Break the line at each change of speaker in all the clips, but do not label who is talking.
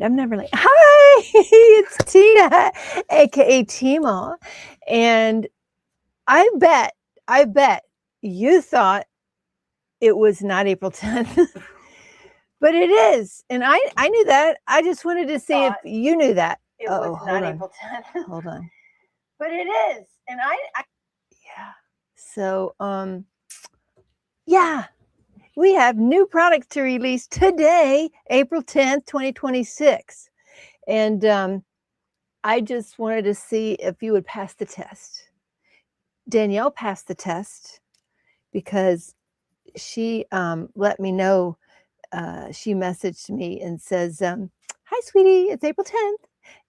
I'm never like, hi, it's Tina, aka Teemaw. And I bet you thought it was not April 10th, but it is. And I knew that. I just wanted to see if you knew that.
It was not April 10th.
Hold on.
But it is. And I
Yeah. So, yeah. We have new products to release today, April 10th, 2026. And I just wanted to see if you would pass the test. Danielle passed the test because she let me know. She messaged me and says, hi, sweetie, it's April 10th.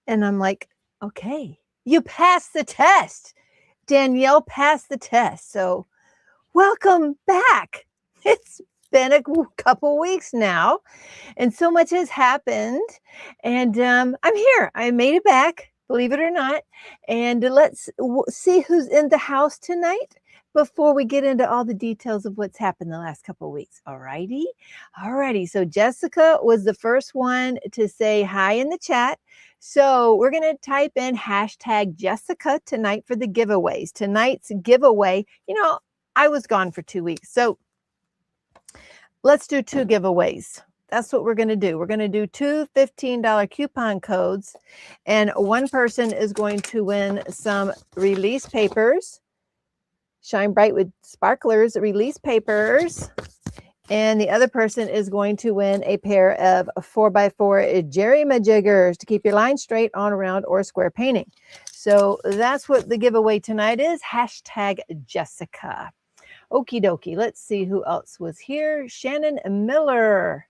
And I'm like, okay, you passed the test. Danielle passed the test. So welcome back. It's been a couple weeks now, and so much has happened. And I'm here. I made it back, believe it or not. And let's see who's in the house tonight before we get into all the details of what's happened the last couple of weeks. All righty. So Jessica was the first one to say hi in the chat. So we're going to type in hashtag Jessica tonight for the giveaways. Tonight's giveaway, I was gone for 2 weeks. So let's do 2 giveaways. That's what we're going to do. We're going to do 2 $15 coupon codes, and one person is going to win some release papers, Shine Bright with Sparklers release papers, and the other person is going to win a pair of 4x4 Jerry Majiggers to keep your line straight on, around, or square painting. So that's what the giveaway tonight is. Hashtag Jessica. Okie dokie. Let's see who else was here. Shannon Miller.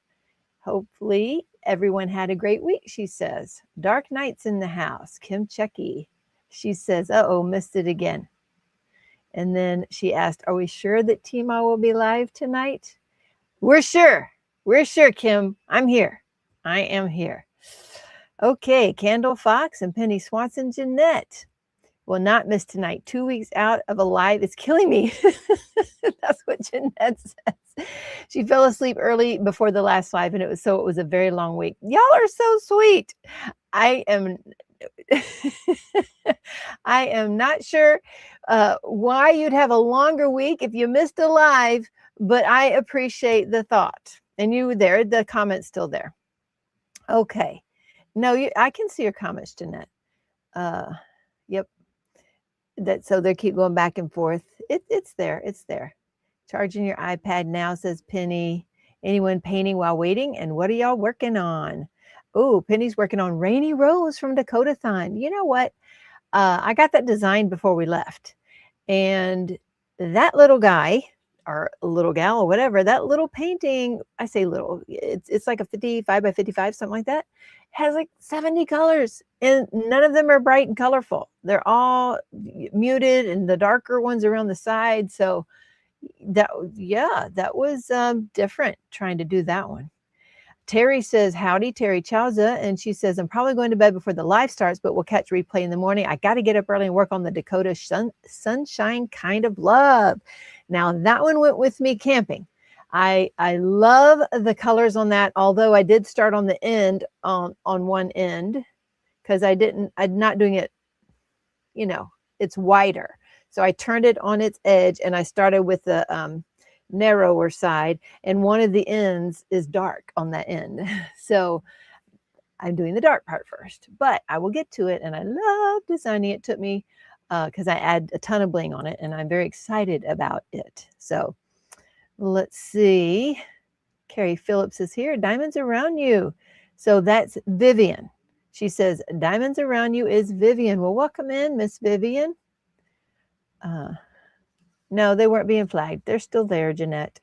Hopefully everyone had a great week, she says. Dark Nights in the house. Kim Checky. She says, uh-oh, missed it again. And then she asked, are we sure that Teemaw will be live tonight? We're sure. We're sure, Kim. I'm here. I am here. Okay, Candle Fox and Penny Swanson Jeanette will not miss tonight. 2 weeks out of a live is killing me. That's what Jeanette says. She fell asleep early before the last live, and it was a very long week. Y'all are so sweet. I am not sure why you'd have a longer week if you missed a live, but I appreciate the thought. And you there, the comment's still there. Okay. No, I can see your comments, Jeanette. Yep. So they keep going back and forth. It's there. It's there. Charging your iPad now, says Penny. Anyone painting while waiting? And what are y'all working on? Oh, Penny's working on Rainy Rose from Dakota-thon. You know what? I got that design before we left. And that little guy or little gal or whatever, that little painting, I say little, it's like a 55 by 55, something like that, has like 70 colors, and none of them are bright and colorful. They're all muted, and the darker ones around the side. So that was different trying to do that one. Terry says, howdy, Terry Chowza. And she says, I'm probably going to bed before the live starts, but we'll catch replay in the morning. I got to get up early and work on the Dakota Sunshine Kind of Love. Now, that one went with me camping. I love the colors on that, although I did start on the end, on one end, because I'm not doing it, it's wider. So I turned it on its edge, and I started with the narrower side, and one of the ends is dark on that end. So I'm doing the dark part first, but I will get to it. And I love designing it. It took me because I add a ton of bling on it, and I'm very excited about it. So let's see. Carrie Phillips is here. Diamonds Around You. So that's Vivian. She says, Diamonds Around You is Vivian. Well, welcome in, Miss Vivian. No, they weren't being flagged. They're still there, Jeanette.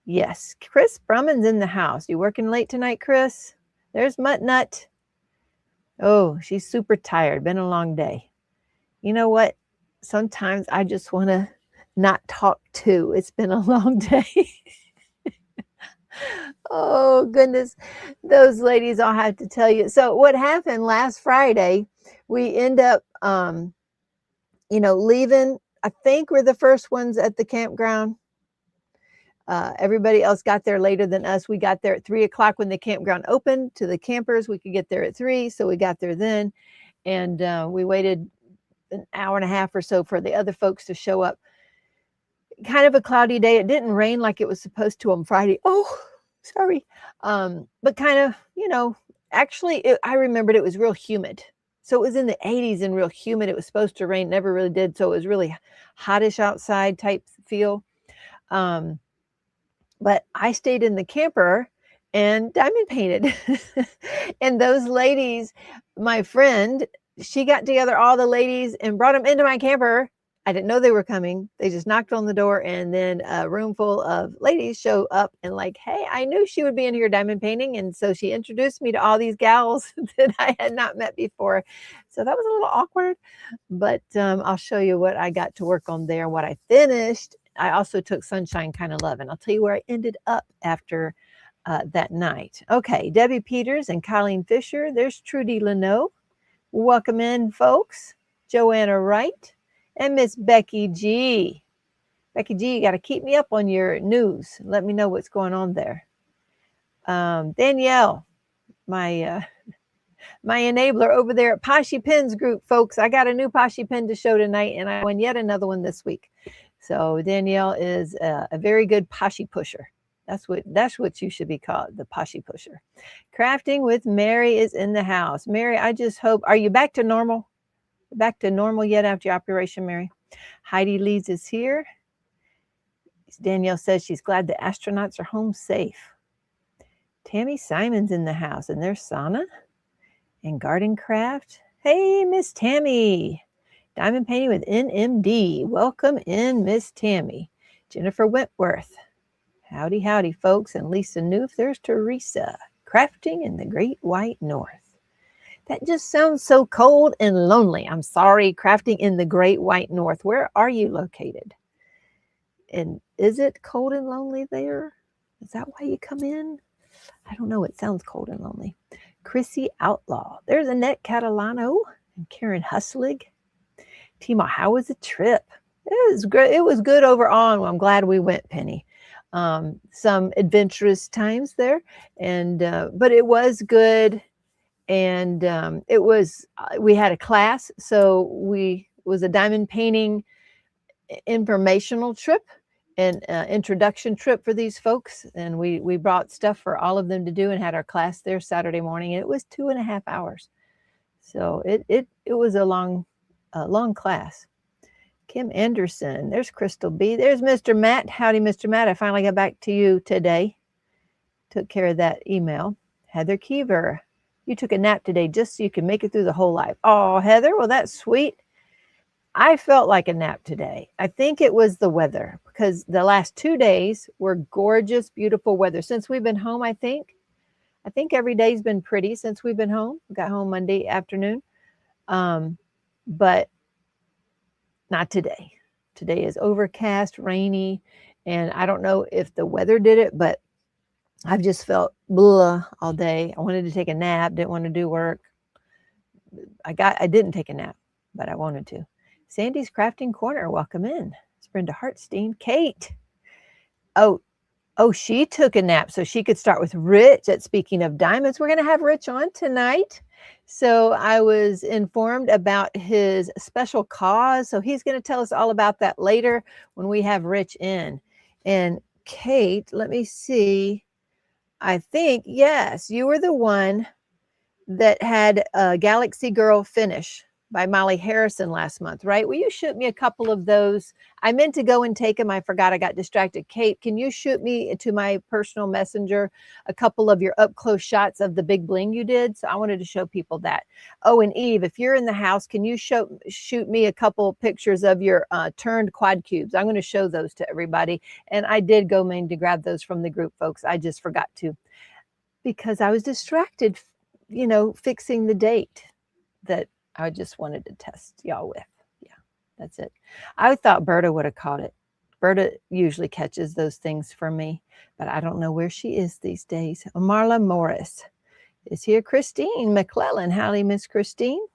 Yes, Chris Brumman's in the house. You working late tonight, Chris? There's Mutt Nut. Oh, she's super tired. Been a long day. You know what? Sometimes I just want to not talk too. It's been a long day. Oh, goodness. Those ladies, I'll have to tell you. So what happened last Friday, we end up, leaving. I think we're the first ones at the campground. Everybody else got there later than us. We got there at 3 o'clock when the campground opened. To the campers, we could get there at 3, so we got there then. And we waited an hour and a half or so for the other folks to show up. Kind of a cloudy day. It didn't rain like it was supposed to on Friday. Oh, sorry. But kind of, you know, actually, I remembered it was real humid. So it was in the 80s and real humid. It was supposed to rain, never really did. So it was really hottish outside type feel. But I stayed in the camper and diamond painted. And those ladies, my friend, she got together all the ladies and brought them into my camper. I didn't know they were coming. They just knocked on the door, and then a room full of ladies show up and like, hey, I knew she would be in here diamond painting. And so she introduced me to all these gals that I had not met before. So that was a little awkward, but I'll show you what I got to work on there, what I finished. I also took Sunshine Kind of Love, and I'll tell you where I ended up after that night. Okay, Debbie Peters and Colleen Fisher. There's Trudy Leno. Welcome in, folks. Joanna Wright and Miss Becky G. Becky G, you got to keep me up on your news. Let me know what's going on there. Danielle, my enabler over there at Poshy Pens Group, folks. I got a new Poshy pen to show tonight, and I won yet another one this week. So Danielle is a very good Poshy pusher. That's what you should be called, the Poshy pusher. Crafting with Mary is in the house. Mary, I just hope, are you back to normal? Back to normal yet after your operation, Mary? Heidi Lees is here. Danielle says she's glad the astronauts are home safe. Tammy Simon's in the house, and there's Sana and Garden Craft. Hey, Miss Tammy. Diamond painting with NMD. Welcome in, Miss Tammy. Jennifer Wentworth. Howdy, howdy, folks. And Lisa Noof. There's Teresa. Crafting in the Great White North. That just sounds so cold and lonely. I'm sorry, crafting in the Great White North. Where are you located? And is it cold and lonely there? Is that why you come in? I don't know. It sounds cold and lonely. Chrissy Outlaw. There's Annette Catalano and Karen Huslig. Teemaw, how was the trip? It was great. It was good overall. I'm glad we went, Penny. Some adventurous times there, and but it was good. And it was, we had a class, so it was a diamond painting informational trip and introduction trip for these folks. And we brought stuff for all of them to do and had our class there Saturday morning. And it was 2.5 hours. So it was a long class. Kim Anderson, there's Crystal B. There's Mr. Matt. Howdy, Mr. Matt. I finally got back to you today. Took care of that email. Heather Keever. You took a nap today just so you can make it through the whole life. Oh, Heather, well, that's sweet. I felt like a nap today. I think it was the weather because the last 2 days were gorgeous, beautiful weather. Since we've been home, I think every day's been pretty since we've been home. We got home Monday afternoon, but not today. Today is overcast, rainy, and I don't know if the weather did it, but I've just felt blah all day. I wanted to take a nap, didn't want to do work. I didn't take a nap, but I wanted to. Sandy's Crafting Corner, welcome in. It's Brenda Hartstein. Kate. Oh, she took a nap so she could start with Rich at Speaking of Diamonds. We're going to have Rich on tonight. So I was informed about his special cause. So he's going to tell us all about that later when we have Rich in. And Kate, let me see. I think, yes, you were the one that had a Galaxy Girl finish by Molly Harrison last month, right? Will you shoot me a couple of those? I meant to go and take them. I forgot. I got distracted. Kate, can you shoot me to my personal messenger a couple of your up close shots of the big bling you did? So I wanted to show people that. Oh, and Eve, if you're in the house, can you shoot me a couple pictures of your turned quad cubes? I'm going to show those to everybody. And I did go mean to grab those from the group, folks. I just forgot to because I was distracted, fixing the date that I just wanted to test y'all with. Yeah, that's it. I thought Berta would have caught it. Berta usually catches those things for me, but I don't know where she is these days. Marla Morris is here. Christine McClellan. Howdy, Miss Christine.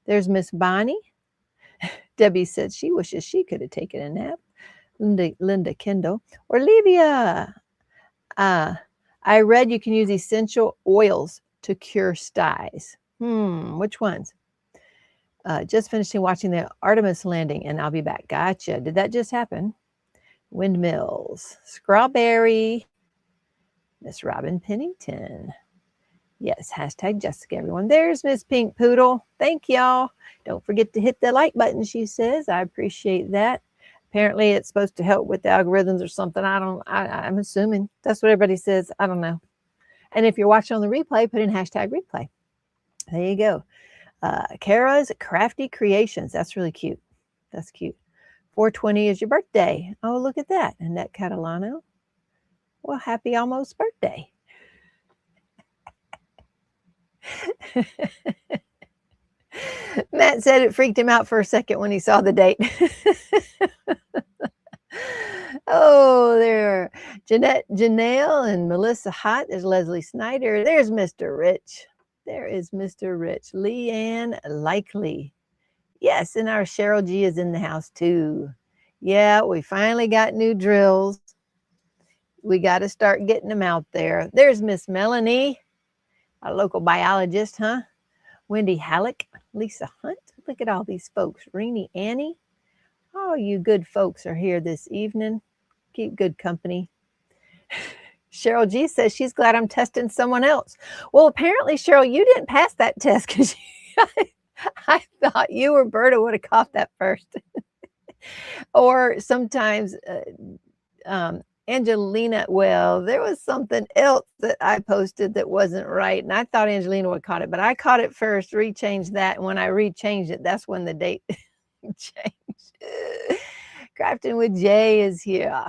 There's Miss Bonnie. Debbie said she wishes she could have taken a nap. Linda Kendall. Olivia. I read you can use essential oils to cure styes. Which ones? Just finishing watching the Artemis landing, and I'll be back. Gotcha. Did that just happen? Windmills. Strawberry. Miss Robin Pennington. Yes, hashtag Jessica, everyone. There's Miss Pink Poodle. Thank y'all. Don't forget to hit the like button, she says. I appreciate that. Apparently, it's supposed to help with the algorithms or something. I'm assuming. That's what everybody says. I don't know. And if you're watching on the replay, put in hashtag replay. There you go. Kara's Crafty Creations. That's really cute. That's cute. 420 is your birthday. Oh, look at that. Annette Catalano. Well, happy almost birthday. Matt said it freaked him out for a second when he saw the date. Oh, there. Janelle and Melissa Hott. There's Leslie Snyder. There's Mr. Rich. There is Mr. Rich. Leanne Likely. Yes, and our Cheryl G is in the house too. Yeah, we finally got new drills. We got to start getting them out there. There's Miss Melanie, a local biologist, huh? Wendy Halleck, Lisa Hunt. Look at all these folks. Renee Annie. All you good folks are here this evening. Keep good company. Cheryl G says she's glad I'm testing someone else. Well, apparently, Cheryl, you didn't pass that test because I thought you or Berta would have caught that first. Or sometimes Angelina, well, there was something else that I posted that wasn't right, and I thought Angelina would have caught it, but I caught it first, rechanged that, and when I rechanged it, that's when the date changed. Crafting with Jay is here.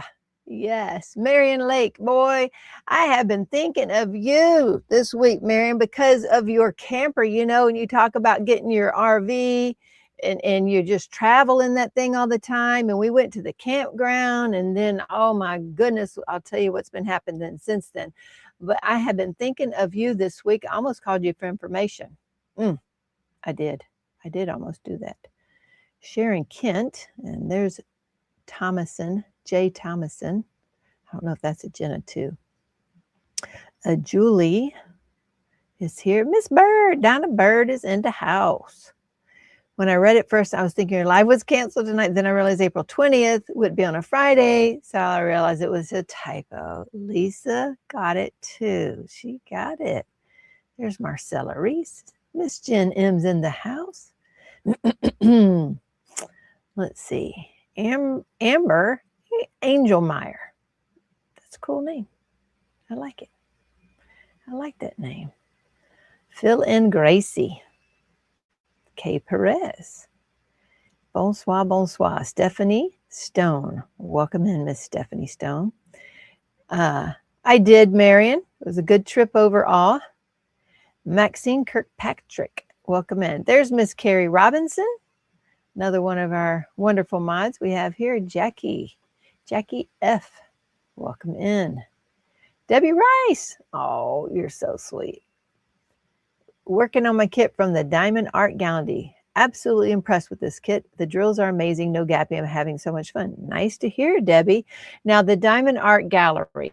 Yes, Marion Lake, boy, I have been thinking of you this week, Marion, because of your camper, you know, and you talk about getting your RV and you just travel in that thing all the time. And we went to the campground, and then, oh my goodness, I'll tell you what's been happening since then. But I have been thinking of you this week. I almost called you for information. I did almost do that. Sharon Kent, and there's Thomason, Jay Thomason. I don't know if that's a Jenna too. Julie is here. Miss Bird, Donna Bird is in the house. When I read it first, I was thinking your live was canceled tonight. Then I realized April 20th would be on a Friday. So I realized it was a typo. Lisa got it too. She got it. There's Marcella Reese. Miss Jen M's in the house. Let's see. Amber Angelmeyer. That's a cool name. I like it. I like that name. Fill in Gracie. Kay Perez. Bonsoir, bonsoir. Stephanie Stone. Welcome in, Miss Stephanie Stone. I did, Marion. It was a good trip overall. Maxine Kirkpatrick. Welcome in. There's Miss Carrie Robinson. Another one of our wonderful mods we have here. Jackie F. Welcome in. Debbie Rice. Oh, you're so sweet. Working on my kit from the Diamond Art Gallery. Absolutely impressed with this kit. The drills are amazing. No gapping. I'm having so much fun. Nice to hear, Debbie. Now, the Diamond Art Gallery.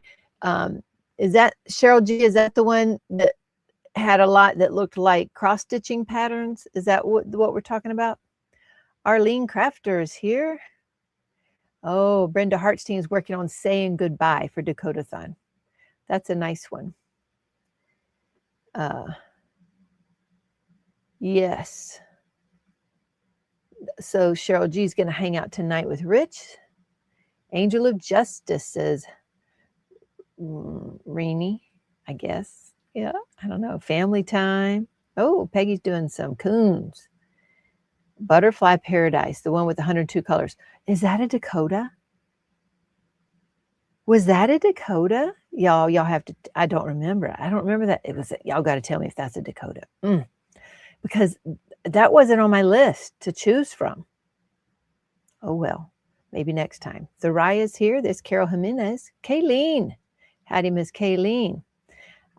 Is that, Cheryl G, is that the one that had a lot that looked like cross-stitching patterns? Is that what we're talking about? Arlene Crafter is here. Oh, Brenda Hartstein is working on Saying Goodbye for Dakotathon. That's a nice one. Yes. So Cheryl G is going to hang out tonight with Rich. Angel of Justice says, Renee, I guess. Yeah, I don't know. Family time. Oh, Peggy's doing some coons. Butterfly Paradise, the one with 102 colors. Is that a Dakota? Was that a Dakota? Y'all have to, I don't remember. I don't remember that. It was, y'all got to tell me if that's a Dakota. Because that wasn't on my list to choose from. Oh, well, maybe next time. Thoria's here. There's Carol Jimenez. Kayleen. Howdy, Miss Kayleen.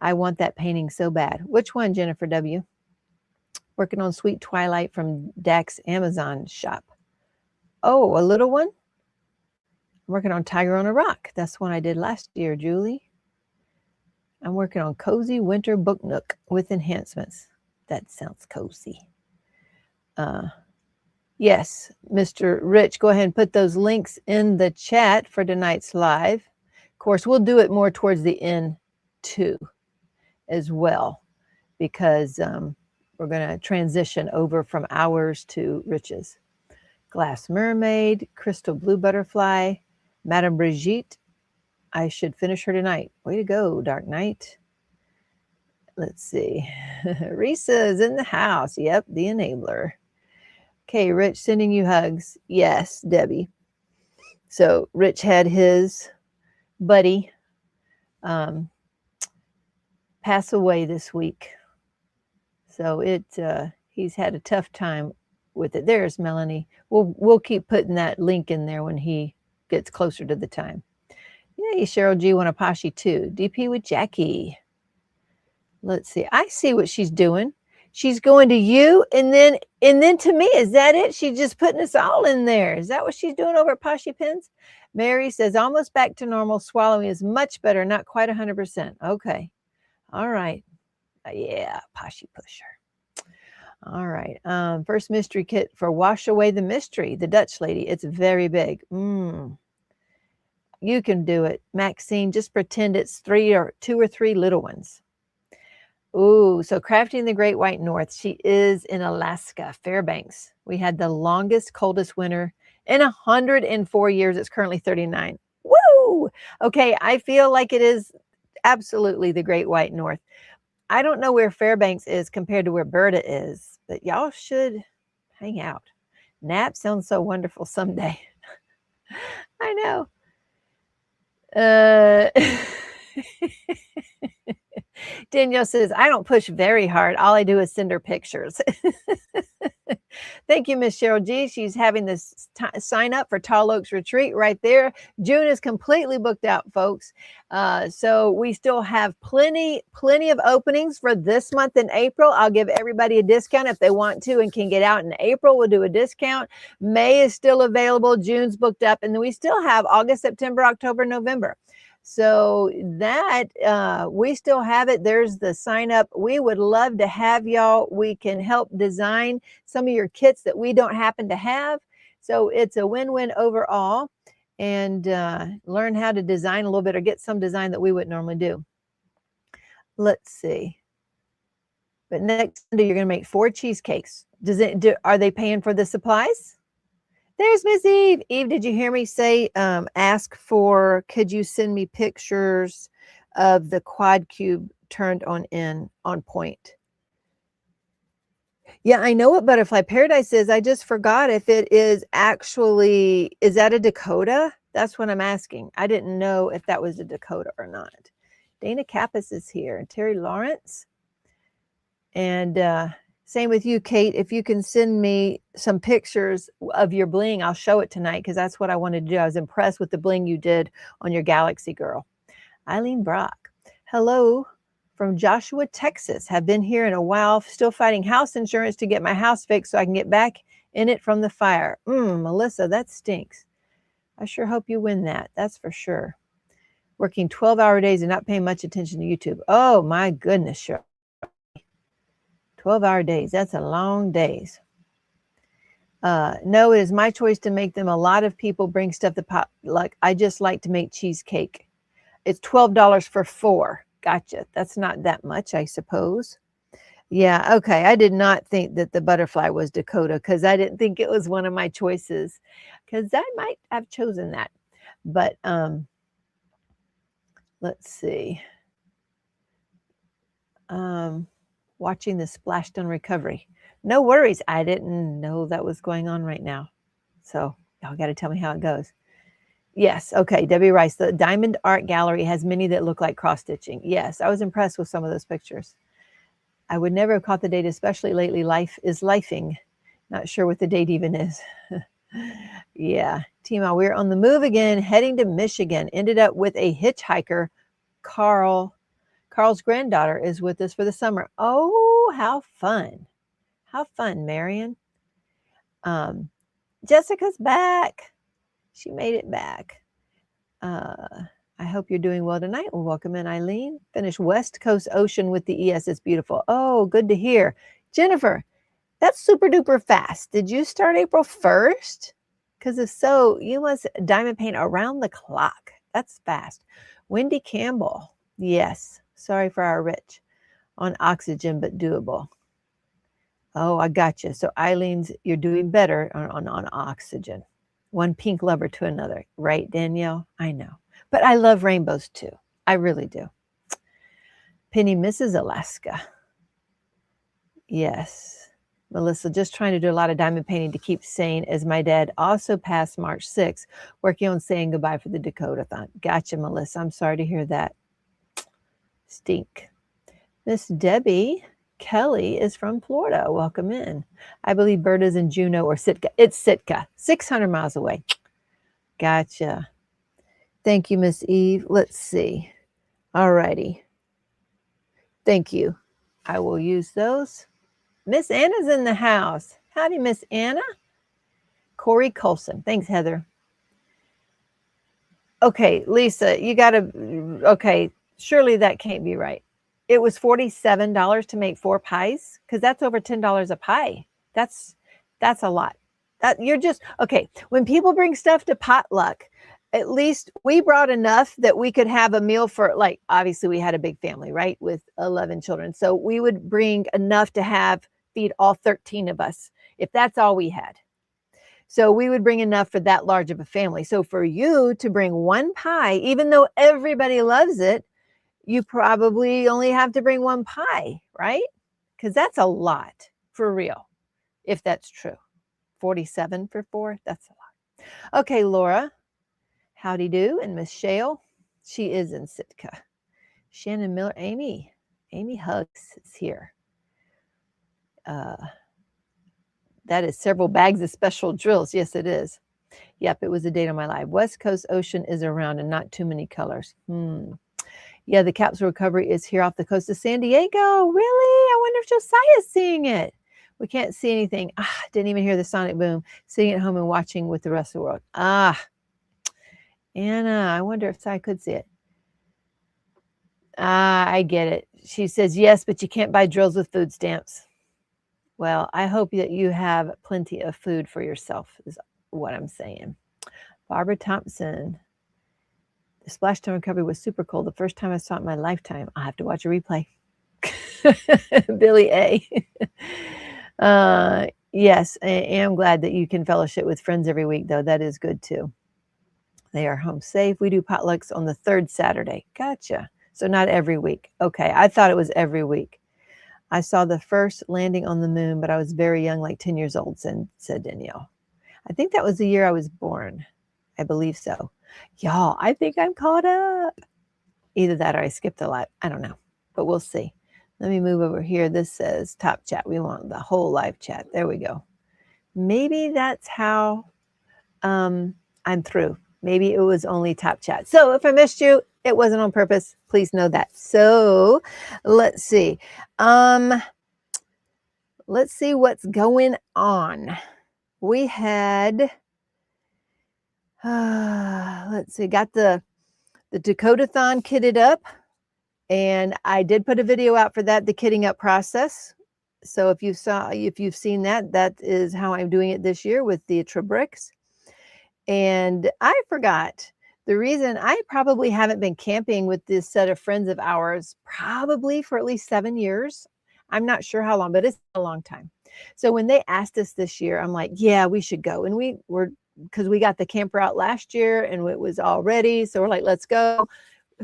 I want that painting so bad. Which one, Jennifer W? Working on Sweet Twilight from Dax Amazon shop. Oh, a little one? I'm working on Tiger on a Rock. That's one I did last year, Julie. I'm working on Cozy Winter Book Nook with enhancements. That sounds cozy. Yes, Mr. Rich, go ahead and put those links in the chat for tonight's live. Of course, we'll do it more towards the end too, as well, because we're going to transition over from ours to Rich's. Glass Mermaid, Crystal Blue Butterfly, Madame Brigitte. I should finish her tonight. Way to go, Dark Knight. Let's see. Risa's in the house. Yep, the enabler. Okay, Rich, sending you hugs. Yes, Debbie. So Rich had his buddy pass away this week. So he's had a tough time with it. There's Melanie. We'll keep putting that link in there when he gets closer to the time. Yay, Cheryl G won a Pashi too. DP with Jackie. Let's see. I see what she's doing. She's going to you and then to me. Is that it? She's just putting us all in there. Is that what she's doing over at Pashi Pins? Mary says, almost back to normal. Swallowing is much better. Not quite 100%. Okay. All right. Yeah, Pashi Pusher. All right. First mystery kit for Wash Away the Mystery. The Dutch lady. It's very big. You can do it. Maxine, just pretend it's two or three little ones. Ooh, so Crafting the Great White North. She is in Alaska, Fairbanks. We had the longest, coldest winter in 104 years. It's currently 39. Woo! Okay, I feel like it is absolutely the Great White North. I don't know where Fairbanks is compared to where Berta is, but y'all should hang out. Nap sounds so wonderful someday. I know. Danielle says, I don't push very hard. All I do is send her pictures. Thank you, Miss Cheryl G. She's having this sign up for Tall Oaks Retreat right there. June is completely booked out, folks. So we still have plenty of openings for this month in April. I'll give everybody a discount if they want to and can get out in April. We'll do a discount. May is still available. June's booked up. And then we still have August, September, October, November. So that we still have it. There's the sign up. We would love to have y'all. We can help design some of your kits that we don't happen to have. So it's a win-win overall, and learn how to design a little bit or get some design that we wouldn't normally do. Let's see. But next Sunday, you're going to make 4 cheesecakes. Are they paying for the supplies? There's Miss Eve. Eve, did you hear me say, ask for, could you send me pictures of the quad cube turned on point? Yeah, I know what Butterfly Paradise is. I just forgot if it is actually, is that a Dakota? That's what I'm asking. I didn't know if that was a Dakota or not. Dana Kappas is here. Terry Lawrence. And same with you, Kate. If you can send me some pictures of your bling, I'll show it tonight because that's what I wanted to do. I was impressed with the bling you did on your Galaxy Girl. Eileen Brock. Hello from Joshua, Texas. Have been here in a while. Still fighting house insurance to get my house fixed so I can get back in it from the fire. Melissa, that stinks. I sure hope you win that. That's for sure. Working 12-hour days and not paying much attention to YouTube. Oh, my goodness, sure. 12-hour days. That's a long days. No, it is my choice to make them. A lot of people bring stuff to pop. Like, I just like to make cheesecake. It's $12 for 4. Gotcha. That's not that much, I suppose. Yeah, okay. I did not think that the butterfly was Dakota because I didn't think it was one of my choices because I might have chosen that. But let's see. Watching the Splashdown recovery. No worries. I didn't know that was going on right now. So y'all got to tell me how it goes. Yes. Okay. Debbie Rice, the Diamond Art Gallery has many that look like cross stitching. Yes. I was impressed with some of those pictures. I would never have caught the date, especially lately. Life is lifing. Not sure what the date even is. Yeah. Teemaw, we're on the move again, heading to Michigan. Ended up with a hitchhiker, Carl. Carl's granddaughter is with us for the summer. Oh, how fun. How fun, Marion. Jessica's back. She made it back. I hope you're doing well tonight. Well, welcome in, Eileen. Finish West Coast Ocean with the ES. It's beautiful. Oh, good to hear. Jennifer, that's super duper fast. Did you start April 1st? Because if so, you must diamond paint around the clock. That's fast. Wendy Campbell. Yes. Sorry for our Rich. On oxygen, but doable. Oh, I got you. So Eileen's, you're doing better on oxygen. One pink lover to another. Right, Danielle? I know. But I love rainbows too. I really do. Penny misses Alaska. Yes. Melissa, just trying to do a lot of diamond painting to keep sane as my dad also passed March 6th, working on saying goodbye for the Dakota-thon. Gotcha, Melissa. I'm sorry to hear that. Stink. Miss Debbie Kelly is from Florida. Welcome in. I believe Berta's in Juneau or Sitka. It's Sitka, 600 miles away. Gotcha. Thank you, Miss Eve. Let's see. All righty. Thank you. I will use those. Miss Anna's in the house. Howdy, Miss Anna. Corey Colson. Thanks, Heather. Okay, Lisa, you got to, okay, surely that can't be right. It was $47 to make 4 pies because that's over $10 a pie. That's a lot. That you're just, okay, when people bring stuff to potluck, at least we brought enough that we could have a meal for, like, obviously we had a big family, right, with 11 children. So we would bring enough to feed all 13 of us, if that's all we had. So we would bring enough for that large of a family. So for you to bring 1 pie, even though everybody loves it, you probably only have to bring 1 pie, right? Because that's a lot for real, if that's true. 47 for 4, that's a lot. Okay, Laura. Howdy do. And Miss Shale, she is in Sitka. Shannon Miller, Amy Hugs is here. That is several bags of special drills. Yes, it is. Yep, it was a date on my live. West Coast Ocean is around and not too many colors. Yeah, the capsule recovery is here off the coast of San Diego. Really? I wonder if Josiah's seeing it. We can't see anything. Didn't even hear the sonic boom. Sitting at home and watching with the rest of the world. Anna, I wonder if I could see it. I get it. She says, yes, but you can't buy drills with food stamps. Well, I hope that you have plenty of food for yourself is what I'm saying. Barbara Thompson. The splashdown recovery was super cool. The first time I saw it in my lifetime. I'll have to watch a replay. Billy A. Yes, I am glad that you can fellowship with friends every week, though. That is good, too. They are home safe. We do potlucks on the 3rd Saturday. Gotcha. So not every week. Okay, I thought it was every week. I saw the first landing on the moon, but I was very young, like 10 years old, said Danielle. I think that was the year I was born. I believe so. Y'all, I think I'm caught up. Either that or I skipped a lot. I don't know, but we'll see. Let me move over here. This says top chat. We want the whole live chat. There we go. Maybe that's how I'm through. Maybe it was only top chat. So if I missed you, it wasn't on purpose. Please know that. So let's see. Let's see what's going on. We had, let's see, got the Dakota-thon kitted up. And I did put a video out for that, the kitting up process. So if you've seen that, that is how I'm doing it this year with the Trabricks. And I forgot the reason I probably haven't been camping with this set of friends of ours, probably for at least 7 years. I'm not sure how long, but it's a long time. So when they asked us this year, I'm like, yeah, we should go. And we were, because we got the camper out last year and it was all ready. So we're like, let's go.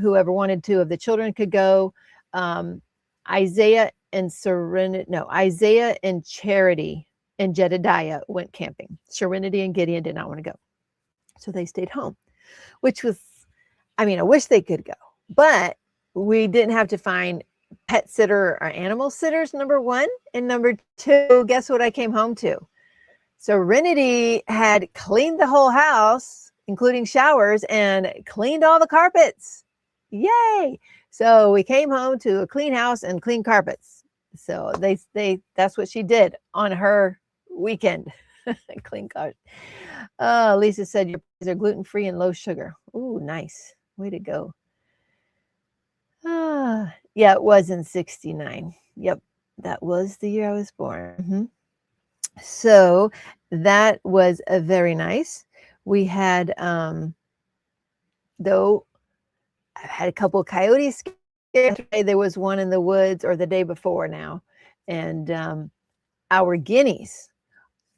Whoever wanted to of the children could go. Isaiah and Charity and Jedediah went camping. Serenity and Gideon did not want to go. So they stayed home, which was, I mean, I wish they could go, but we didn't have to find pet sitter or animal sitters, number one. And number two, guess what I came home to? Serenity had cleaned the whole house, including showers, and cleaned all the carpets. Yay. So we came home to a clean house and clean carpets. So that's what she did on her weekend. Clean cars. Lisa said your pies are gluten-free and low sugar. Ooh, nice. Way to go. Yeah, it was in 69. Yep, that was the year I was born. So that was a very nice. We had, though, I had a couple of coyotes. There was one in the woods, or the day before now, and our guineas.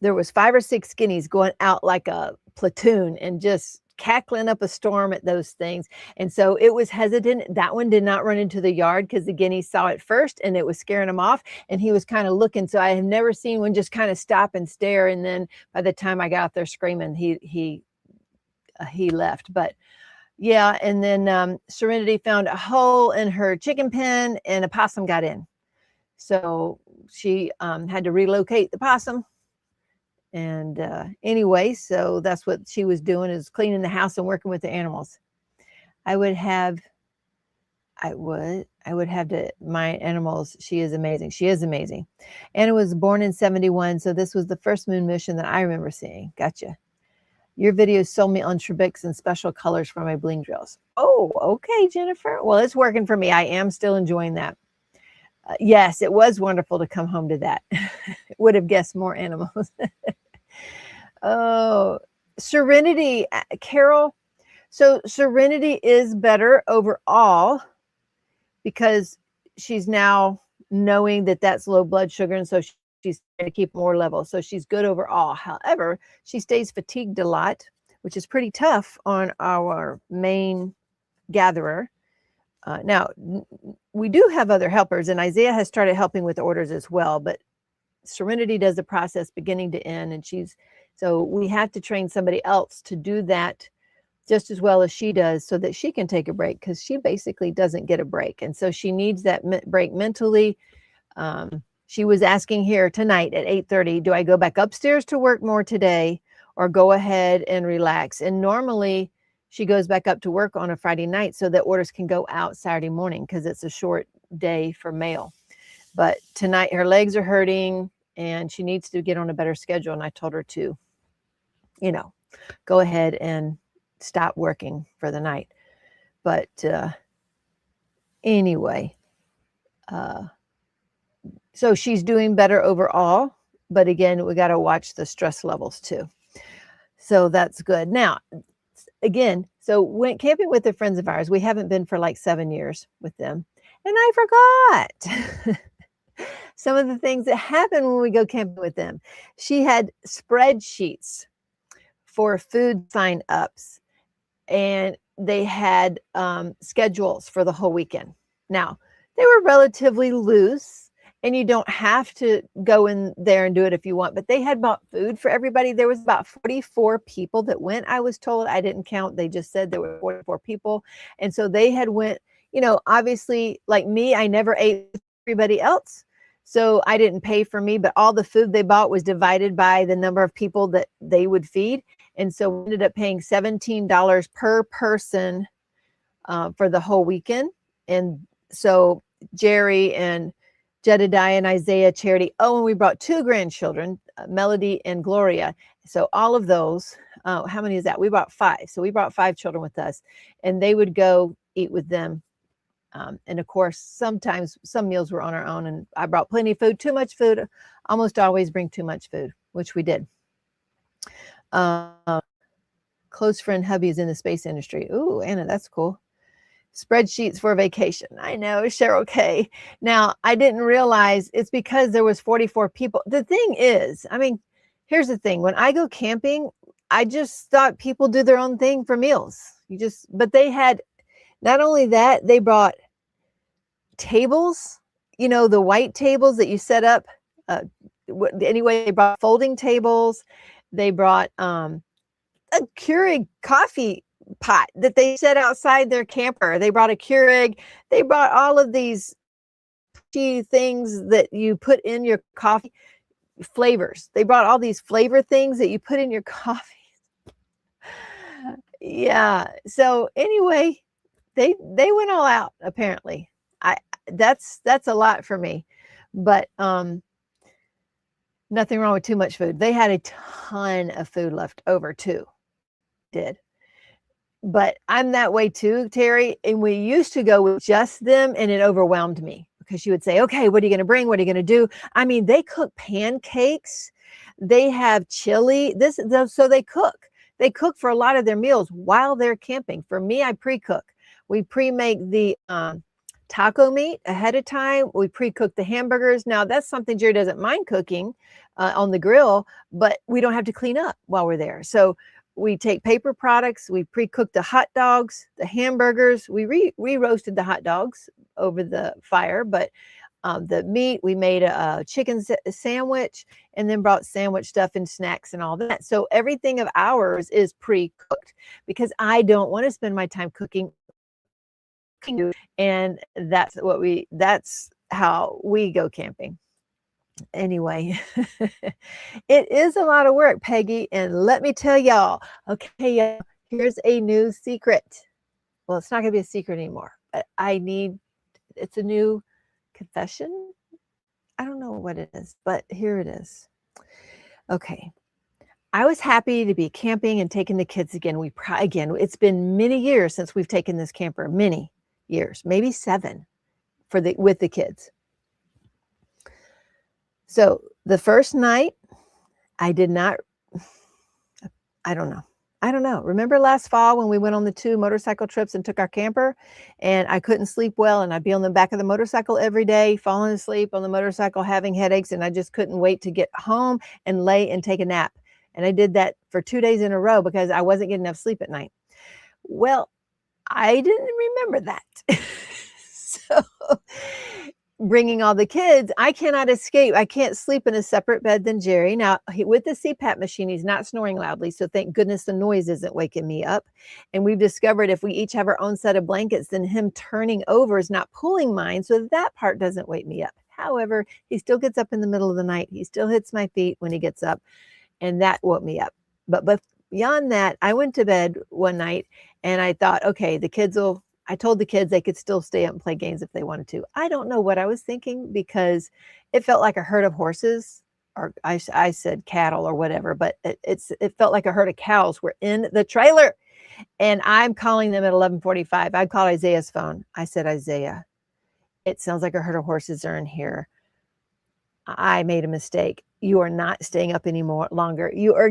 There was 5 or 6 guineas going out like a platoon and just cackling up a storm at those things. And so it was hesitant. That one did not run into the yard because the guineas saw it first and it was scaring him off. And he was kind of looking. So I have never seen one just kind of stop and stare. And then by the time I got out there screaming, he left. But yeah. And then Serenity found a hole in her chicken pen and a possum got in. So she had to relocate the possum. And anyway, so that's what she was doing, is cleaning the house and working with the animals. I would have to, my animals, she is amazing. She is amazing. Anna was born in 71. So this was the first moon mission that I remember seeing. Gotcha. Your videos sold me on Trebix and special colors for my bling drills. Oh, okay, Jennifer. Well, it's working for me. I am still enjoying that. Yes, it was wonderful to come home to that. Would have guessed more animals. Oh, Serenity, Carol. So Serenity is better overall because she's now knowing that that's low blood sugar. And so she's trying to keep more level. So she's good overall. However, she stays fatigued a lot, which is pretty tough on our main gatherer. Now, we do have other helpers, and Isaiah has started helping with orders as well, but Serenity does the process beginning to end, and so we have to train somebody else to do that just as well as she does so that she can take a break, because she basically doesn't get a break. And so she needs that break mentally. She was asking here tonight at 8:30, do I go back upstairs to work more today or go ahead and relax? And normally she goes back up to work on a Friday night so that orders can go out Saturday morning because it's a short day for mail. But tonight her legs are hurting and she needs to get on a better schedule. And I told her to, go ahead and stop working for the night. But anyway, so she's doing better overall. But again, we got to watch the stress levels too. So that's good. Now, again, so went camping with the friends of ours. We haven't been for like 7 years with them. And I forgot some of the things that happen when we go camping with them. She had spreadsheets for food sign-ups, and they had schedules for the whole weekend. Now, they were relatively loose, and you don't have to go in there and do it if you want, but they had bought food for everybody. There was about 44 people that went, I was told. I didn't count. They just said there were 44 people. And so they had went, obviously, like me, I never ate with everybody else. So I didn't pay for me, but all the food they bought was divided by the number of people that they would feed. And so we ended up paying $17 per person for the whole weekend. And so Jerry and Jedediah and Isaiah, Charity. Oh, and we brought 2 grandchildren, Melody and Gloria. So all of those, how many is that? We brought 5. So we brought 5 children with us, and they would go eat with them. And of course, sometimes some meals were on our own, and I brought plenty of food, too much food. Almost always bring too much food, which we did. Close friend hubby is in the space industry. Ooh, Anna, that's cool. Spreadsheets for vacation. I know, Cheryl K. Now, I didn't realize it's because there was 44 people. The thing is, here's the thing. When I go camping, I just thought people do their own thing for meals. But they had, not only that, they brought tables, the white tables that you set up. Anyway, they brought folding tables. They brought a Keurig coffee pot that they set outside their camper. They brought a Keurig. They brought all of these things that you put in your coffee, flavors. They brought all these flavor things that you put in your coffee. Yeah. So anyway, they went all out, apparently. That's a lot for me. But Nothing wrong with too much food. They had a ton of food left over too. Did. But I'm that way too, Terry. And we used to go with just them, and it overwhelmed me because you would say, okay, what are you going to bring? What are you going to do? I mean, they cook pancakes. They have chili. So they cook. They cook for a lot of their meals while they're camping. For me, I pre-cook. We pre-make the taco meat ahead of time. We pre-cook the hamburgers. Now, that's something Jerry doesn't mind cooking on the grill, but we don't have to clean up while we're there. So we take paper products, we pre-cook the hot dogs, the hamburgers. We roasted the hot dogs over the fire, but the meat, we made a chicken sandwich and then brought sandwich stuff and snacks and all that. So everything of ours is pre-cooked because I don't want to spend my time cooking. And that's how we go camping. Anyway, it is a lot of work, Peggy. And let me tell y'all, okay, here's a new secret. Well, it's not going to be a secret anymore, but it's a new confession. I don't know what it is, but here it is. Okay. I was happy to be camping and taking the kids again. It's been many years since we've taken this camper, many years, maybe 7 with the kids. So the first night I don't know. Remember last fall when we went on the 2 motorcycle trips and took our camper and I couldn't sleep well and I'd be on the back of the motorcycle every day, falling asleep on the motorcycle, having headaches, and I just couldn't wait to get home and lay and take a nap. And I did that for 2 days in a row because I wasn't getting enough sleep at night. Well, I didn't remember that. So bringing all the kids, I cannot escape. I can't sleep in a separate bed than Jerry. Now, with the CPAP machine, he's not snoring loudly. So thank goodness the noise isn't waking me up. And we've discovered if we each have our own set of blankets, then him turning over is not pulling mine. So that part doesn't wake me up. However, he still gets up in the middle of the night. He still hits my feet when he gets up. And that woke me up. But beyond that, I went to bed one night and I thought, okay, I told the kids they could still stay up and play games if they wanted to. I don't know what I was thinking because it felt like a herd of horses, or I said cattle or whatever, but it felt like a herd of cows were in the trailer. And I'm calling them at 11:45. I called Isaiah's phone. I said, Isaiah, it sounds like a herd of horses are in here. I made a mistake. You are not staying up longer. You are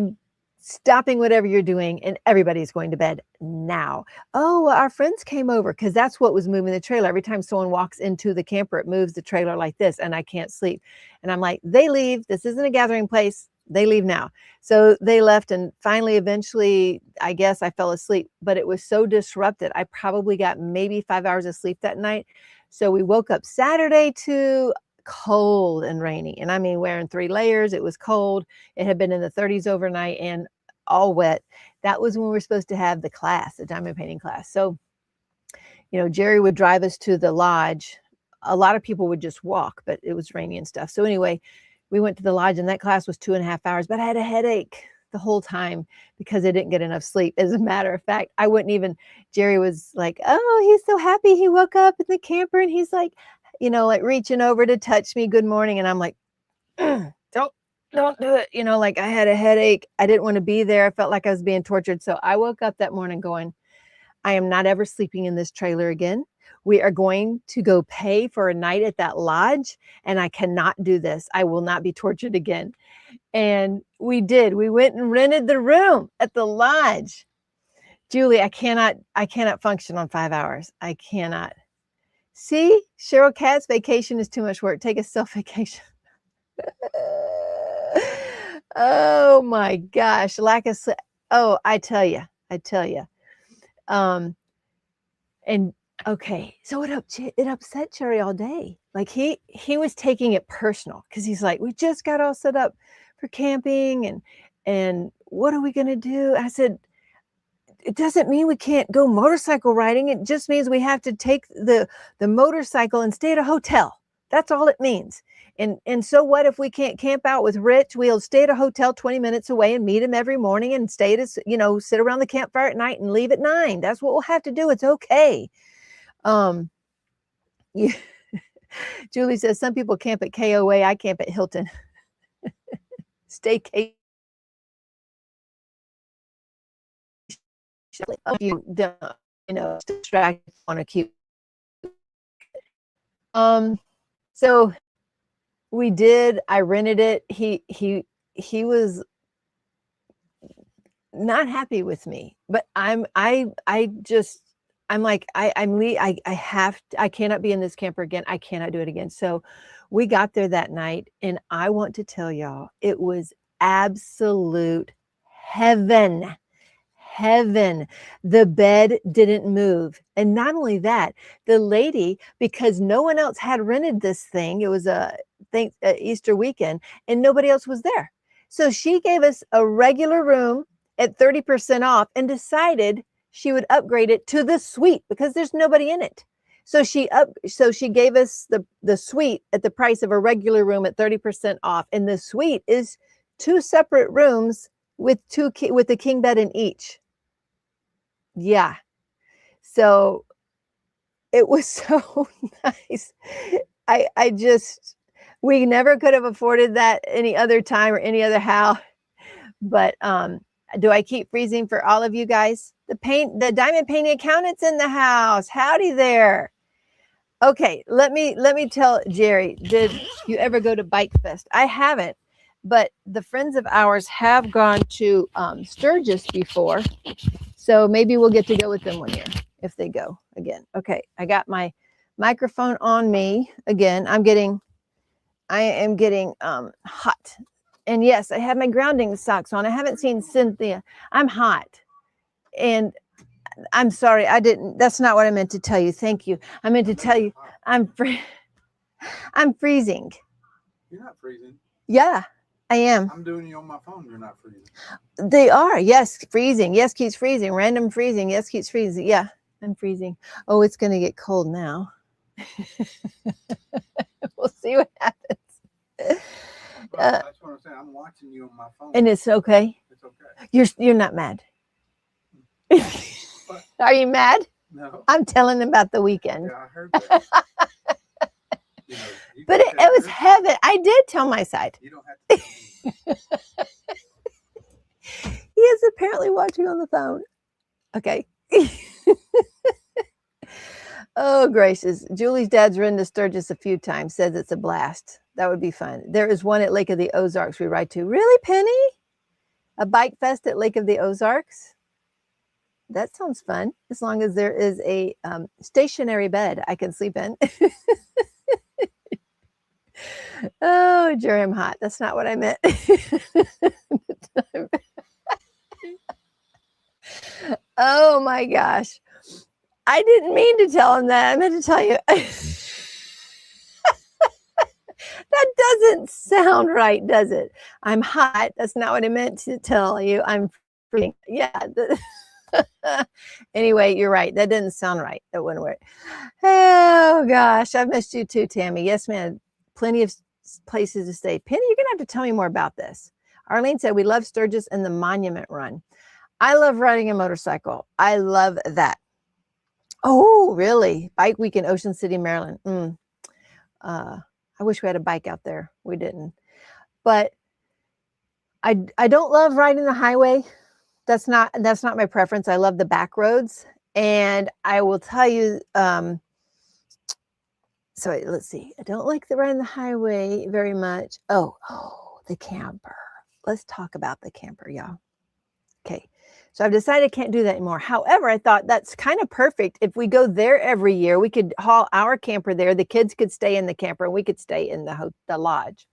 stopping whatever you're doing and everybody's going to bed now. Oh, our friends came over because that's what was moving the trailer. Every time someone walks into the camper, it moves the trailer like this and I can't sleep. And I'm like, they leave. This isn't a gathering place. They leave now. So they left and finally, eventually, I guess I fell asleep, but it was so disrupted. I probably got maybe 5 hours of sleep that night. So we woke up Saturday to cold and rainy. And I mean, wearing 3 layers, it was cold. It had been in the 30s overnight and all wet. That was when we were supposed to have the diamond painting class. So, Jerry would drive us to the lodge. A lot of people would just walk, but it was rainy and stuff. So anyway, we went to the lodge and that class was 2.5 hours, but I had a headache the whole time because I didn't get enough sleep. As a matter of fact, Jerry was like, oh, he's so happy he woke up in the camper and he's like, like reaching over to touch me, good morning. And I'm like, don't do it. Like I had a headache. I didn't want to be there. I felt like I was being tortured. So I woke up that morning going, I am not ever sleeping in this trailer again. We are going to go pay for a night at that lodge and I cannot do this. I will not be tortured again. And we did. We went and rented the room at the lodge. Julie, I cannot function on 5 hours. I cannot. See, Cheryl Katz, vacation is too much work. Take a self-vacation. Oh my gosh. Oh, I tell you. And okay. So it upset Cherry all day. Like he was taking it personal because he's like, we just got all set up for camping and what are we going to do? I said, it doesn't mean we can't go motorcycle riding. It just means we have to take the motorcycle and stay at a hotel. That's all it means. And so what if we can't camp out with Rich? We'll stay at a hotel 20 minutes away and meet him every morning and sit around the campfire at night and leave at 9. That's what we'll have to do. It's okay. Julie says some people camp at KOA. I camp at Hilton. staycation. You don't, distracted, want to keep. So we did. I rented it. He was not happy with me, but I'm like, I cannot be in this camper again. I cannot do it again. So we got there that night, and I want to tell y'all, it was absolute heaven. Heaven. The bed didn't move. And not only that, the lady, because no one else had rented this thing, it was a Easter weekend, and nobody else was there. So she gave us a regular room at 30% off and decided she would upgrade it to the suite because there's nobody in it. So she gave us the suite at the price of a regular room at 30% off. And the suite is 2 separate rooms with the king bed in each. Yeah. So it was so nice. We never could have afforded that any other time or any other how. But do I keep freezing for all of you guys? The diamond painting accountant's in the house. Howdy there. Okay, let me tell Jerry, did you ever go to Bike Fest? I haven't, but the friends of ours have gone to Sturgis before. So maybe we'll get to go with them one year if they go again. Okay, I got my microphone on me again. I am getting hot. And yes, I have my grounding socks on. I haven't seen Cynthia. I'm hot. And I'm sorry, that's not what I meant to tell you. Thank you. I meant to tell you I'm freezing.
You're not freezing.
Yeah, I am.
I'm doing you on my phone. You're not freezing.
They are. Yes, freezing. Yes, keeps freezing. Random freezing. Yes, keeps freezing. Yeah, I'm freezing. Oh, it's going to get cold now. We'll see what happens.
That's what I'm saying. I'm watching you on my phone.
And it's okay.
It's okay.
You're not mad. Are you mad?
No.
I'm telling them about the weekend.
Yeah, I heard that.
But it was heaven. I did tell my side.
You don't have to tell me.
He is apparently watching on the phone. Okay. Oh, gracious. Julie's dad's ridden to Sturgis a few times, says it's a blast. That would be fun. There is one at Lake of the Ozarks we ride to. Really, Penny? A bike fest at Lake of the Ozarks? That sounds fun, as long as there is a stationary bed I can sleep in. Oh, Jerry, I'm hot. That's not what I meant. Oh, my gosh. I didn't mean to tell him that. I meant to tell you. That doesn't sound right, does it? I'm hot. That's not what I meant to tell you. I'm freezing. Yeah. Anyway, you're right. That didn't sound right. That wouldn't work. Oh, gosh. I've missed you too, Tammy. Yes, man. Plenty of places to stay. Penny, you're going to have to tell me more about this. Arlene said, we love Sturgis and the Monument Run. I love riding a motorcycle. I love that. Oh, really? Bike week in Ocean City, Maryland. I wish we had a bike out there. We didn't. But I don't love riding the highway. That's not my preference. I love the back roads. And I will tell you, so let's see. I don't like the riding the highway very much. Oh, the camper. Let's talk about the camper, y'all. Okay. So I've decided I can't do that anymore. However, I thought that's kind of perfect. If we go there every year, we could haul our camper there. The kids could stay in the camper and we could stay in the lodge.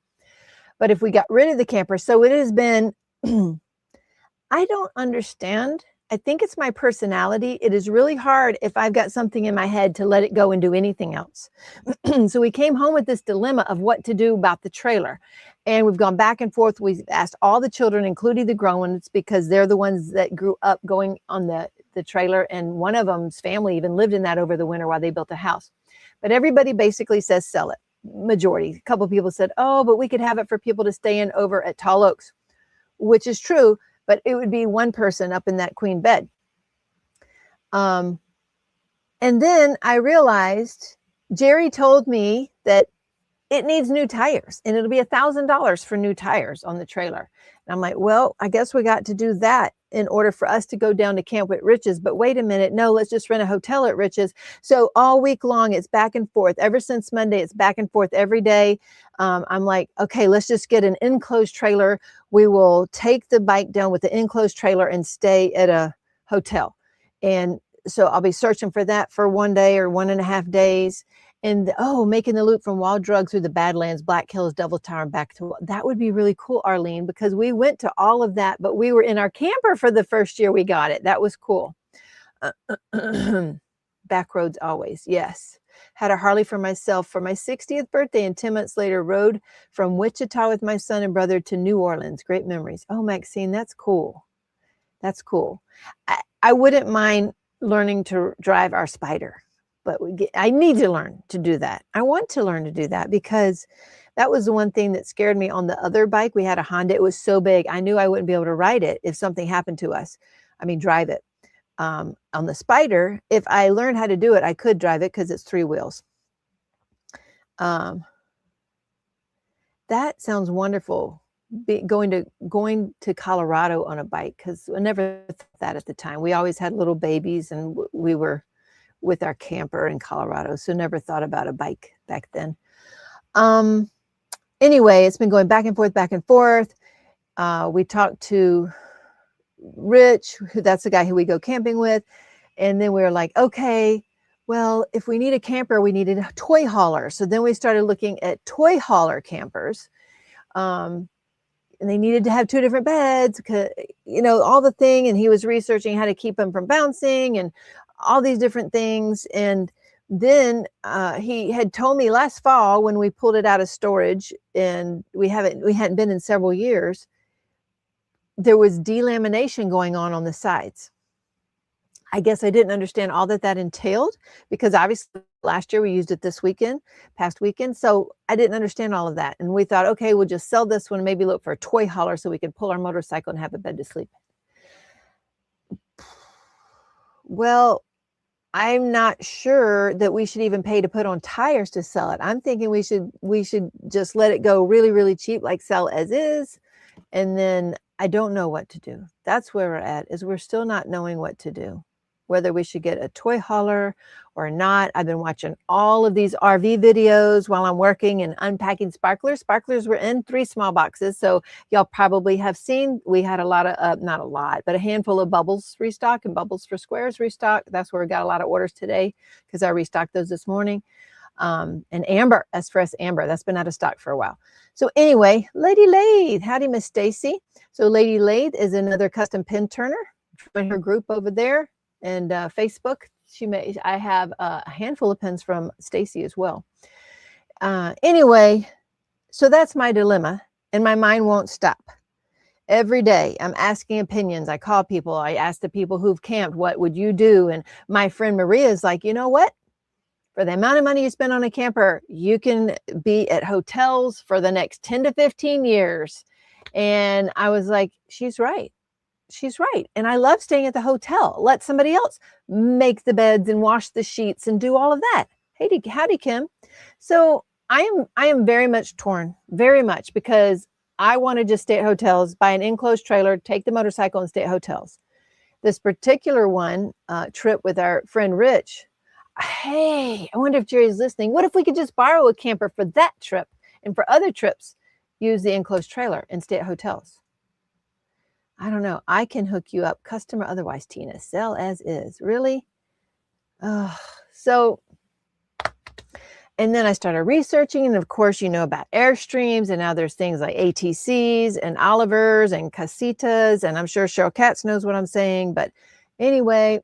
But if we got rid of the camper, so it has been, I don't understand. I think it's my personality. It is really hard if I've got something in my head to let it go and do anything else. So we came home with this dilemma of what to do about the trailer. And we've gone back and forth. We've asked all the children, including the grown ones, because they're the ones that grew up going on the trailer. And one of them's family even lived in that over the winter while they built a house. But everybody basically says sell it. Majority. A couple of people said, oh, but we could have it for people to stay in over at Tall Oaks, which is true. But it would be one person up in that queen bed. And then I realized Jerry told me that it needs new tires, and it'll be $1,000 for new tires on the trailer. And I'm like, well, I guess we got to do that in order for us to go down to camp with Rich's. But wait a minute, no, let's just rent a hotel at Rich's. So all week long, it's back and forth. Ever since Monday, it's back and forth every day. I'm like, okay, let's just get an enclosed trailer. We will take the bike down with the enclosed trailer and stay at a hotel. And so I'll be searching for that for 1 day or 1.5 days. And making the loop from Wild Drug through the Badlands, Black Hills, Devil Tower, and back to, that would be really cool, Arlene, because we went to all of that, but we were in our camper for the first year we got it. That was cool. Back roads always, yes. Had a Harley for myself for my 60th birthday, and 10 months later rode from Wichita with my son and brother to New Orleans. Great memories. Oh, Maxine, that's cool. That's cool. I wouldn't mind learning to drive our Spider. But I need to learn to do that. I want to learn to do that because that was the one thing that scared me on the other bike. We had a Honda. It was so big. I knew I wouldn't be able to ride it if something happened to us. I mean, drive it. On the Spider, if I learned how to do it, I could drive it because it's 3 wheels. That sounds wonderful. Going to Colorado on a bike, because I never thought that at the time. We always had little babies, and we were with our camper in Colorado, so never thought about a bike back then. Anyway, it's been going back and forth, back and forth. We talked to Rich, that's the guy who we go camping with, and then we were like, okay, well, if we need a camper, we needed a toy hauler. So then we started looking at toy hauler campers, and they needed to have 2 different beds, all the thing. And he was researching how to keep them from bouncing and all these different things. And then he had told me last fall when we pulled it out of storage, and we hadn't been in several years, there was delamination going on the sides. I guess I didn't understand all that entailed, because obviously last year we used it past weekend. So I didn't understand all of that. And we thought, okay, we'll just sell this one and maybe look for a toy hauler so we can pull our motorcycle and have a bed to sleep in. Well, I'm not sure that we should even pay to put on tires to sell it. I'm thinking we should just let it go really, really cheap, like sell as is. And then I don't know what to do. That's where we're at, is we're still not knowing what to do, whether we should get a toy hauler or not. I've been watching all of these RV videos while I'm working and unpacking sparklers. Sparklers were in 3 small boxes. So y'all probably have seen, we had a lot of, not a lot, but a handful of bubbles restock and bubbles for squares restock. That's where we got a lot of orders today, because I restocked those this morning. And amber, S4S amber, that's been out of stock for a while. So anyway, Lady Lathe, howdy, Miss Stacy. So Lady Lathe is another custom pin turner. Join her group over there. And Facebook, I have a handful of pins from Stacy as well. Anyway, so that's my dilemma, and my mind won't stop. Every day I'm asking opinions. I call people. I ask the people who've camped, what would you do? And my friend Maria is like, you know what? For the amount of money you spend on a camper, you can be at hotels for the next 10 to 15 years. And I was like, she's right. She's right. And I love staying at the hotel. Let somebody else make the beds and wash the sheets and do all of that. Hey, howdy, Kim. So I am very much torn, very much, because I want to just stay at hotels, buy an enclosed trailer, take the motorcycle and stay at hotels. This particular one trip with our friend Rich, hey, I wonder if Jerry's listening. What if we could just borrow a camper for that trip, and for other trips, use the enclosed trailer and stay at hotels? I don't know. I can hook you up, custom or otherwise, Tina. Sell as is. Really? So, and then I started researching, and of course, you know about Airstreams, and now there's things like ATCs and Olivers and Casitas, and I'm sure Cheryl Katz knows what I'm saying. But anyway,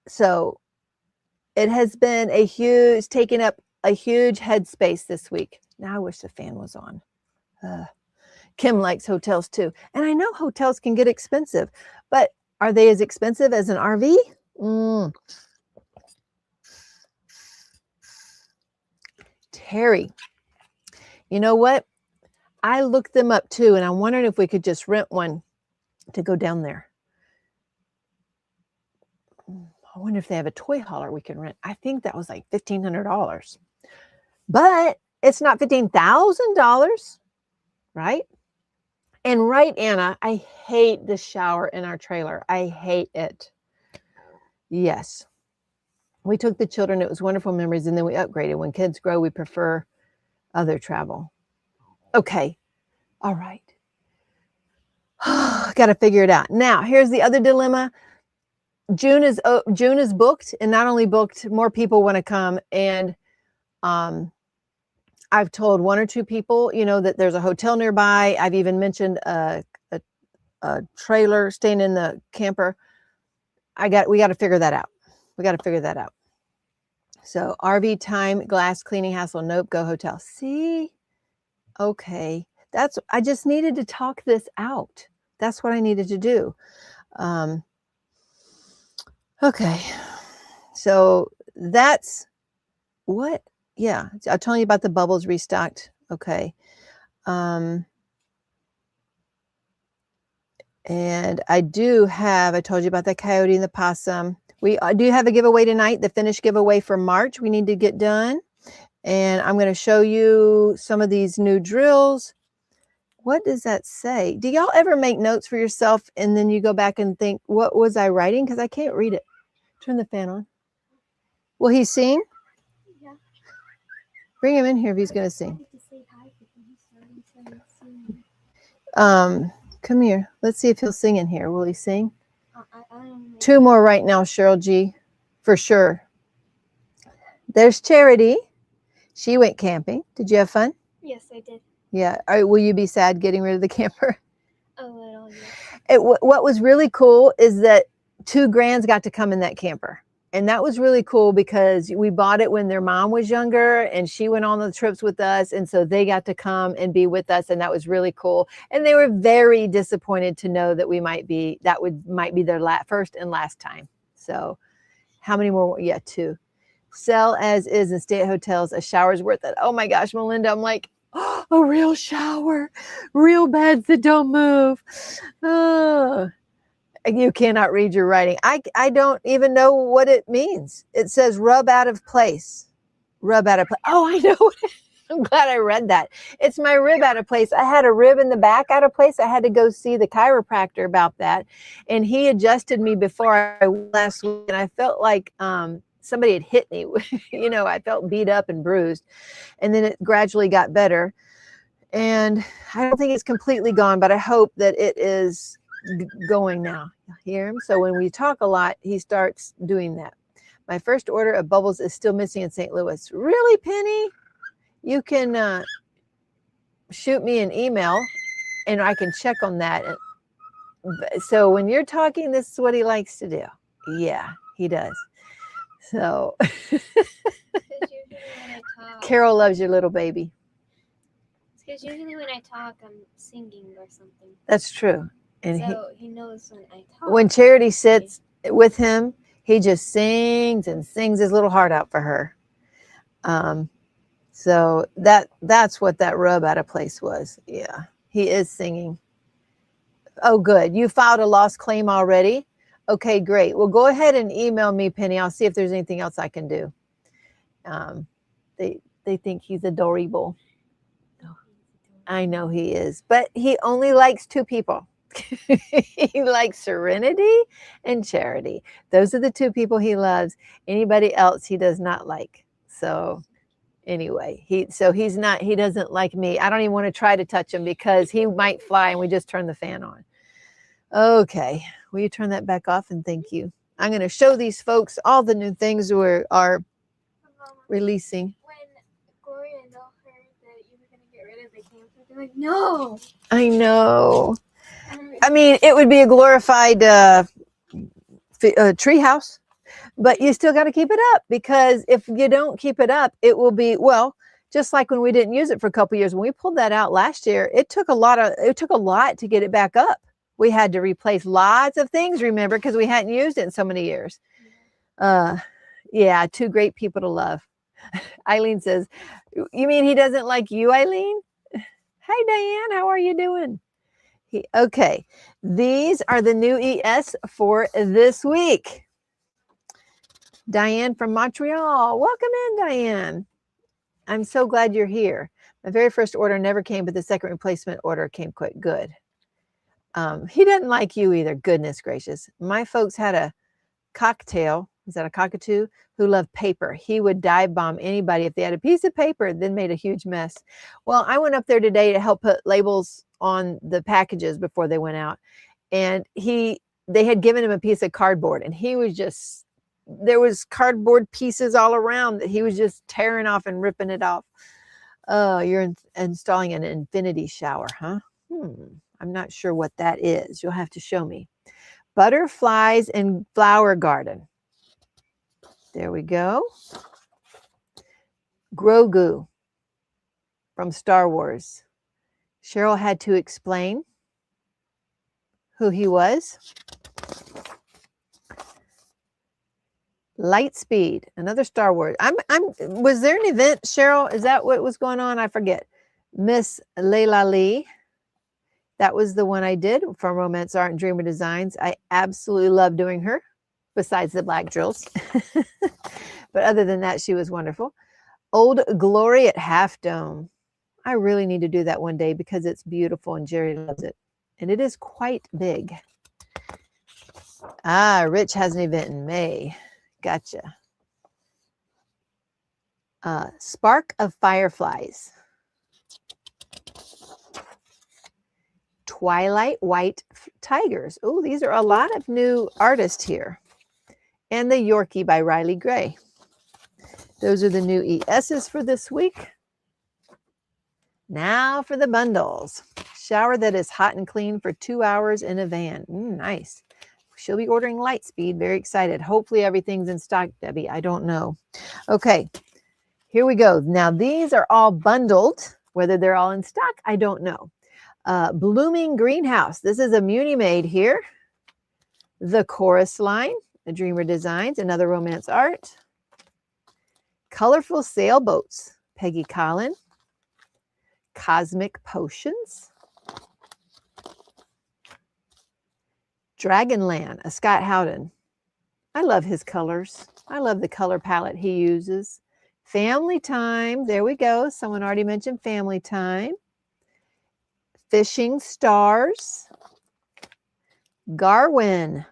so it has been taken up a huge headspace this week. Now I wish the fan was on. Kim likes hotels too. And I know hotels can get expensive, but are they as expensive as an RV? Terry, you know what? I looked them up too, and I'm wondering if we could just rent one to go down there. I wonder if they have a toy hauler we can rent. I think that was like $1,500. But It's not $15,000, right? And right, Anna, I hate the shower in our trailer. I hate it. Yes. We took the children. It was wonderful memories, and then we upgraded. When kids grow, we prefer other travel. Okay. All right. Got to figure it out. Now, here's the other dilemma. June is booked, and not only booked, more people want to come. And I've told one or two people, that there's a hotel nearby. I've even mentioned a trailer, staying in the camper. We got to figure that out. So RV time, glass cleaning hassle, nope, go hotel. See? Okay. I just needed to talk this out. That's what I needed to do. Okay. So that's what, yeah. I'll tell you about the bubbles restocked. Okay. And I told you about the coyote and the possum. We do have a giveaway tonight, the finished giveaway for March. We need to get done. And I'm going to show you some of these new drills. What does that say? Do y'all ever make notes for yourself and then you go back and think, what was I writing? Because I can't read it. Turn the fan on. Will he sing?
Yeah.
Bring him in here if he's going to sing. Come here. Let's see if he'll sing in here. Will he sing?
I don't know.
2 more right now, Cheryl G. For sure. There's Charity. She went camping. Did you have fun?
Yes, I did.
Yeah. Will you be sad getting rid of the camper?
A little, yeah.
What was really cool is that 2 grands got to come in that camper. And that was really cool because we bought it when their mom was younger and she went on the trips with us. And so they got to come and be with us. And that was really cool. And they were very disappointed to know that might be their first and last time. So how many more? Yeah, 2. Sell as is and stay at hotels. A shower's worth it. Oh my gosh, Melinda, I'm like, oh, a real shower, real beds that don't move. Oh. You cannot read your writing. I don't even know what it means. It says rub out of place. Rub out of place. Oh, I know. I'm glad I read that. It's my rib out of place. I had a rib in the back out of place. I had to go see the chiropractor about that. And he adjusted me before I went last week. And I felt like somebody had hit me. I felt beat up and bruised. And then it gradually got better. And I don't think it's completely gone, but I hope that it is going now. Hear him? So when we talk a lot, he starts doing that. My first order of bubbles is still missing in St. Louis. Really, Penny? You can shoot me an email and I can check on that. So when you're talking, this is what he likes to do. Yeah, he does. So Carol loves your little baby.
Because usually when I talk, I'm singing or something.
That's true. And
so he knows when I talk.
When Charity sits with him, he just sings and sings his little heart out for her. So that's what that rub out of place was. Yeah, he is singing. Oh, good. You filed a lost claim already? Okay, great. Well, go ahead and email me, Penny. I'll see if there's anything else I can do. They think he's adorable. I know he is, but he only likes 2 people. He likes Serenity and Charity. Those are the 2 people he loves. Anybody else he does not like. So anyway, he doesn't like me. I don't even want to try to touch him because he might fly and we just turn the fan on. Okay. Will you turn that back off? And thank you. I'm going to show these folks all the new things we are releasing.
When Gloria and Bill heard that you were going to get rid of the camper, they're like, no.
I know. I mean, it would be a glorified tree house, but you still got to keep it up because if you don't keep it up, it will be, well, just like when we didn't use it for a couple of years. When we pulled that out last year, it took a lot to get it back up. We had to replace lots of things, remember, because we hadn't used it in so many years. Yeah, 2 great people to love. Eileen says, you mean he doesn't like you, Eileen? Hi, Diane. How are you doing? Okay. These are the new ES for this week. Diane from Montreal. Welcome in, Diane. I'm so glad you're here. My very first order never came, but the second replacement order came quite good. He doesn't like you either. Goodness gracious. My folks had a cocktail. Is that a cockatoo? Who loved paper. He would dive bomb anybody if they had a piece of paper, then made a huge mess. Well, I went up there today to help put labels on the packages before they went out. And they had given him a piece of cardboard, and he was just, there was cardboard pieces all around that he was just tearing off and ripping it off. Oh, you're installing an infinity shower, huh? I'm not sure what that is. You'll have to show me. Butterflies and flower garden. There we go. Grogu from Star Wars. Cheryl had to explain who he was. Lightspeed, another Star Wars. Was there an event, Cheryl? Is that what was going on? I forget. Miss Layla Lee. That was the one I did from Romance Art and Dreamer Designs. I absolutely love doing her, besides the black drills. But other than that, she was wonderful. Old Glory at Half Dome. I really need to do that one day because it's beautiful and Jerry loves it. And it is quite big. Rich has an event in May. Gotcha. Spark of Fireflies. Twilight White Tigers. Oh, these are a lot of new artists here. And the Yorkie by Riley Gray. Those are the new ESs for this week. Now for the bundles. Shower that is hot and clean for 2 hours in a van. Nice. She'll be ordering Lightspeed. Very excited. Hopefully everything's in stock, Debbie. I don't know. Okay, here we go. Now these are all bundled. Whether they're all in stock, I don't know. Blooming Greenhouse. This is a Muni made here. The Chorus line, a Dreamer Designs, another Romance Art. Colorful Sailboats, Peggy Collin. Cosmic Potions. Dragonland, a Scott Howden. I love his colors. I love the color palette he uses. Family Time. There we go. Someone already mentioned Family Time. Fishing Stars. Garwin,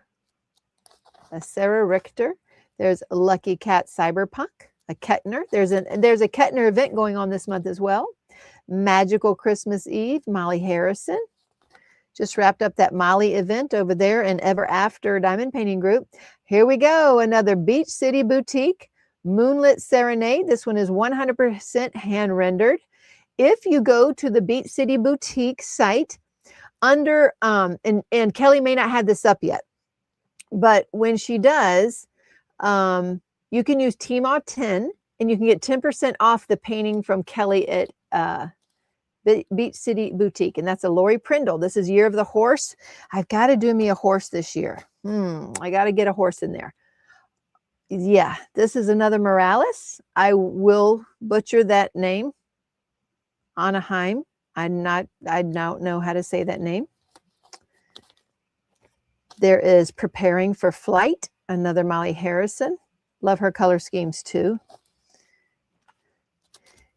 a Sarah Richter. There's Lucky Cat Cyberpunk, a Ketner. There's a Ketner event going on this month as well. Magical Christmas Eve, Molly Harrison. Just wrapped up that Molly event over there in Ever After Diamond Painting Group. Here we go. Another Beach City Boutique, Moonlit Serenade. This one is 100% hand rendered. If you go to the Beach City Boutique site under, and Kelly may not have this up yet, but when she does, you can use Teemaw-10 and you can get 10% off the painting from Kelly at the Beach City Boutique. And that's a Lori Prindle. This is Year of the Horse. I've got to do me a horse this year. I got to get a horse in there. Yeah, this is another Morales. I will butcher that name. Anaheim. I don't know how to say that name. There is Preparing for Flight, another Molly Harrison. Love her color schemes too.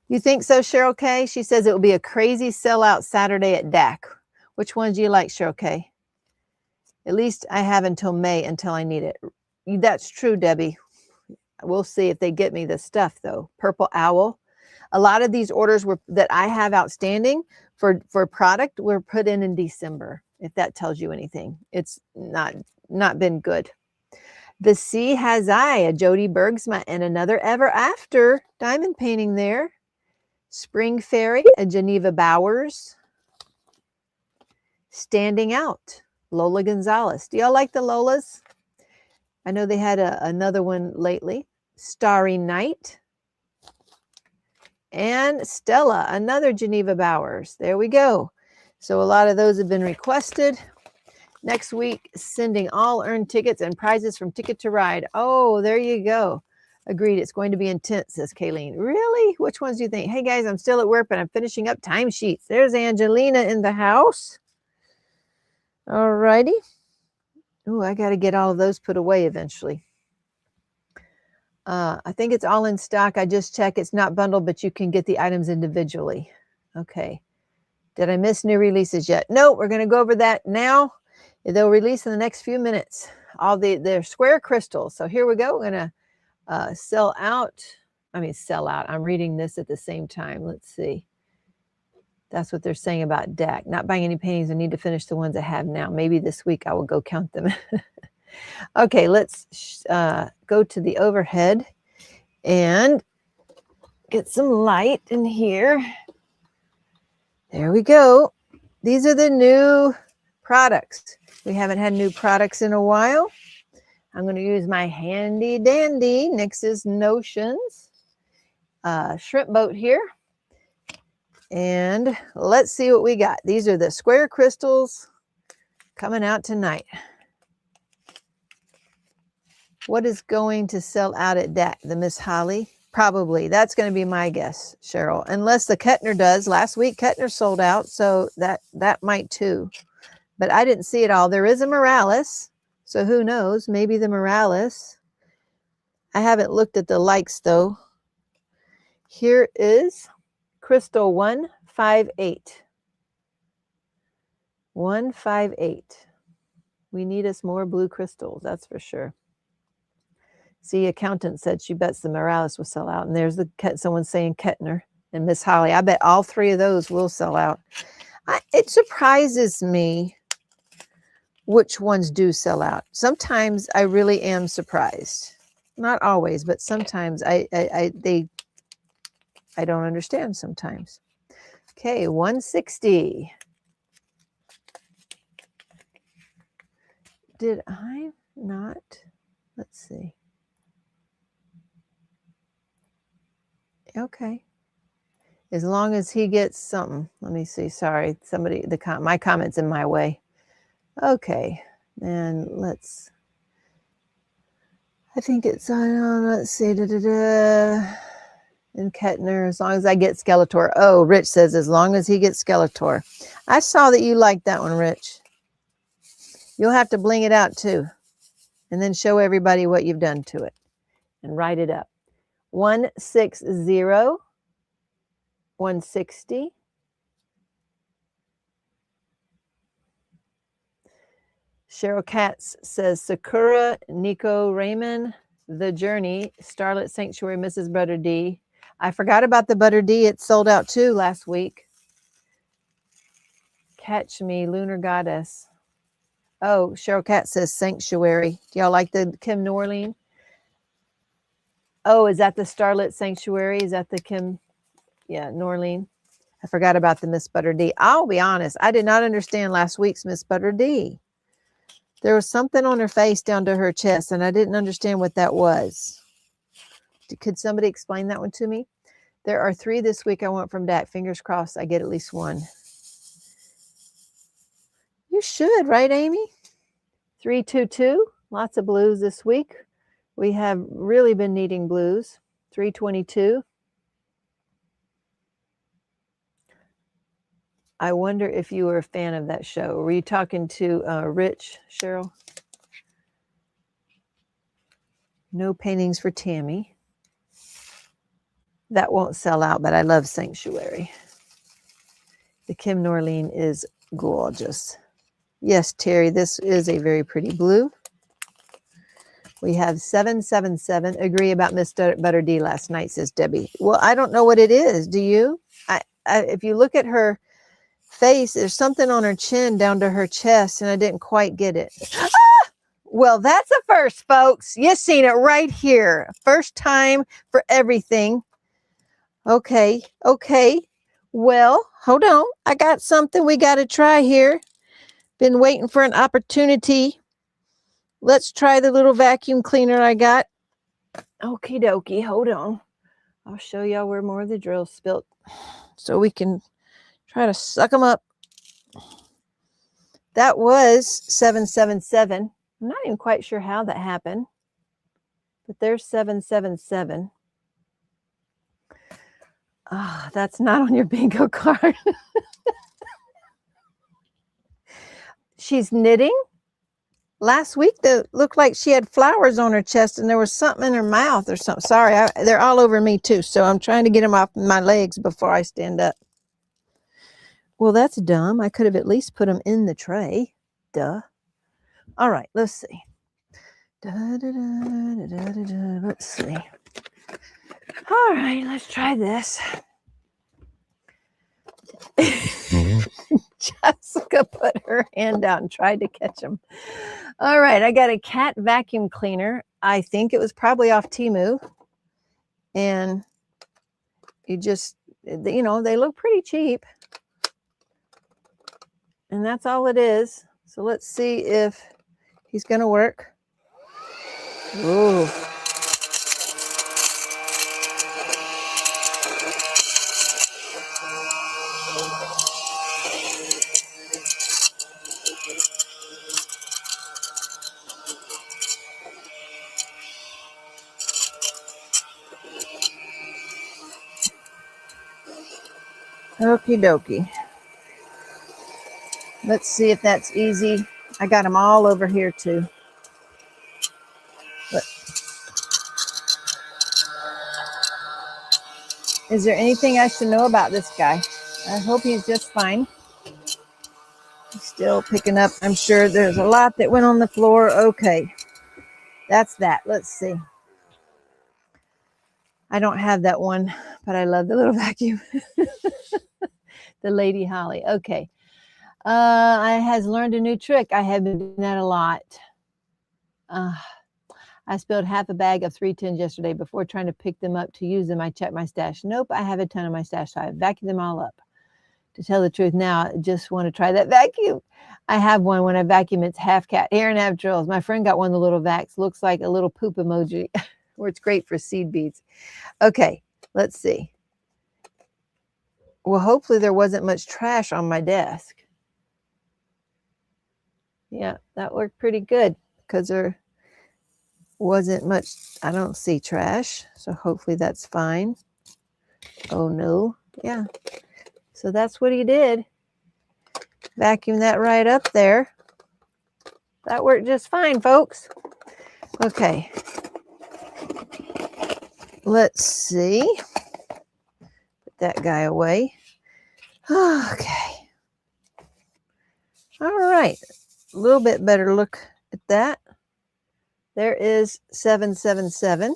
You think so, Cheryl K? She says it will be a crazy sellout Saturday at DAC. Which ones do you like, Cheryl K? At least I have until May until I need it. That's true, Debbie. We'll see if they get me the stuff though. Purple Owl. A lot of these orders that I have outstanding for product were put in December, if that tells you anything. It's not been good. The Sea Has I, a Jody Bergsma, and another Ever After diamond painting there. Spring Fairy, a Geneva Bowers. Standing Out, Lola Gonzalez. Do y'all like the Lolas? I know they had another one lately. Starry Night. And Stella, another Geneva Bowers. There we go. So a lot of those have been requested. Next week, sending all earned tickets and prizes from Ticket to Ride. Oh, there you go. Agreed. It's going to be intense, says Kayleen. Really? Which ones do you think? Hey, guys, I'm still at work, but I'm finishing up timesheets. There's Angelina in the house. All righty. Oh, I got to get all of those put away eventually. I think it's all in stock. I just checked. It's not bundled, but you can get the items individually. Okay. Did I miss new releases yet? No, we're going to go over that now. They'll release in the next few minutes. All they're square crystals. So here we go. We're going to sell out. I'm reading this at the same time. Let's see. That's what they're saying about DAC. Not buying any paintings. I need to finish the ones I have now. Maybe this week I will go count them. Okay, let's go to the overhead and get some light in here. There we go. These are the new products. We haven't had new products in a while. I'm going to use my handy dandy NYX's Notions shrimp boat here. And let's see what we got. These are the square crystals coming out tonight. What is going to sell out at DAC? The Miss Holly? Probably. That's going to be my guess, Cheryl. Unless the Ketner does. Last week, Ketner sold out, so that might too. But I didn't see it all. There is a Morales, so who knows? Maybe the Morales. I haven't looked at the likes, though. Here is Crystal 158. 158. We need us more blue crystals, that's for sure. See, accountant said she bets the Morales will sell out. And there's someone saying Ketner and Miss Holly. I bet all three of those will sell out. It surprises me which ones do sell out. Sometimes I really am surprised. Not always, but sometimes I don't understand sometimes. Okay, 160. Did I not? Let's see. Okay. As long as he gets something. Let me see. Sorry, my comment's in my way. Okay. And I think it's on, let's see. And Ketner, as long as I get Skeletor. Oh, Rich says as long as he gets Skeletor. I saw that you liked that one, Rich. You'll have to bling it out too. And then show everybody what you've done to it. And write it up. 160, 160. Cheryl Katz says Sakura, Nico Raymond, The Journey, Starlit Sanctuary, Mrs. Butter D. I forgot about the Butter D. It sold out too last week. Catch Me, Lunar Goddess. Oh, Cheryl Katz says Sanctuary. Do y'all like the Kim Norleen? Oh, is that the Starlit Sanctuary? Is that the Kim? Yeah, Norleen. I forgot about the Miss Butter D. I'll be honest. I did not understand last week's Miss Butter D. There was something on her face down to her chest, and I didn't understand what that was. Could somebody explain that one to me? There are 3 this week I want from DAC. Fingers crossed I get at least one. You should, right, Amy? 322. Lots of blues this week. We have really been needing blues. 322. I wonder if you were a fan of that show. Were you talking to Rich, Cheryl? No paintings for Tammy. That won't sell out, but I love Sanctuary. The Kim Norleen is gorgeous. Yes, Terry, this is a very pretty blue. We have 777. Agree about Miss Butter D last night, says Debbie. Well, I don't know what it is. Do you? If you look at her face, there's something on her chin down to her chest, and I didn't quite get it. Ah! Well, that's a first, folks. You've seen it right here. First time for everything. Okay. Well, hold on. I got something we got to try here. Been waiting for an opportunity. Let's try the little vacuum cleaner I got. Okie dokie. Hold on. I'll show y'all where more of the drill's spilt so we can try to suck them up. That was 777. I'm not even quite sure how that happened, but there's 777. Ah, that's not on your bingo card. She's knitting. last week that looked like she had flowers on her chest and there was something in her mouth or something. Sorry, they're all over me too. So I'm trying to get them off my legs before I stand up. Well, that's dumb. I could have at least put them in the tray. Duh. All right, let's see. Let's see. All right, let's try this. Jessica put her hand out and tried to catch them. All right, I got a cat vacuum cleaner. I think it was probably off Temu. And you just, you know, they look pretty cheap. And that's all it is. So let's see if he's going to work. Ooh. Okie dokie. Let's see if that's easy. I got them all over here too. But is there anything I should know about this guy? I hope he's just fine. He's still picking up. I'm sure there's a lot that went on the floor. Okay. That's that. Let's see. I don't have that one, but I love the little vacuum. The Lady Holly. Okay. I has learned a new trick. I have been doing that a lot. I spilled half a bag of 310s yesterday. Before trying to pick them up to use them, I checked my stash. Nope, I have a ton in my stash, so I vacuumed them all up. To tell the truth now, I just want to try that vacuum. I have one. When I vacuum, it's half cat hair and half drills. My friend got one of the little vacs. Looks like a little poop emoji, where it's great for seed beads. Okay, let's see. Well, hopefully there wasn't much trash on my desk. Yeah, that worked pretty good because there wasn't much. I don't see trash, so hopefully that's fine. Oh no, yeah. So that's what he did. Vacuum that right up there. That worked just fine, folks. Okay. Let's see. Put that guy away. Okay. All right. A little bit better look at that. There is 777.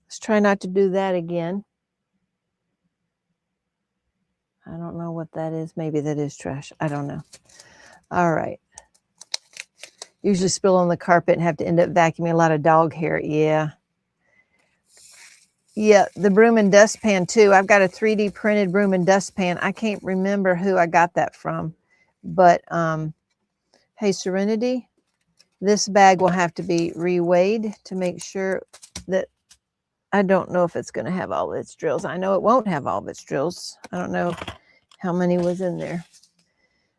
Let's try not to do that again. I don't know what that is. Maybe that is trash. I don't know. All right. Usually spill on the carpet and have to end up vacuuming a lot of dog hair. Yeah. Yeah, the broom and dustpan too. I've got a 3D printed broom and dustpan. I can't remember who I got that from. But, hey, Serenity, this bag will have to be reweighed to make sure that I don't know if it's going to have all of its drills. I know it won't have all of its drills. I don't know how many was in there.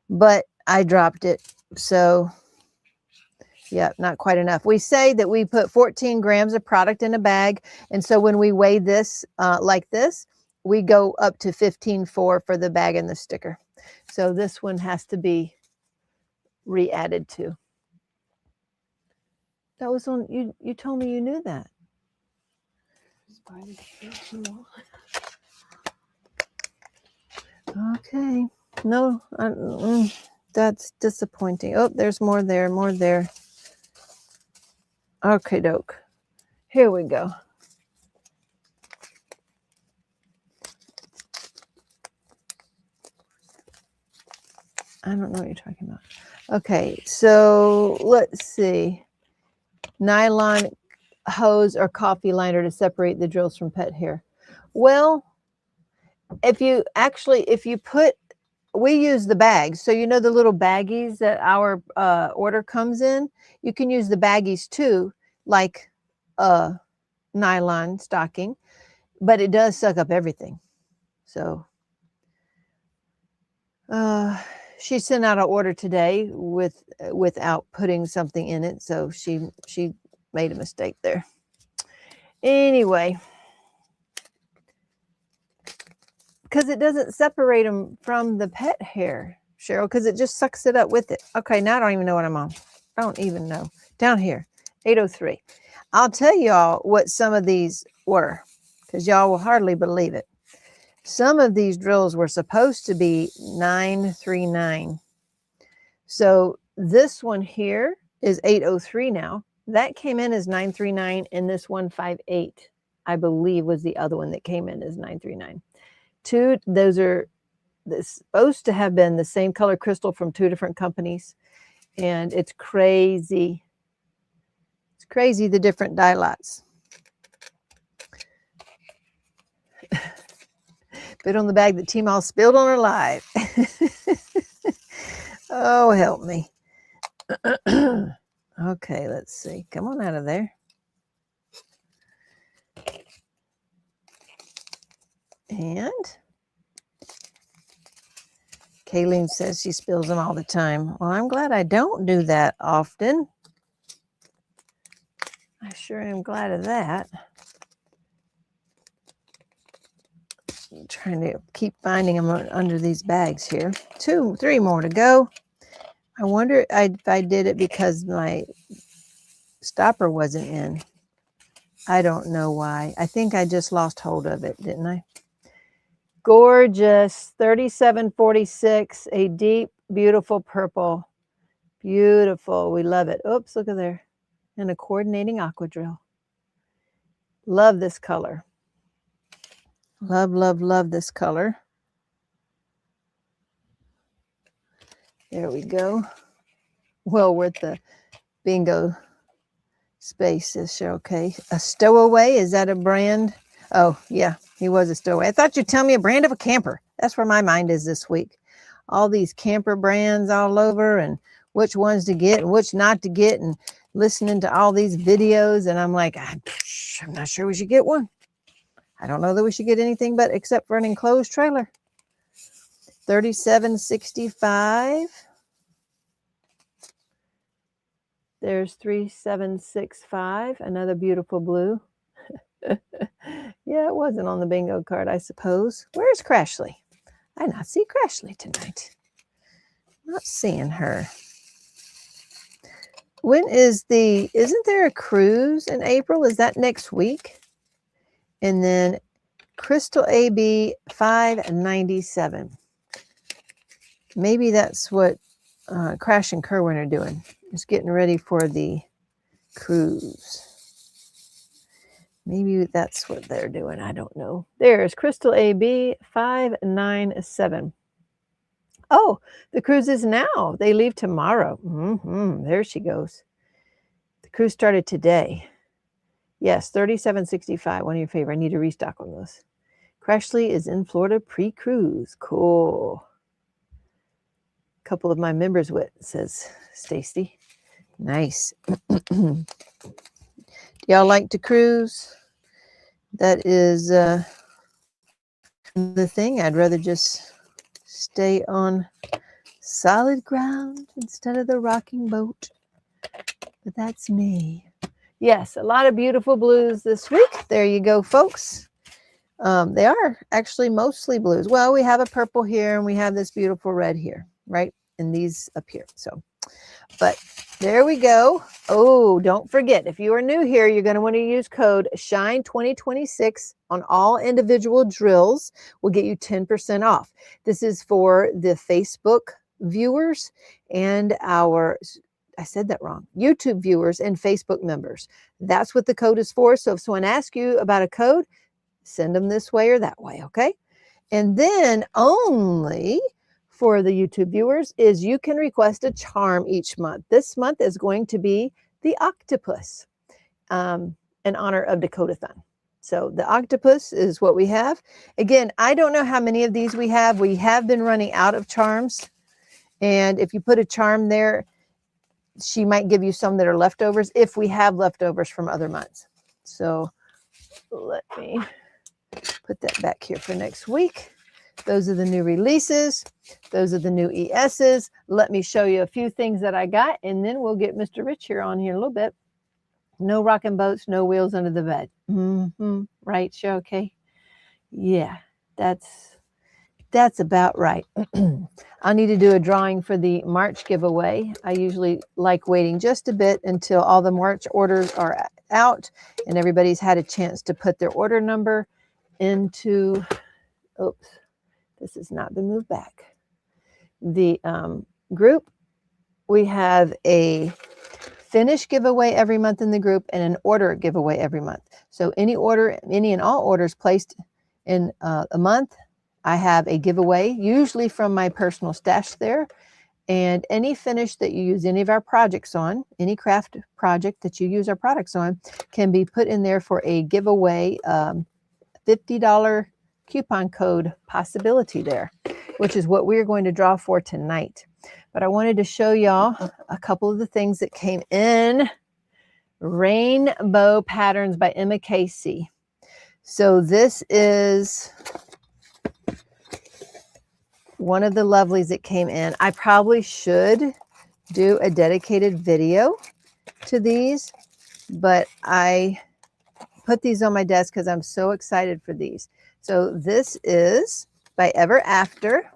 But I dropped it. So, yeah, not quite enough. We say that we put 14 grams of product in a bag. And so when we weigh this like this, we go up to 15.4 for the bag and the sticker. So this one has to be re-added to. That was on, you told me you knew that. Okay. No, that's disappointing. Oh, there's more there, more there. Okay, doke. Here we go. I don't know what you're talking about. Okay, so let's see. Nylon hose or coffee liner to separate the drills from pet hair. Well, if you put, we use the bags. So you know the little baggies that our order comes in? You can use the baggies too, like a nylon stocking, but it does suck up everything. So she sent out an order today without putting something in it. So she made a mistake there. Anyway, because it doesn't separate them from the pet hair. Cheryl, because it just sucks it up with it. Okay, now I don't even know what I'm on. I don't even know. Down here, 803. I'll tell y'all what some of these were, because y'all will hardly believe it. Some of these drills were supposed to be 939. So this one here is 803 now. That came in as 939, and this 158, I believe, was the other one that came in as 939. Those are supposed to have been the same color crystal from two different companies, and it's crazy. It's crazy the different dye lots. Bit on the bag that Teemaw spilled on her live. Oh, help me. Okay, let's see. Come on out of there. And Kayleen says she spills them all the time. Well, I'm glad I don't do that often. I sure am glad of that. I'm trying to keep finding them under these bags here. 3 more to go. I wonder if I did it because my stopper wasn't in. I don't know why. I think I just lost hold of it, didn't I? Gorgeous, 3746, a deep, beautiful purple. Beautiful, we love it. Oops, look at there. And a coordinating aqua drill. Love this color. Love, love, love this color. There we go. Well worth the bingo space, is sure okay. A Stowaway, is that a brand? Oh, yeah, he was a Stowaway. I thought you'd tell me a brand of a camper. That's where my mind is this week. All these camper brands all over, and which ones to get and which not to get, and listening to all these videos, and I'm like, I'm not sure we should get one. I don't know that we should get anything but except for an enclosed trailer. 3765. There's 3765, another beautiful blue. Yeah, it wasn't on the bingo card, I suppose. Where's Crashley? I not see Crashley tonight. Not seeing her. When is isn't there a cruise in April? Is that next week? And then Crystal AB 597. Maybe that's what Crash and Kerwin are doing. Just getting ready for the cruise. Maybe that's what they're doing. I don't know. There's Crystal AB 597. Oh, the cruise is now. They leave tomorrow. There she goes. The cruise started today. Yes, 3765. One of your favorite. I need to restock on those. Crashley is in Florida pre-cruise. Cool. A couple of my members went, says Stacy. Nice. Y'all like to cruise? That is the thing. I'd rather just stay on solid ground instead of the rocking boat. But that's me. Yes, a lot of beautiful blues this week. There you go, folks. They are actually mostly blues. Well, we have a purple here, and we have this beautiful red here, right? And these up here. So, but there we go. Oh, don't forget, if you are new here, you're going to want to use code SHINE2026 on all individual drills. We'll get you 10% off. This is for the Facebook viewers and our, I said that wrong, YouTube viewers and Facebook members. That's what the code is for. So if someone asks you about a code, send them this way or that way, okay? And then only for the YouTube viewers is you can request a charm each month. This month is going to be the octopus in honor of Dakota-thon. So the octopus is what we have. Again, I don't know how many of these we have. We have been running out of charms. And if you put a charm there, she might give you some that are leftovers if we have leftovers from other months. So let me put that back here for next week. Those are the new releases. Those are the new ESs. Let me show you a few things that I got, and then we'll get Mr. Rich here on here a little bit. No rocking boats, no wheels under the bed. Right, show okay? Yeah, that's That's about right. I'll need to do a drawing for the March giveaway. I usually like waiting just a bit until all the March orders are out and everybody's had a chance to put their order number into, oops, this has not been moved back. The group. We have a finish giveaway every month in the group and an order giveaway every month. So any and all orders placed in a month, I have a giveaway, usually from my personal stash there. And any finish that you use any of our projects on, any craft project that you use our products on, can be put in there for a giveaway $50 coupon code possibility there, which is what we're going to draw for tonight. But I wanted to show y'all a couple of the things that came in. Rainbow Patterns by Emma Casey. So this is one of the lovelies that came in. I probably should do a dedicated video to these, but I put these on my desk because I'm so excited for these. So this is by Ever After.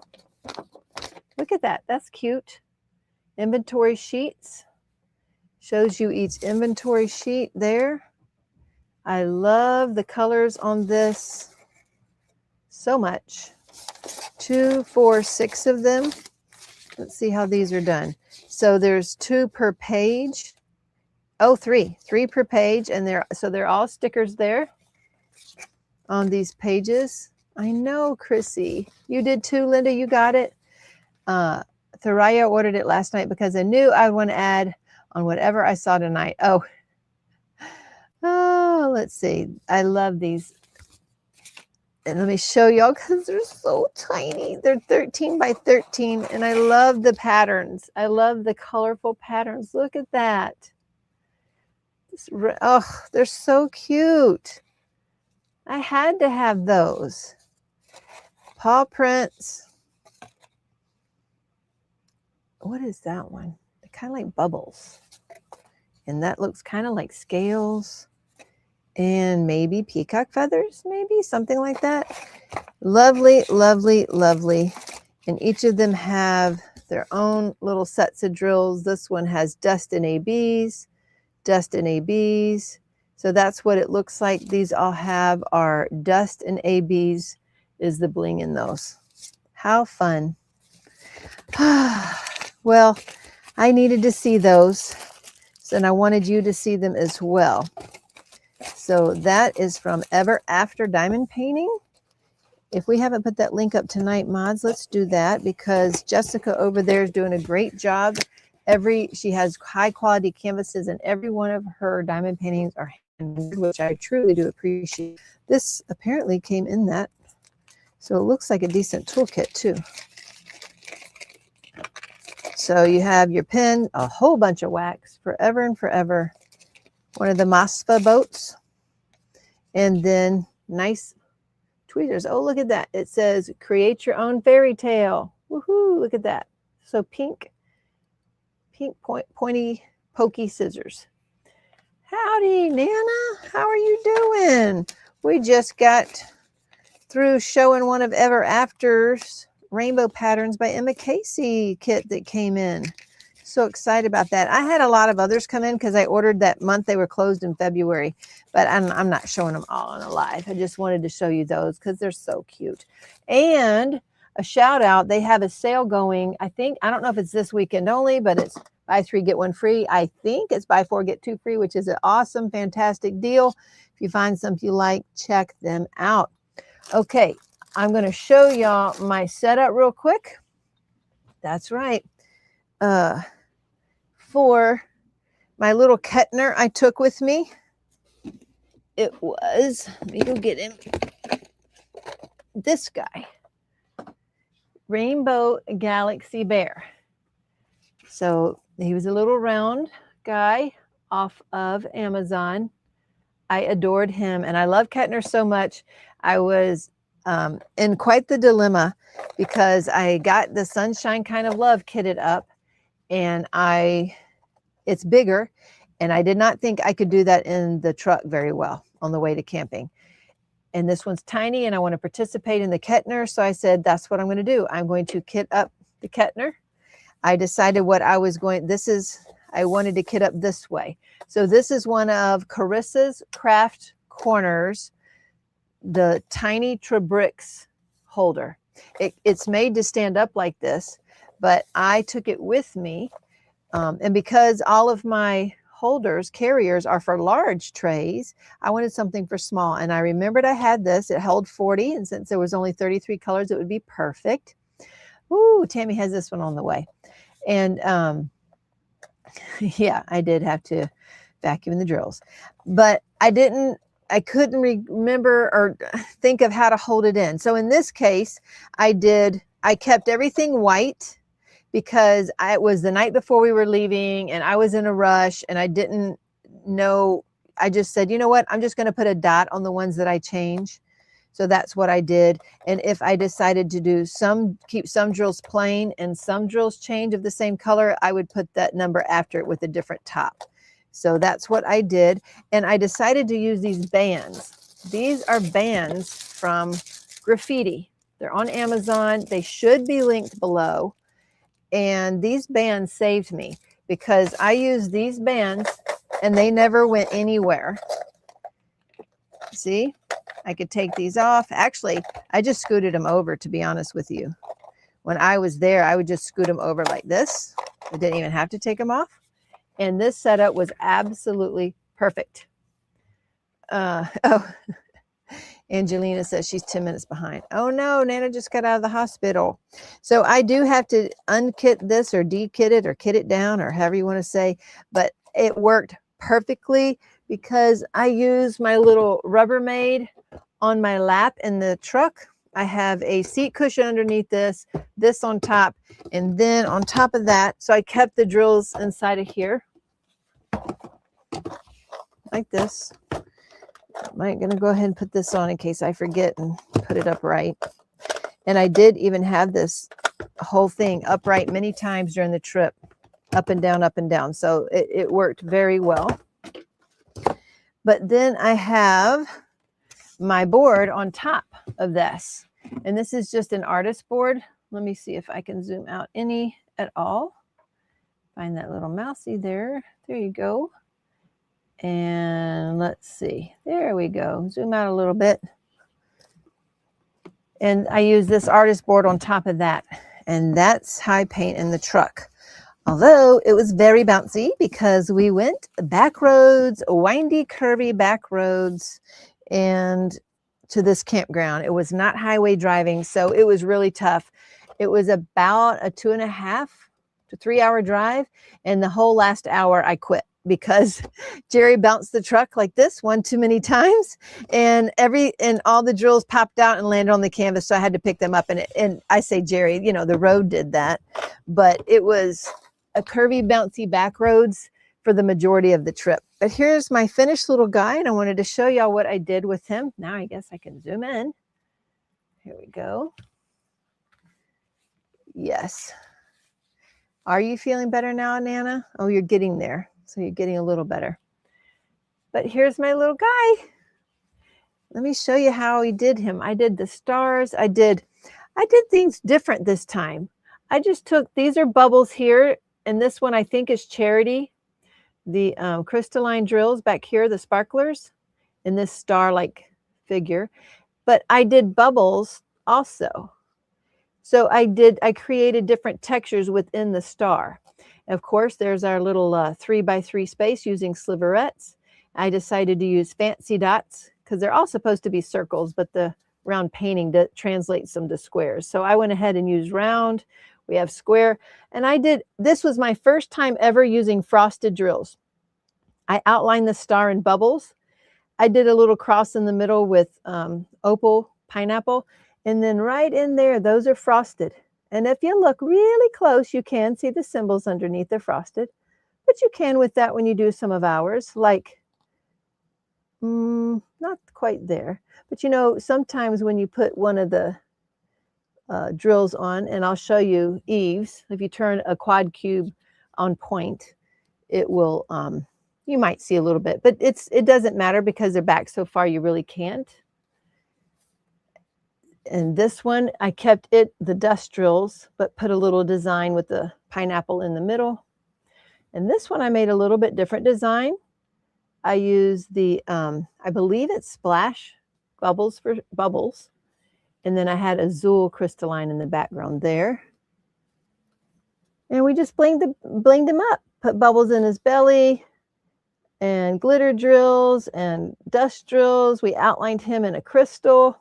Look at that. That's cute. Inventory sheets. Shows you each inventory sheet there. I love the colors on this so much. 2, 4, 6 of them. Let's see how these are done. So there's 2 per page. Oh, 3 per page. And they're all stickers there on these pages. I know, Chrissy. You did too, Linda. You got it. Thoraya ordered it last night because I knew I would want to add on whatever I saw tonight. Oh, let's see. I love these. And let me show y'all because they're so tiny. They're 13 by 13. And I love the patterns. I love the colorful patterns. Look at that. Oh, they're so cute. I had to have those. Paw prints. What is that one? They're kind of like bubbles. And that looks kind of like scales. And maybe peacock feathers, maybe something like that. Lovely, lovely, lovely. And each of them have their own little sets of drills. This one has dust and ABs, dust and ABs. So that's what it looks like. These all have are dust and ABs is the bling in those. How fun. Well, I needed to see those. And I wanted you to see them as well. So that is from Ever After Diamond Painting. If we haven't put that link up tonight, mods, let's do that because Jessica over there is doing a great job. She has high quality canvases and every one of her diamond paintings are handmade, which I truly do appreciate. This apparently came in that. So it looks like a decent toolkit too. So you have your pen, a whole bunch of wax, Forever and Forever. One of the Maspa boats. And then nice tweezers. Oh, look at that. It says, create your own fairy tale. Woohoo, look at that. So pink pointy, pokey scissors. Howdy, Nana. How are you doing? We just got through showing one of Ever After's Rainbow Patterns by Emma Casey kit that came in. So excited about that. I had a lot of others come in because I ordered that month. They were closed in February, but I'm not showing them all on a live. I just wanted to show you those because they're so cute. And a shout out, they have a sale going. I don't know if it's this weekend only, but it's buy 3, get 1 free. I think it's buy 4, get 2 free, which is an awesome, fantastic deal. If you find something you like, check them out. Okay, I'm going to show y'all my setup real quick. That's right. For my little Ketner I took with me, it was, let me go get him, this guy, Rainbow Galaxy Bear. So he was a little round guy off of Amazon. I adored him and I love Ketner so much. I was in quite the dilemma because I got the Sunshine Kind of Love kitted up and it's bigger, and I did not think I could do that in the truck very well on the way to camping. And this one's tiny and I want to participate in the Ketner. So I said, that's what I'm going to do. I'm going to kit up the Ketner. I decided what I was going, I wanted to kit up this way. So this is one of Carissa's Craft Corners, the tiny Trabrix holder. It's made to stand up like this, but I took it with me. And because all of my carriers are for large trays, I wanted something for small. And I remembered I had this. It held 40. And since there was only 33 colors, it would be perfect. Ooh, Tammy has this one on the way. And yeah, I did have to vacuum the drills. But I couldn't remember or think of how to hold it in. So in this case, I kept everything white, because it was the night before we were leaving and I was in a rush and I didn't know. I just said, you know what, I'm just going to put a dot on the ones that I change. So that's what I did. And if I decided to do keep some drills plain and some drills change of the same color, I would put that number after it with a different top. So that's what I did. And I decided to use these bands. These are bands from Graffiti. They're on Amazon. They should be linked below. And these bands saved me because I used these bands and they never went anywhere. See, I could take these off. Actually, I just scooted them over, to be honest with you. When I was there, I would just scoot them over like this. I didn't even have to take them off. And this setup was absolutely perfect. Oh, Angelina says she's 10 minutes behind. Oh no, Nana just got out of the hospital. So I do have to unkit this or de-kit it or kit it down or however you want to say, but it worked perfectly because I use my little Rubbermaid on my lap in the truck. I have a seat cushion underneath this on top, and then on top of that, so I kept the drills inside of here like this. I'm going to go ahead and put this on in case I forget and put it upright. And I did even have this whole thing upright many times during the trip, up and down, up and down. So it worked very well. But then I have my board on top of this. And this is just an artist board. Let me see if I can zoom out any at all. Find that little mousey there. There you go. And let's see, there we go. Zoom out a little bit. And I use this artist board on top of that. And that's how I paint in the truck. Although it was very bouncy because we went back roads, windy, curvy back roads, and to this campground. It was not highway driving, so it was really tough. It was about a 2.5 to 3 hour drive. And the whole last hour I quit, because Jerry bounced the truck like this one too many times, and all the drills popped out and landed on the canvas. So I had to pick them up. And I say, Jerry, you know, the road did that, but it was a curvy, bouncy back roads for the majority of the trip. But here's my finished little guy, and I wanted to show y'all what I did with him. Now I guess I can zoom in. Here we go. Yes. Are you feeling better now, Nana? Oh, you're getting there. So you're getting a little better. But here's my little guy. Let me show you how I did him. I did the stars. I did things different this time. I just took, these are bubbles here, and this one I think is Charity. The crystalline drills back here, the sparklers, and this star-like figure. But I did bubbles also. So I created different textures within the star. Of course, there's our little 3x3 space using sliverettes. I decided to use fancy dots because they're all supposed to be circles, but the round painting translates them to squares. So I went ahead and used round. We have square. And this was my first time ever using frosted drills. I outlined the star in bubbles. I did a little cross in the middle with opal pineapple. And then right in there, those are frosted. And if you look really close, you can see the symbols underneath the frosted. But you can with that when you do some of ours, like, not quite there. But you know, sometimes when you put one of the drills on, and I'll show you Eve's, if you turn a quad cube on point, it will, you might see a little bit. But it doesn't matter because they're back so far, you really can't. And this one, I kept it, the dust drills, but put a little design with the pineapple in the middle. And this one, I made a little bit different design. I used the, I believe it's Splash Bubbles for bubbles. And then I had Azul crystalline in the background there. And we just blinged him up, put bubbles in his belly and glitter drills and dust drills. We outlined him in a crystal.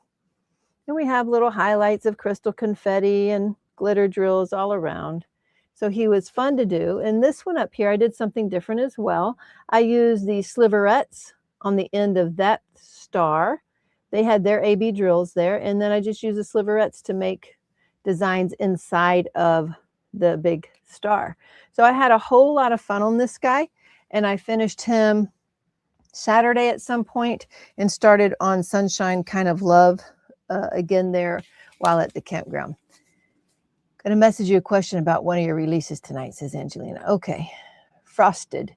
And we have little highlights of crystal confetti and glitter drills all around. So he was fun to do. And this one up here, I did something different as well. I used the sliverettes on the end of that star. They had their AB drills there. And then I just used the sliverettes to make designs inside of the big star. So I had a whole lot of fun on this guy. And I finished him Saturday at some point and started on Sunshine Kind of Love again there while at the campground. Going to message you a question about one of your releases tonight, says Angelina. Okay. Frosted.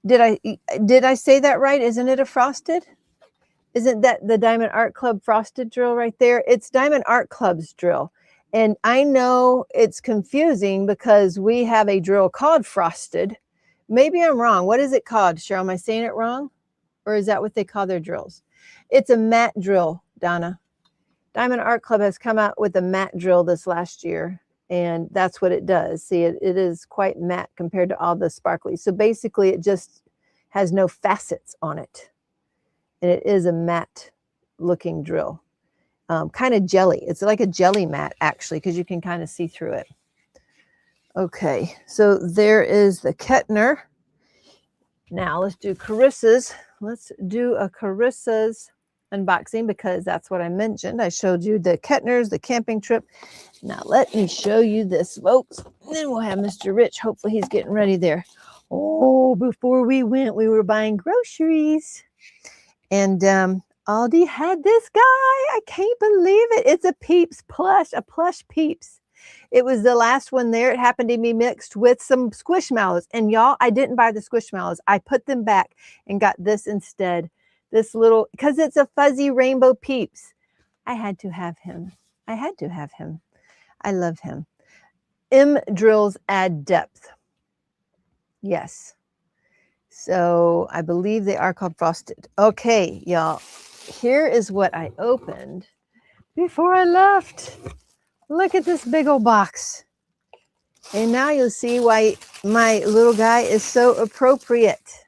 Did I say that right? Isn't it a frosted? Isn't that the Diamond Art Club frosted drill right there? It's Diamond Art Club's drill. And I know it's confusing because we have a drill called frosted. Maybe I'm wrong. What is it called, Cheryl? Am I saying it wrong? Or is that what they call their drills? It's a matte drill, Donna. Diamond Art Club has come out with a matte drill this last year. And that's what it does. See, it is quite matte compared to all the sparkly. So basically, it just has no facets on it. And it is a matte looking drill. Kind of jelly. It's like a jelly mat, actually, because you can kind of see through it. Okay, so there is the Ketner. Now let's do Carissa's. Let's do a Carissa's unboxing because that's what I mentioned. I showed you the Ketners, the camping trip. Now let me show you this, folks. And then we'll have Mr. Rich. Hopefully he's getting ready there. Oh, before we went, we were buying groceries. And Aldi had this guy. I can't believe it. It's a Peeps plush, a plush Peeps. It was the last one there. It happened to be mixed with some Squishmallows. And y'all, I didn't buy the Squishmallows. I put them back and got this instead. This little, because it's a fuzzy rainbow Peeps. I had to have him. I had to have him. I love him. M drills add depth. Yes. So I believe they are called frosted. Okay, y'all. Here is what I opened before I left. Look at this big old box. And now you'll see why my little guy is so appropriate.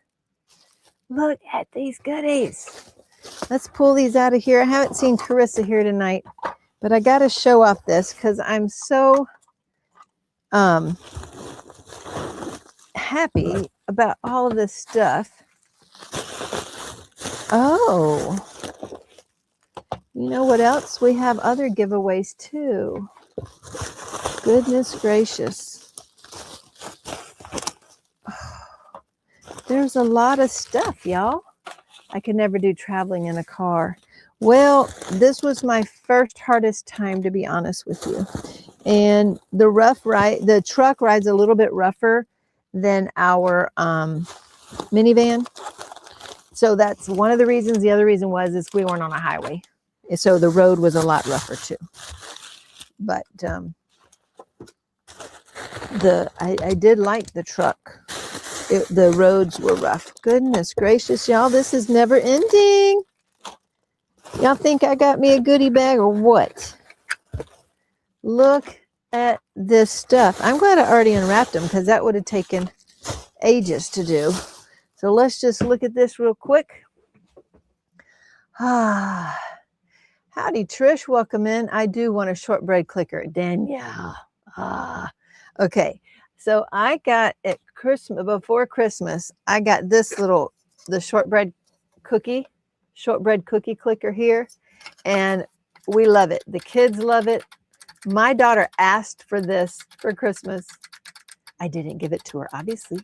Look at these goodies. Let's pull these out of here. I haven't seen Carissa here tonight, but I got to show off this because I'm so happy about all of this stuff. Oh, you know what else? We have other giveaways too. Goodness gracious. There's a lot of stuff, y'all. I could never do traveling in a car. Well, this was my first hardest time, to be honest with you. And the rough ride, the truck rides a little bit rougher than our minivan. So that's one of the reasons. The other reason is we weren't on a highway. So the road was a lot rougher too. But I did like the truck. The roads were rough. Goodness gracious, y'all. This is never ending. Y'all think I got me a goodie bag or what? Look at this stuff. I'm glad I already unwrapped them because that would have taken ages to do. So let's just look at this real quick. Howdy, Trish. Welcome in. I do want a shortbread clicker. Danielle. Okay. So I got at Christmas, before Christmas, I got this the shortbread cookie clicker here. And we love it. The kids love it. My daughter asked for this for Christmas. I didn't give it to her, obviously,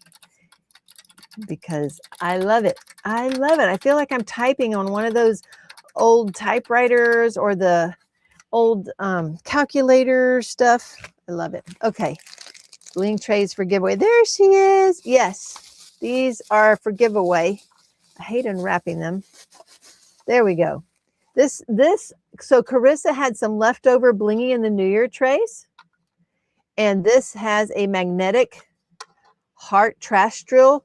because I love it. I love it. I feel like I'm typing on one of those old typewriters or the old calculator stuff. I love it. Okay. Bling trays for giveaway. There she is. Yes, these are for giveaway. I hate unwrapping them. There we go. So Carissa had some leftover blingy in the New Year trays. And this has a magnetic heart trash drill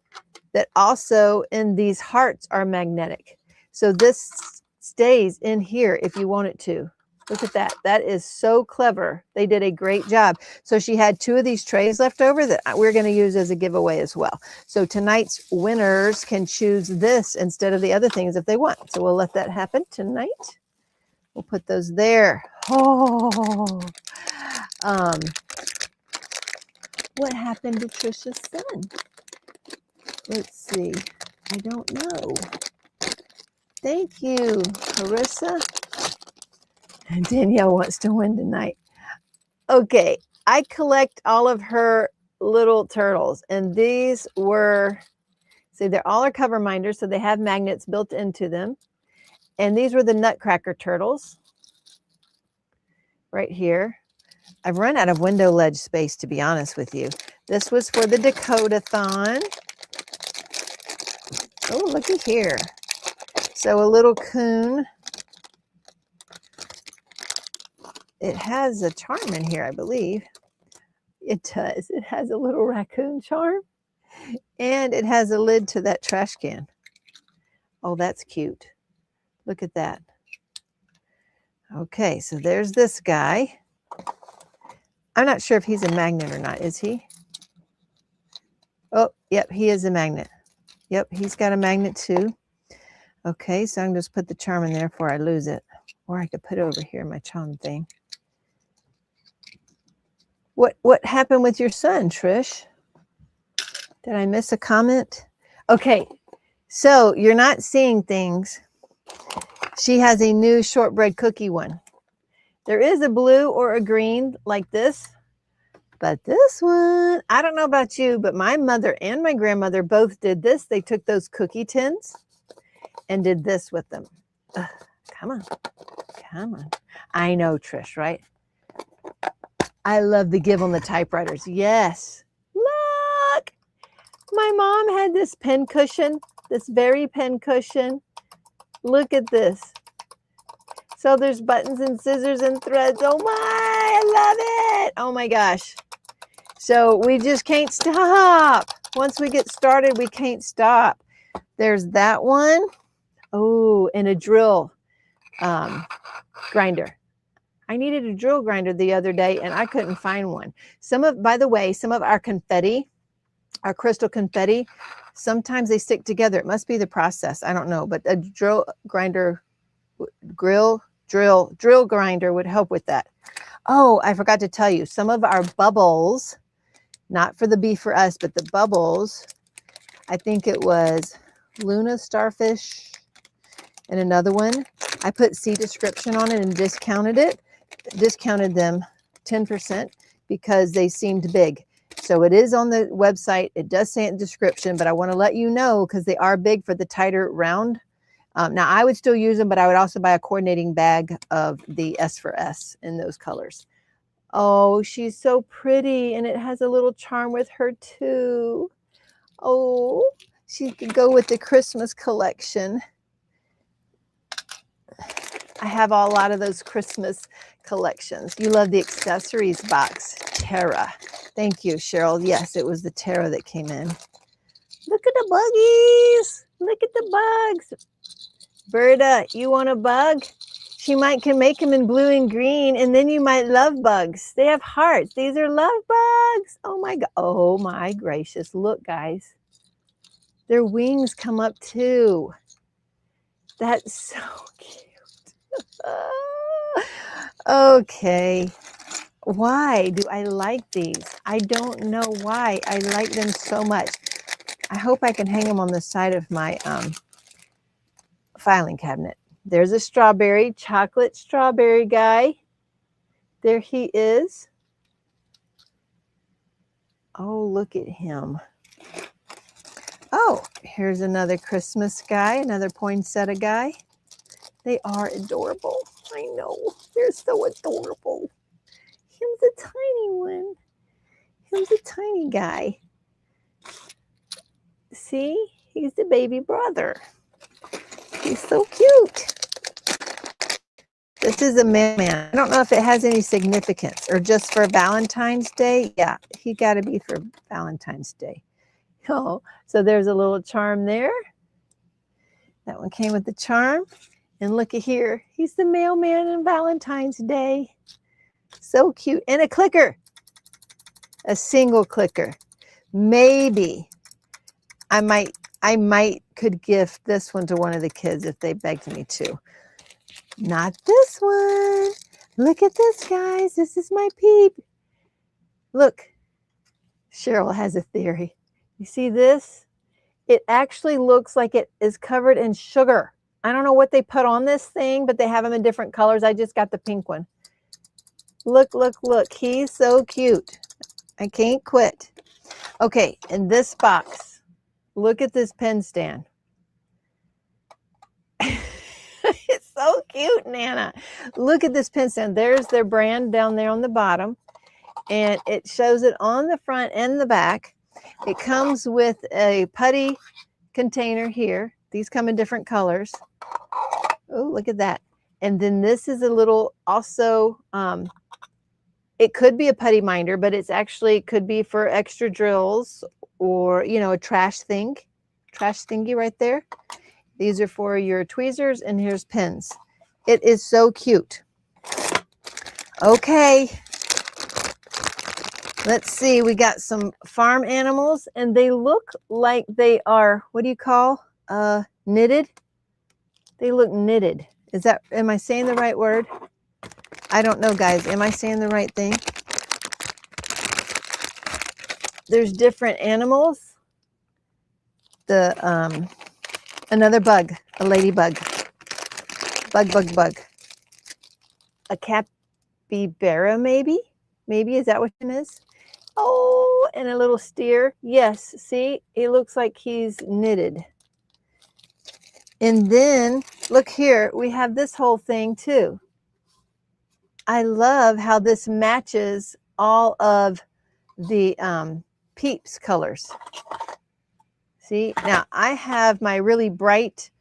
that also in these hearts are magnetic. So this stays in here if you want it to. Look at that. That is so clever. They did a great job. So she had 2 of these trays left over that we're going to use as a giveaway as well. So tonight's winners can choose this instead of the other things if they want. So we'll let that happen tonight. We'll put those there. Oh, what happened to Trisha's son? Let's see. I don't know. Thank you, Carissa. And Danielle wants to win tonight. Okay, I collect all of her little turtles, and these were, see, they're all are cover minders, so they have magnets built into them. And these were the Nutcracker turtles right here. I've run out of window ledge space, to be honest with you. This was for the Dakota-thon. Oh, looky here. So a little coon. It has a charm in here, I believe. It does. It has a little raccoon charm. And it has a lid to that trash can. Oh, that's cute. Look at that. Okay, so there's this guy. I'm not sure if he's a magnet or not, is he? Oh, yep, he is a magnet. Yep, he's got a magnet too. Okay, so I'm just put the charm in there before I lose it. Or I could put it over here, my charm thing. What happened with your son, Trish? Did I miss a comment? Okay, so you're not seeing things. She has a new shortbread cookie one. There is a blue or a green like this, but this one, I don't know about you, but my mother and my grandmother both did this. They took those cookie tins and did this with them. Ugh, come on, come on. I know, Trish, right? I love the give on the typewriters. Yes. Look, my mom had this pen cushion, this very pen cushion. Look at this. So there's buttons and scissors and threads. Oh my, I love it. Oh my gosh. So we just can't stop. Once we get started, we can't stop. There's that one. Oh, and a drill grinder. I needed a drill grinder the other day and I couldn't find one. By the way, some of our confetti, our crystal confetti, sometimes they stick together. It must be the process. I don't know, but a drill grinder, drill grinder would help with that. Oh, I forgot to tell you, some of our bubbles, not for the Bee for Us, but the bubbles, I think it was Luna Starfish and another one. I put C description on it and discounted them 10% because they seemed big. So it is on the website. It does say it in the description, but I want to let you know because they are big for the tighter round. Now I would still use them, but I would also buy a coordinating bag of the S for S in those colors. Oh, she's so pretty. And it has a little charm with her too. Oh, she could go with the Christmas collection. I have a lot of those Christmas collections. You love the accessories box. Tara. Thank you, Cheryl. Yes, it was the Tara that came in. Look at the buggies. Look at the bugs. Berta, you want a bug? She can make them in blue and green, and then you might love bugs. They have hearts. These are love bugs. Oh my God. Oh my gracious. Look, guys. Their wings come up too. That's so cute. Okay. Why do I like these? I don't know why. I like them so much. I hope I can hang them on the side of my filing cabinet. There's a strawberry, chocolate strawberry guy. There he is. Oh, look at him. Oh, here's another Christmas guy, another poinsettia guy. They are adorable. I know. They're so adorable. Him's a tiny one. Him's a tiny guy. See? He's the baby brother. He's so cute. This is a mailman. I don't know if it has any significance or just for Valentine's Day. Yeah, he got to be for Valentine's Day. Oh, so there's a little charm there. That one came with the charm. And look at here. He's the mailman on Valentine's Day. So cute. And a clicker. A single clicker. Maybe I might could gift this one to one of the kids if they begged me to. Not this one. Look at this, guys. This is my peep. Look. Cheryl has a theory. You see this? It actually looks like it is covered in sugar. I don't know what they put on this thing, but they have them in different colors. I just got the pink one. Look, look, look. He's so cute. I can't quit. Okay, in this box, look at this pen stand. It's so cute, Nana. Look at this pen stand. There's their brand down there on the bottom, and it shows it on the front and the back. It comes with a putty container here. These come in different colors. Oh, look at that. And then this is a little also, it could be a putty minder, but it's actually could be for extra drills or, you know, a trash thingy right there. These are for your tweezers, and here's pins. It is so cute. Okay. Let's see. We got some farm animals, and they look like they are, what do you call, knitted? They look knitted. Is that, am I saying the right word? I don't know, guys. Am I saying the right thing? There's different animals. The, another bug, a ladybug. Bug. A capybara, maybe? Maybe, is that what it is? Oh, and a little steer. Yes, see, it looks like he's knitted. And then, look here, we have this whole thing too. I love how this matches all of the Peeps colors. See, now I have my really bright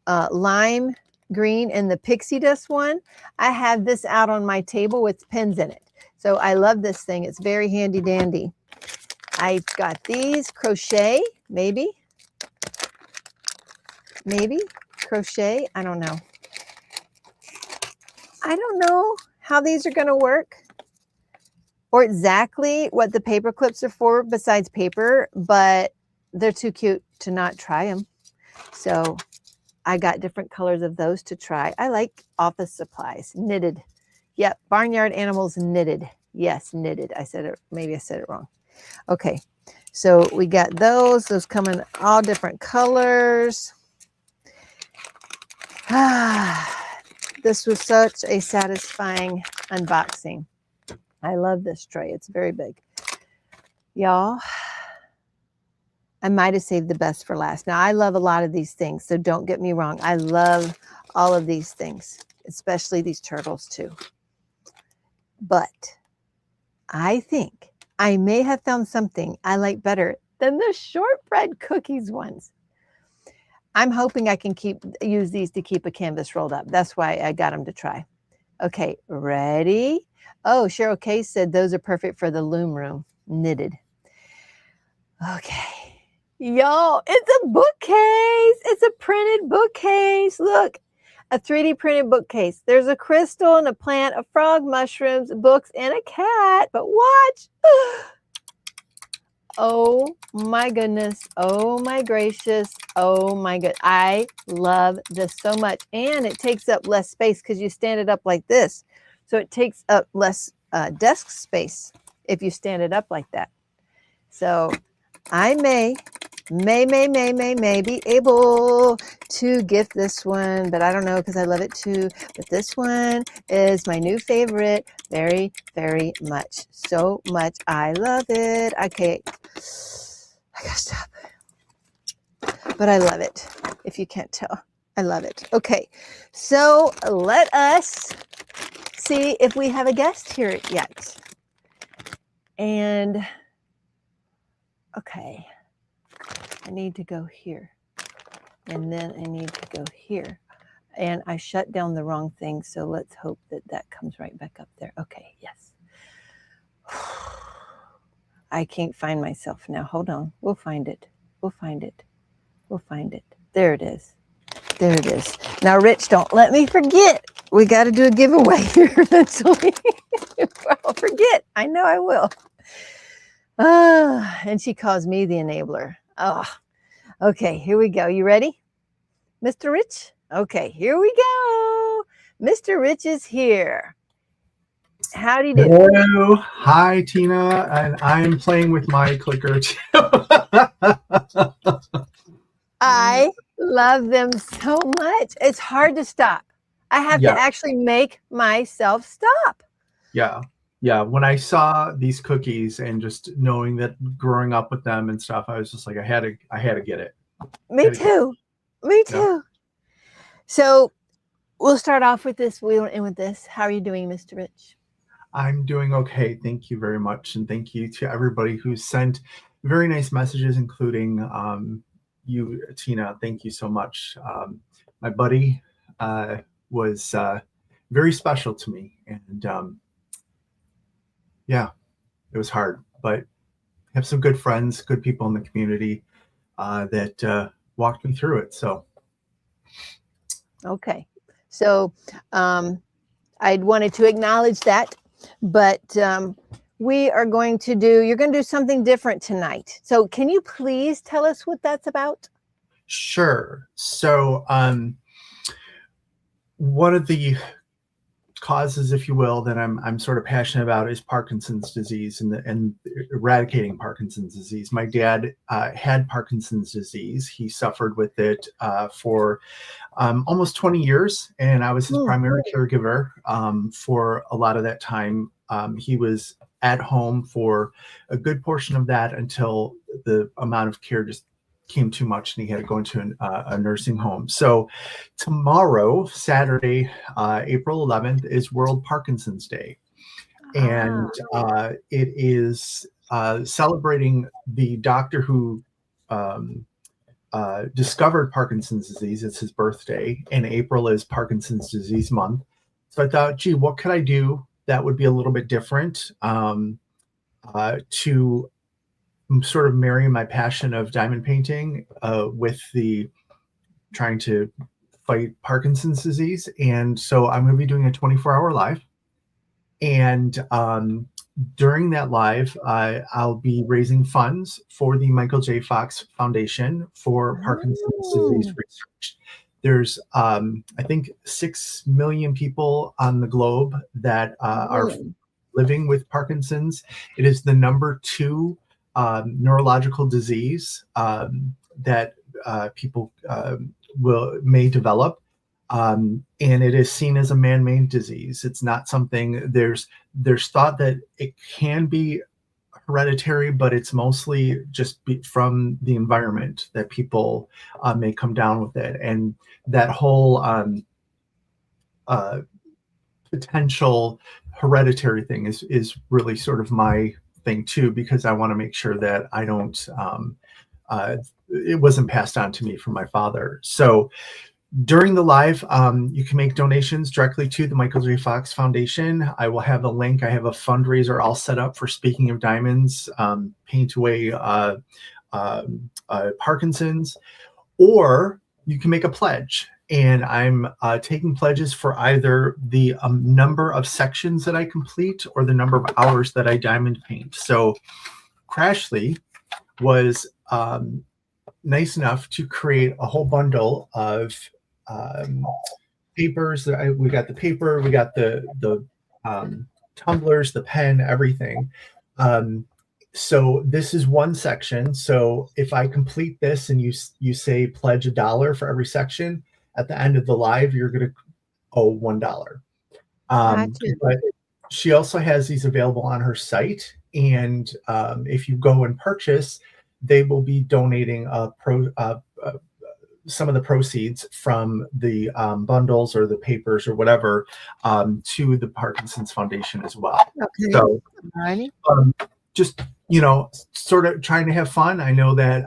lime green and the pixie dust one. I have this out on my table with pins in it. So I love this thing. It's very handy dandy. I got these crochet, maybe crochet. I don't know. I don't know how these are going to work or exactly what the paper clips are for besides paper, but they're too cute to not try them. So I got different colors of those to try. I like office supplies, knitted. Yep, barnyard animals knitted. Yes, knitted. I said it, maybe I said it wrong. Okay, so we got those. Those come in all different colors. This was such a satisfying unboxing. I love this tray. It's very big. Y'all, I might have saved the best for last. Now, I love a lot of these things, so don't get me wrong. I love all of these things, especially these turtles too. But I think I may have found something I like better than the shortbread cookies ones. I'm hoping I can use these to keep a canvas rolled up. That's why I got them to try. Okay, ready? Oh, Cheryl K said those are perfect for the loom room, knitted. Okay, y'all, it's a bookcase. It's a printed bookcase. Look, a 3D printed bookcase. There's a crystal and a plant, a frog, mushrooms, books, and a cat. But watch. Oh my goodness. Oh my gracious. Oh my good. I love this so much. And it takes up less space because you stand it up like this. So it takes up less desk space if you stand it up like that. So I may be able to gift this one, but I don't know because I love it too. But this one is my new favorite very, very much. So much. I love it. Okay. I gotta stop. But I love it. If you can't tell, I love it. Okay. So let us see if we have a guest here yet. And okay. I need to go here. And then I need to go here. and I shut down the wrong thing. So let's hope that that comes right back up there. Okay, yes. I can't find myself now. Hold on. We'll find it. We'll find it. We'll find it. There it is. There it is. Now, Rich, don't let me forget. We got to do a giveaway here eventually. I'll forget. I know I will. And she calls me the enabler. Oh, okay. Here we go. You ready, Mr. Rich? Okay, here we go. Mr. Rich is here. How do you do?
Hello. Hi, Tina. And I'm playing with my clicker too.
I love them so much. It's hard to stop. I have to actually make myself stop.
Yeah. Yeah. When I saw these cookies and just knowing that growing up with them and stuff, I was just like, I had to get it.
Me too. Me too. Yeah. So we'll start off with this. We'll end with this. How are you doing, Mr. Rich?
I'm doing okay. Thank you very much. And thank you to everybody who sent very nice messages, including you, Tina. Thank you so much. My buddy was very special to me. And yeah, it was hard. But I have some good friends, good people in the community that walked me through it. So.
Okay. So I wanted to acknowledge that. But we are going to you're going to do something different tonight. So can you please tell us what that's about?
Sure. So one of the causes, if you will, that I'm sort of passionate about is Parkinson's disease and eradicating Parkinson's disease. My dad had Parkinson's disease. He suffered with it for almost 20 years, and I was his primary caregiver for a lot of that time. He was at home for a good portion of that until the amount of care just came too much and he had to go into a nursing home. So tomorrow, Saturday, April 11th, is World Parkinson's Day. And it is celebrating the doctor who discovered Parkinson's disease. It's his birthday, and April is Parkinson's disease month. So I thought, gee, what could I do that would be a little bit different to sort of marry my passion of diamond painting with the trying to fight Parkinson's disease. And so I'm going to be doing a 24-hour live. And during that live, I'll be raising funds for the Michael J. Fox Foundation for Parkinson's disease research. There's, I think, 6 million people on the globe that are living with Parkinson's. It is the #2 neurological disease that people may develop. And it is seen as a man-made disease. It's not something, there's thought that it can be hereditary, but it's mostly just from the environment that people may come down with it. And that whole potential hereditary thing is really sort of my thing too, because I want to make sure that I don't, it wasn't passed on to me from my father. So during the live, you can make donations directly to the Michael J. Fox Foundation. I will have a link. I have a fundraiser all set up for Speaking of Diamonds, Paint Away Parkinson's, or you can make a pledge. And I'm taking pledges for either the number of sections that I complete or the number of hours that I diamond paint. So Crashley was nice enough to create a whole bundle of papers. We got the paper, we got the tumblers, the pen, everything. So this is one section. So if I complete this and you say pledge $1 for every section, at the end of the live, you're going to owe $1. But she also has these available on her site. And if you go and purchase, they will be donating some of the proceeds from the bundles or the papers or whatever to the Parkinson's Foundation as well.
Okay.
So just, sort of trying to have fun. I know that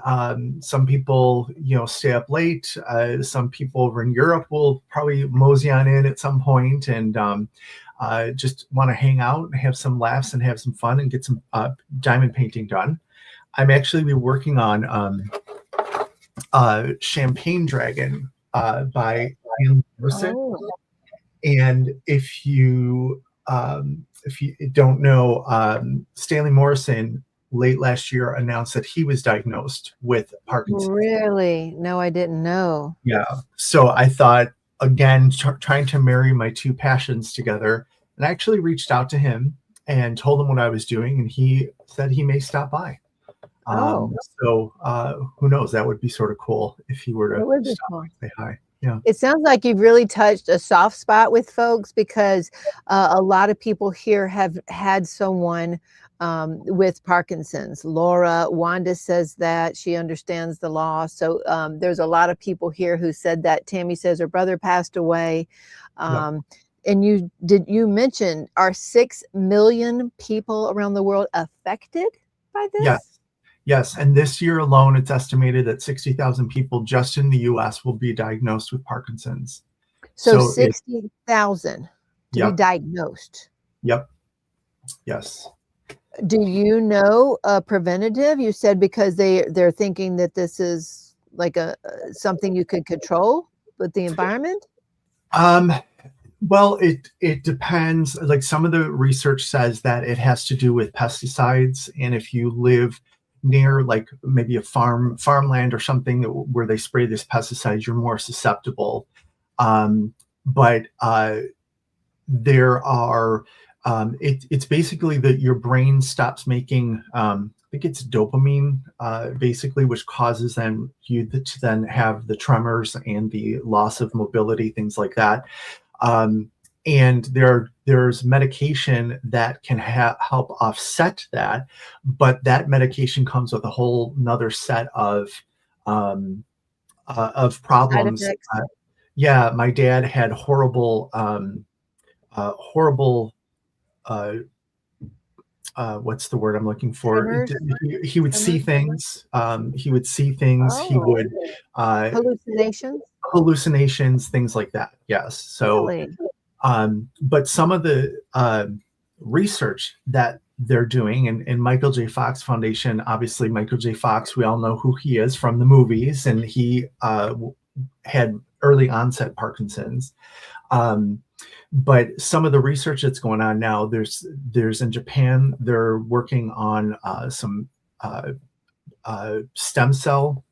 some people, stay up late. Some people over in Europe will probably mosey on in at some point and just want to hang out and have some laughs and have some fun and get some diamond painting done. I'm actually be working on Champagne Dragon by Ian Morrison.
Oh.
And if you don't know, Stanley Morrison late last year announced that he was diagnosed with Parkinson's.
Really? No, I didn't know.
Yeah. So I thought, again, trying to marry my two passions together, and I actually reached out to him and told him what I was doing, and he said he may stop by. So who knows? That would be sort of cool if he were to stop and say hi. Yeah.
It sounds like you've really touched a soft spot with folks, because a lot of people here have had someone with Parkinson's. Wanda says that she understands the loss. So there's a lot of people here who said that. Tammy says her brother passed away. And you mention, are 6 million people around the world affected by this?
Yes, and this year alone, it's estimated that 60,000 people just in the U.S. will be diagnosed with Parkinson's.
So 60,000 to be diagnosed.
Yep. Yes.
Do you know a preventative? You said because they're thinking that this is like something you could control with the environment?
Well, it depends. Like, some of the research says that it has to do with pesticides, and if you live near like maybe a farmland or something where they spray this pesticide, you're more susceptible. But there are it's basically that your brain stops making I think it's dopamine basically, which causes you to then have the tremors and the loss of mobility, things like that. And there's medication that can help offset that, but that medication comes with a whole nother set of problems. Yeah, my dad had horrible what's the word I'm looking for? He would see things. He would see things. He would hallucinations, things like that. Yes. So.
Really?
But some of the research that they're doing, and Michael J. Fox Foundation, obviously Michael J. Fox, we all know who he is from the movies, and he had early onset Parkinson's. But some of the research that's going on now, there's in Japan, they're working on some stem cell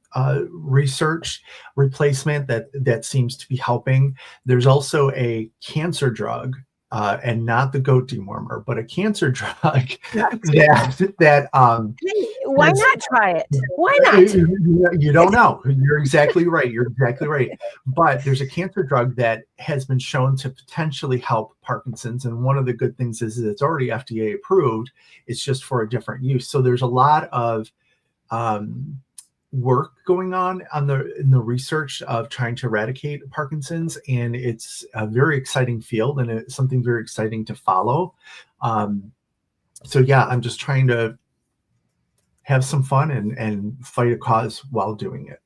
research replacement that seems to be helping. There's also a cancer drug, and not the goat dewormer, but a cancer drug that
why not try it? Why not?
You don't know. You're exactly right. But there's a cancer drug that has been shown to potentially help Parkinson's, and one of the good things is that it's already FDA approved. It's just for a different use. So there's a lot of work going on in the research of trying to eradicate Parkinson's, and it's a very exciting field, and it's something very exciting to follow. So yeah, I'm just trying to have some fun and fight a cause while doing it.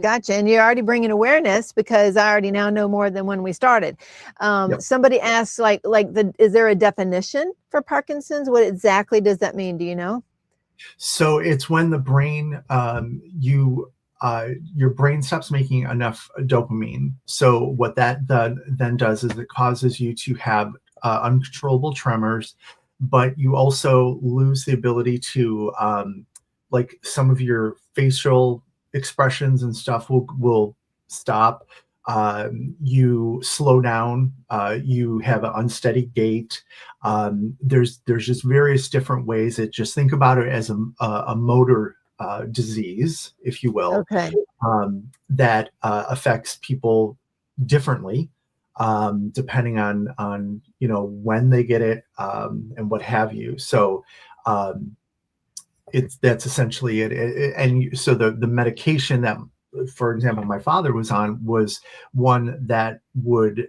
Gotcha. And you're already bringing awareness, because I already now know more than when we started. Somebody asked, is there a definition for Parkinson's? What exactly does that mean? Do you know?
So it's when the brain, your brain stops making enough dopamine. So what that then does is it causes you to have uncontrollable tremors, but you also lose the ability to, like, some of your facial expressions and stuff will stop. You slow down, you have an unsteady gait. There's just various different ways that, just think about it as a motor disease, if you will, that affects people differently, depending on when they get it, and what have you. So that's essentially it. And so the medication that, for example, my father was on was one that would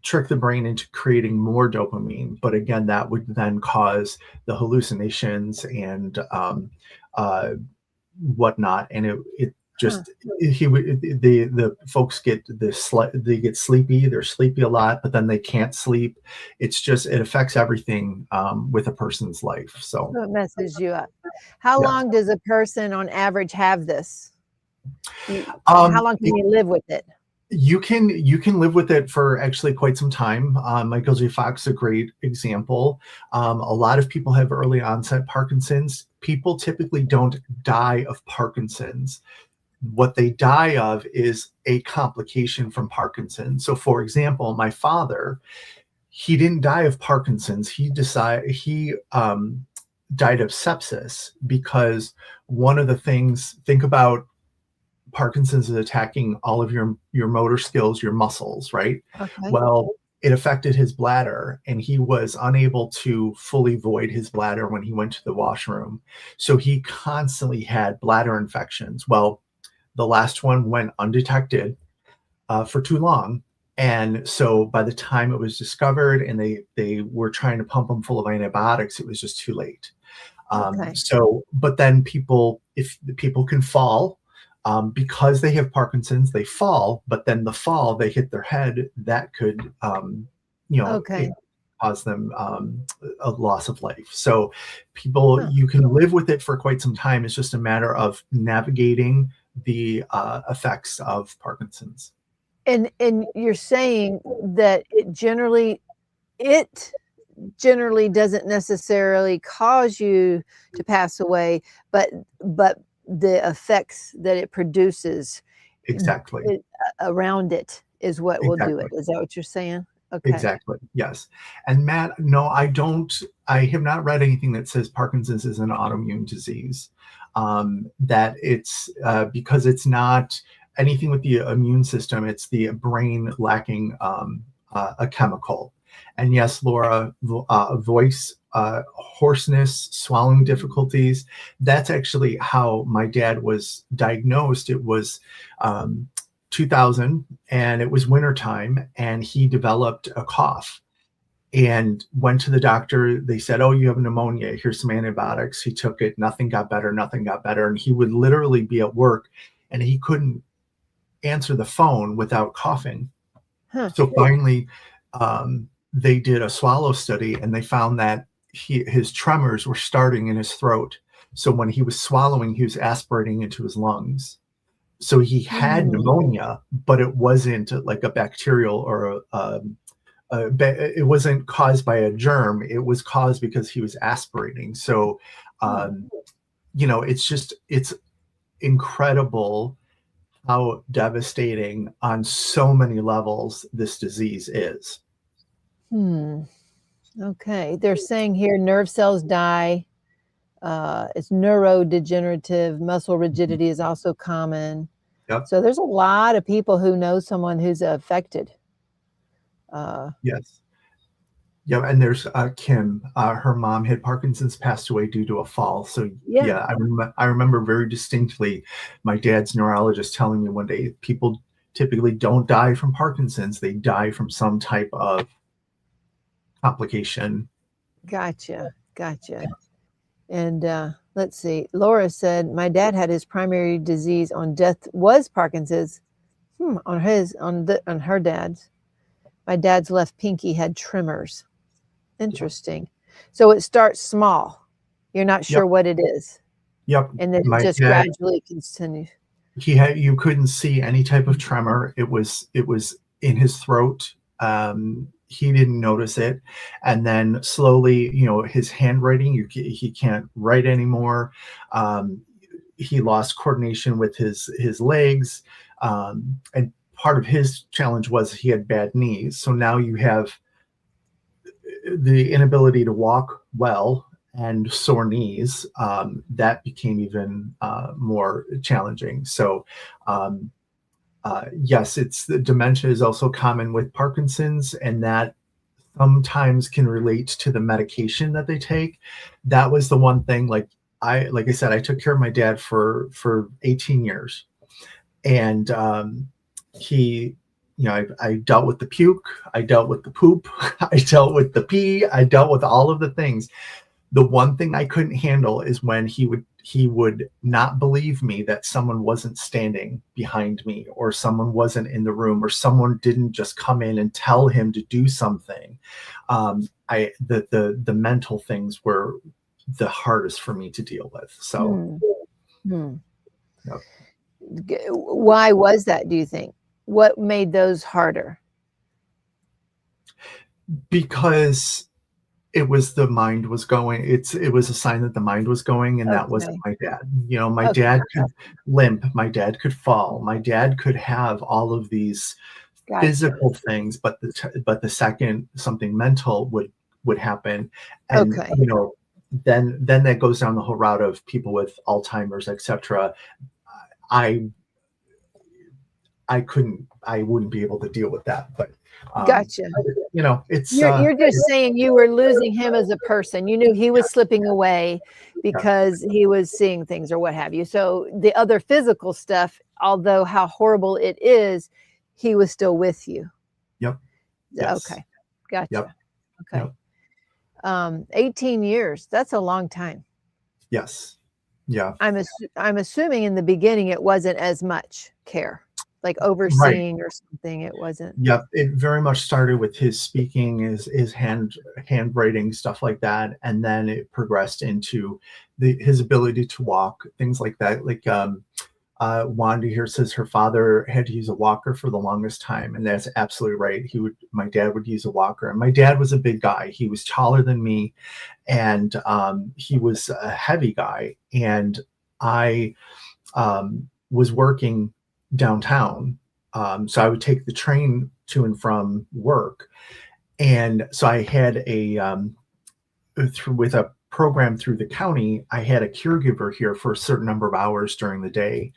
trick the brain into creating more dopamine. But again, that would then cause the hallucinations and whatnot, and it just the folks get they get sleepy. They're sleepy a lot, but then they can't sleep. It's just it affects everything with a person's life. So
it messes you up. How long does a person on average have this? How long can you live with it?
You can live with it for actually quite some time. Michael J. Fox is a great example. A lot of people have early onset Parkinson's. People typically don't die of Parkinson's. What they die of is a complication from Parkinson's. So, for example, my father, he didn't die of Parkinson's. He died of sepsis because one of the things, think about Parkinson's is attacking all of your motor skills, your muscles, right?
Okay.
Well, it affected his bladder, and he was unable to fully void his bladder when he went to the washroom. So he constantly had bladder infections. Well, the last one went undetected for too long. And so by the time it was discovered and they were trying to pump him full of antibiotics, it was just too late. So, but then if the people can fall, because they have Parkinson's, they fall, but then the fall, they hit their head, that could, cause them a loss of life. So people, you can live with it for quite some time. It's just a matter of navigating the effects of Parkinson's.
And you're saying that it generally doesn't necessarily cause you to pass away, but the effects that it produces around it is what will do it. Is that what you're saying? Okay.
Exactly. Yes. And Matt, no, I have not read anything that says Parkinson's is an autoimmune disease. That it's because it's not anything with the immune system. It's the brain lacking a chemical. And yes, Laura, voice hoarseness, swallowing difficulties. That's actually how my dad was diagnosed. It was 2000, and it was wintertime, and he developed a cough and went to the doctor. They said, "Oh, you have pneumonia. Here's some antibiotics." He took it. Nothing got better. And he would literally be at work and he couldn't answer the phone without coughing. So finally, they did a swallow study, and they found that his tremors were starting in his throat. So when he was swallowing, he was aspirating into his lungs. So he had pneumonia, but it wasn't like a bacterial or it wasn't caused by a germ. It was caused because he was aspirating. So, it's incredible how devastating on so many levels this disease is.
Okay. They're saying here nerve cells die. It's neurodegenerative. Muscle rigidity is also common.
Yep.
So there's a lot of people who know someone who's affected.
Yes. Yeah, and there's Kim. Her mom had Parkinson's, passed away due to a fall. So yeah, I remember very distinctly my dad's neurologist telling me one day, people typically don't die from Parkinson's; they die from some type of complication. Gotcha.
And let's see. Laura said, my dad had his primary disease on death was Parkinson's. On her dad's. My dad's left pinky had tremors. Interesting. So it starts small. You're not sure what it is.
Yep.
And then it just gradually continues.
You couldn't see any type of tremor. It was in his throat. He didn't notice it. And then slowly, his handwriting, he can't write anymore. He lost coordination with his legs. And part of his challenge was he had bad knees. So now you have the inability to walk well and sore knees. That became even more challenging. So, yes, the dementia is also common with Parkinson's, and that sometimes can relate to the medication that they take. That was the one thing, like I said, I took care of my dad for 18 years, and he I dealt with the puke, I dealt with the poop, I dealt with the pee, I dealt with all of the things. The one thing I couldn't handle is when he would not believe me that someone wasn't standing behind me, or someone wasn't in the room, or someone didn't just come in and tell him to do something. The mental things were the hardest for me to deal with. So, yep.
Why was that, do you think? What made those harder?
Because it was the mind was going. It was a sign that the mind was going, and that wasn't my dad. My dad could limp, my dad could fall, my dad could have all of these physical things, but the second something mental would happen, and then that goes down the whole route of people with Alzheimer's, etc. I wouldn't be able to deal with that, but
gotcha.
It's
you're just saying you were losing him as a person. You knew he was slipping away because he was seeing things or what have you. So the other physical stuff, although how horrible it is, he was still with you.
Yep. Yes.
Okay. Gotcha.
Yep.
Okay.
Yep.
18 years. That's a long time.
Yes. Yeah.
I'm assuming in the beginning it wasn't as much care, like overseeing or something. It wasn't.
Yep. It very much started with his speaking, his handwriting, stuff like that, and then it progressed into his ability to walk, things like that. Like Wanda here says her father had to use a walker for the longest time, and that's absolutely right. My dad would use a walker, and my dad was a big guy. He was taller than me, and he was a heavy guy, and I was working downtown, so I would take the train to and from work, and so I had with a program through the county, I had a caregiver here for a certain number of hours during the day.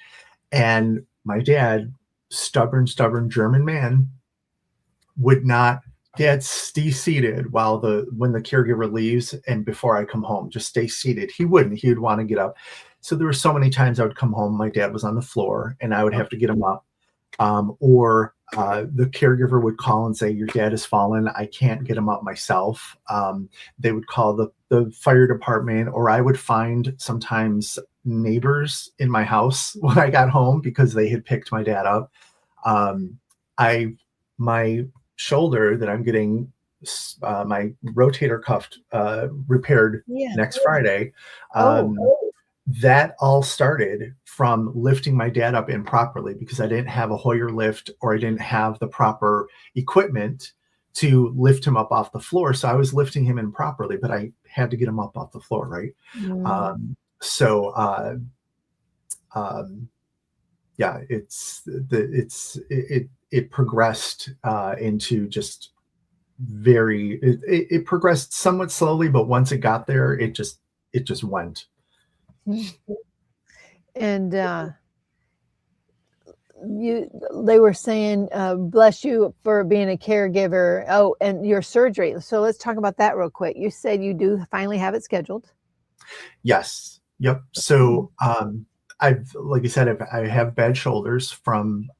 And my dad, stubborn German man, would not, Dad, stay seated when the caregiver leaves and before I come home, just stay seated. He wouldn't. He would want to get up. So there were so many times I would come home, my dad was on the floor, and I would have to get him up. Or the caregiver would call and say, your dad has fallen. I can't get him up myself. They would call the fire department, or I would find sometimes neighbors in my house when I got home because they had picked my dad up. My shoulder that I'm getting my rotator cuff repaired next Friday. That all started from lifting my dad up improperly because I didn't have a Hoyer lift, or I didn't have the proper equipment to lift him up off the floor. So I was lifting him improperly, but I had to get him up off the floor, right? It progressed into just it progressed somewhat slowly, but once it got there, it just went.
And they were saying, bless you for being a caregiver. Oh, and your surgery. So let's talk about that real quick. You said you do finally have it scheduled.
Yes. Yep. So like I said, I have bad shoulders from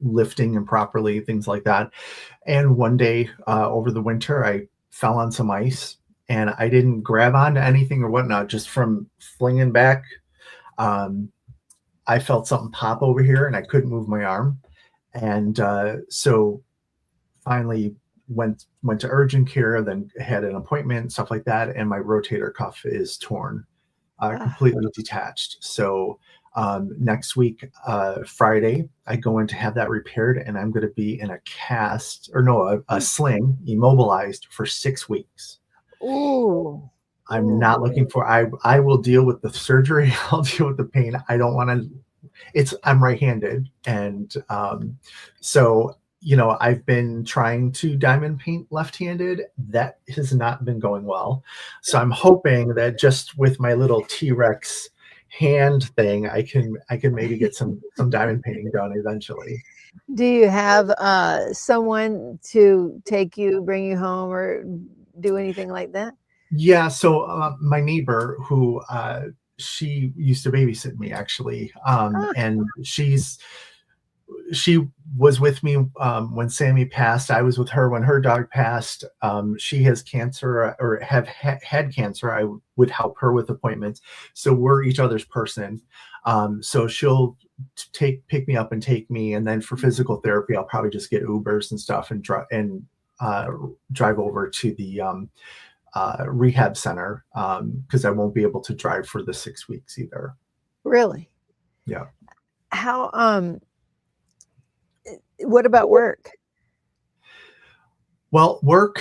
lifting improperly, things like that. And one day over the winter, I fell on some ice, and I didn't grab onto anything or whatnot, just from flinging back. I felt something pop over here, and I couldn't move my arm. And so finally went to urgent care, then had an appointment, stuff like that. And my rotator cuff is torn, completely detached. So next week, Friday, I go in to have that repaired, and I'm going to be in a sling, immobilized for 6 weeks.
Ooh.
I'm not looking for, I will deal with the surgery. I'll deal with the pain. I don't want to, I'm right-handed. And so, I've been trying to diamond paint left-handed. That has not been going well. So I'm hoping that just with my little T-Rex hand thing, I can maybe get some diamond painting done eventually.
Do you have someone to take you, bring you home, or do anything like that?
Yeah. So my neighbor, who she used to babysit me, actually, and she's she was with me when Sammy passed. I was with her when her dog passed. She has cancer or had cancer. I would help her with appointments. So we're each other's person. So she'll pick me up and take me. And then for physical therapy, I'll probably just get Ubers and stuff and drive over to the rehab center because I won't be able to drive for the 6 weeks either.
Really?
Yeah.
How, what about work?
Well, work,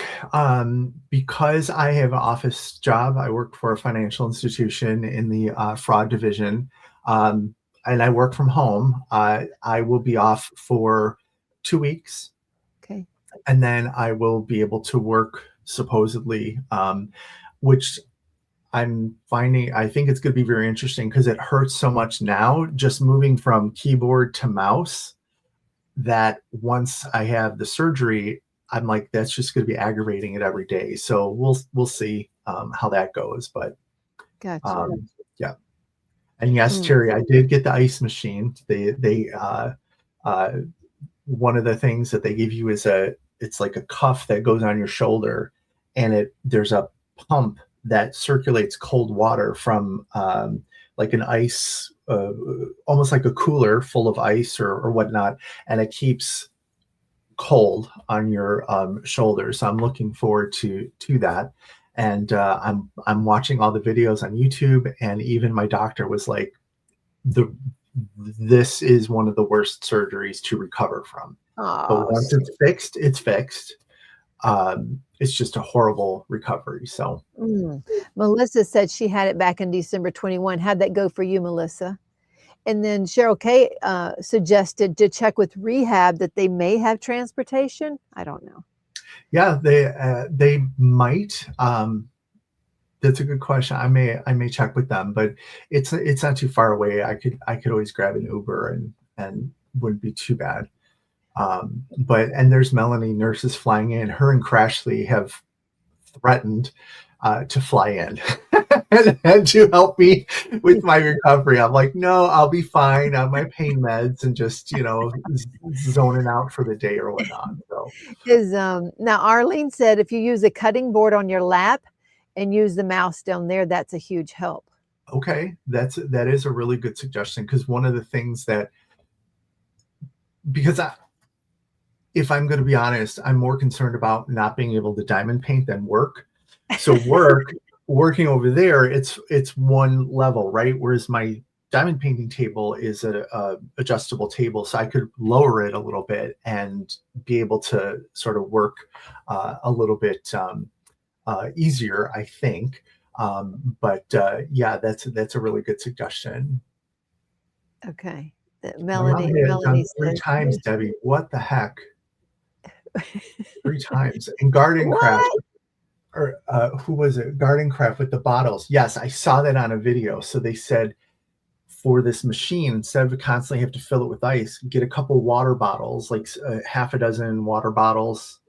because I have an office job, I work for a financial institution in the fraud division, and I work from home. I will be off for 2 weeks.
Okay.
And then I will be able to work supposedly, which I'm finding, I think it's going to be very interesting because it hurts so much now, just moving from keyboard to mouse, that once I have the surgery, I'm like, that's just going to be aggravating it every day. So we'll see how that goes. But
Gotcha.
yeah. And yes, Terry, I did get the ice machine. They one of the things that they give you is it's like a cuff that goes on your shoulder, and there's a pump that circulates cold water from like an ice, almost like a cooler full of ice or whatnot, and it keeps cold on your shoulders. So I'm looking forward to that. And I'm watching all the videos on YouTube, and even my doctor was like, this is one of the worst surgeries to recover from. But once it's fixed, it's fixed. It's just a horrible recovery. So
Melissa said she had it back in December 21. How'd that go for you, Melissa? And then Cheryl K suggested to check with rehab that they may have transportation. I don't know.
Yeah, they might. That's a good question. I may check with them, but it's not too far away. I could always grab an Uber and wouldn't be too bad. And there's Melanie nurses flying in. Her and Crashley have threatened to fly in and to help me with my recovery. I'm like, no, I'll be fine on my pain meds and just, zoning out for the day or whatnot. So
now Arlene said if you use a cutting board on your lap and use the mouse down there, that's a huge help.
Okay, that is a really good suggestion, because one of the things because if I'm going to be honest, I'm more concerned about not being able to diamond paint than work. So working over there, it's one level, right? Whereas my diamond painting table is a adjustable table, so I could lower it a little bit and be able to sort of work a little bit easier, I think. Yeah, that's a really good suggestion.
Okay, Melanie
said 3 times, Debbie. What the heck? 3 times. And Craft, or who was it? Garden Craft with the bottles. Yes, I saw that on a video. So they said for this machine, instead of constantly have to fill it with ice, get a couple water bottles, like half a dozen water bottles,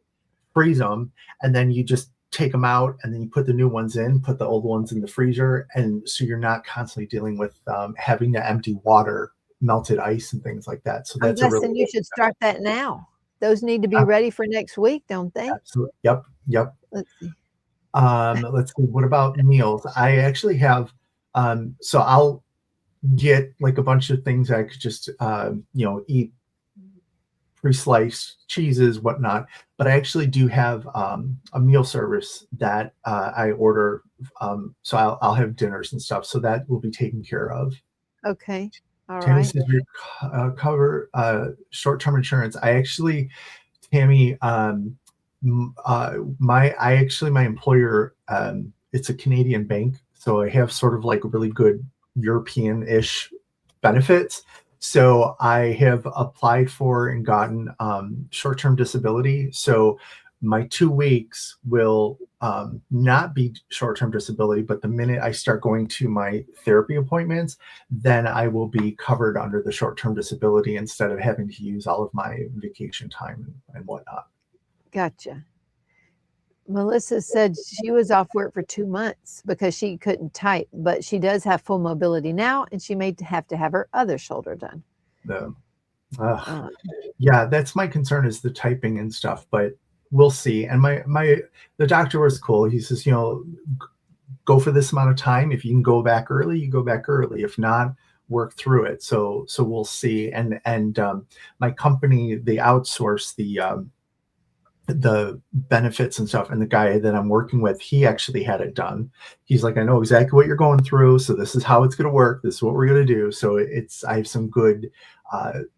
freeze them, and then you just take them out, and then you put the new ones in, put the old ones in the freezer, and so you're not constantly dealing with having to empty water, melted ice, and things like that. So that's
and you should start that now. Those need to be ready for next week, don't they?
Absolutely. Yep.
Let's see.
Let's see. What about meals? I actually have, so I'll get like a bunch of things I could just, eat, pre-sliced cheeses, whatnot. But I actually do have a meal service that I order. So I'll have dinners and stuff. So that will be taken care of.
Okay. All
Tammy
right.
says cover short-term insurance. I actually, Tammy, my employer, it's a Canadian bank, so I have sort of like really good European-ish benefits. So I have applied for and gotten short-term disability. So my 2 weeks will not be short-term disability, but the minute I start going to my therapy appointments, then I will be covered under the short-term disability instead of having to use all of my vacation time and whatnot.
Gotcha. Melissa said she was off work for 2 months because she couldn't type, but she does have full mobility now, and she may have to have her other shoulder done.
Uh, yeah, that's my concern is the typing and stuff, but we'll see. And the doctor was cool. He says, go for this amount of time. If you can go back early, you go back early. If not, work through it. So we'll see. And my company, they outsource the benefits and stuff. And the guy that I'm working with, he actually had it done. He's like, I know exactly what you're going through. So this is how it's going to work. This is what we're going to do. So I have some good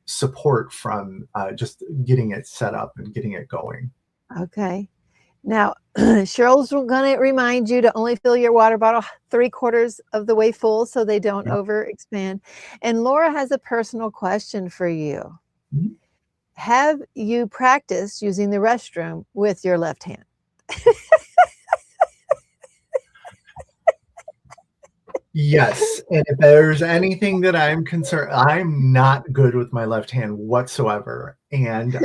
support from just getting it set up and getting it going.
Okay. Now, Cheryl's going to remind you to only fill your water bottle 3/4 of the way full so they don't over expand. And Laura has a personal question for you.
Mm-hmm.
Have you practiced using the restroom with your left hand?
Yes. And if there's anything that I'm concerned, I'm not good with my left hand whatsoever. And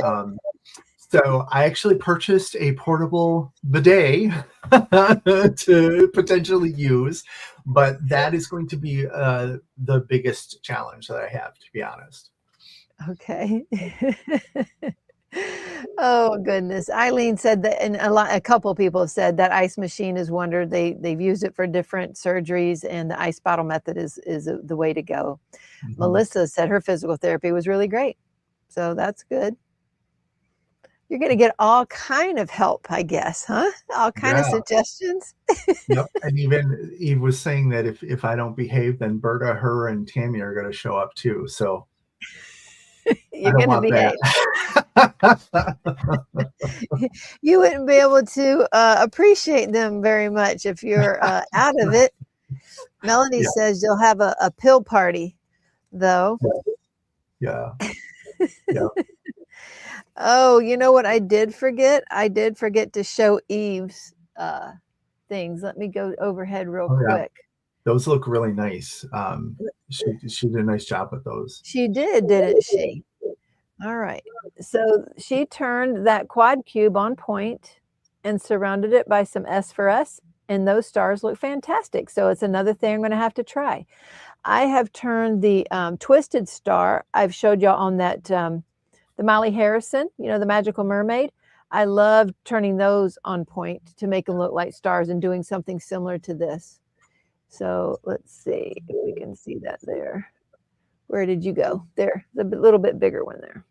so I actually purchased a portable bidet to potentially use, but that is going to be the biggest challenge that I have, to be honest.
Okay. Oh goodness. Eileen said that, and a couple people have said that ice machine is wondered. They've used it for different surgeries, and the ice bottle method is the way to go. Mm-hmm. Melissa said her physical therapy was really great. So that's good. You're going to get all kind of help, I guess, huh? All kind of suggestions.
Yep. And even Eve was saying that if I don't behave, then Berta, her, and Tammy are going to show up too. So
you're going to behave. You wouldn't be able to appreciate them very much if you're out of it. Melanie says you'll have a pill party, though.
Yeah. Yeah.
Oh, you know what I did forget? I did forget to show Eve's things. Let me go overhead real quick.
Those look really nice. She did a nice job with those.
She did, didn't she? All right. So she turned that quad cube on point and surrounded it by some S for us. And those stars look fantastic. So it's another thing I'm going to have to try. I have turned the twisted star. I've showed y'all on that the Molly Harrison, the Magical Mermaid. I love turning those on point to make them look like stars and doing something similar to this. So let's see if we can see that there. Where did you go? There, the little bit bigger one there.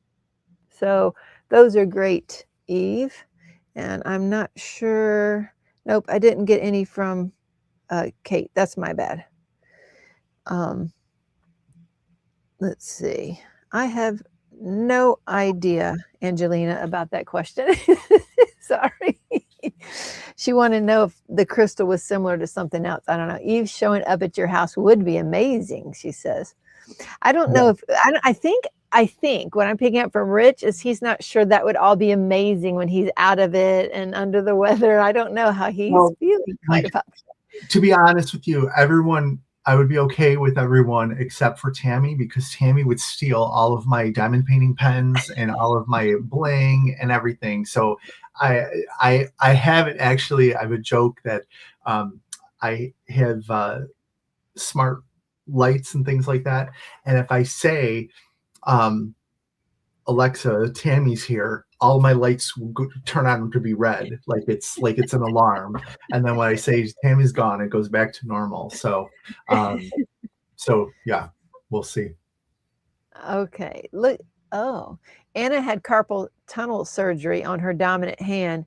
So those are great, Eve. And I'm not sure. Nope, I didn't get any from Kate. That's my bad. Let's see. I have no idea, Angelina, about that question. Sorry. She wanted to know if the crystal was similar to something else. I don't know. Eve showing up at your house would be amazing, she says. I don't know if I think what I'm picking up from Rich is he's not sure that would all be amazing when he's out of it and under the weather. I don't know how he's feeling quite about that.
To be honest with you, I would be okay with everyone except for Tammy, because Tammy would steal all of my diamond painting pens and all of my bling and everything. So I have it actually. I have a joke that I have smart lights and things like that. And if I say, Alexa, Tammy's here, all my lights will turn on to be red, like it's an alarm. And then when I say Tammy's gone, it goes back to normal. So yeah, we'll see.
Okay. Look. Oh, Anna had carpal tunnel surgery on her dominant hand,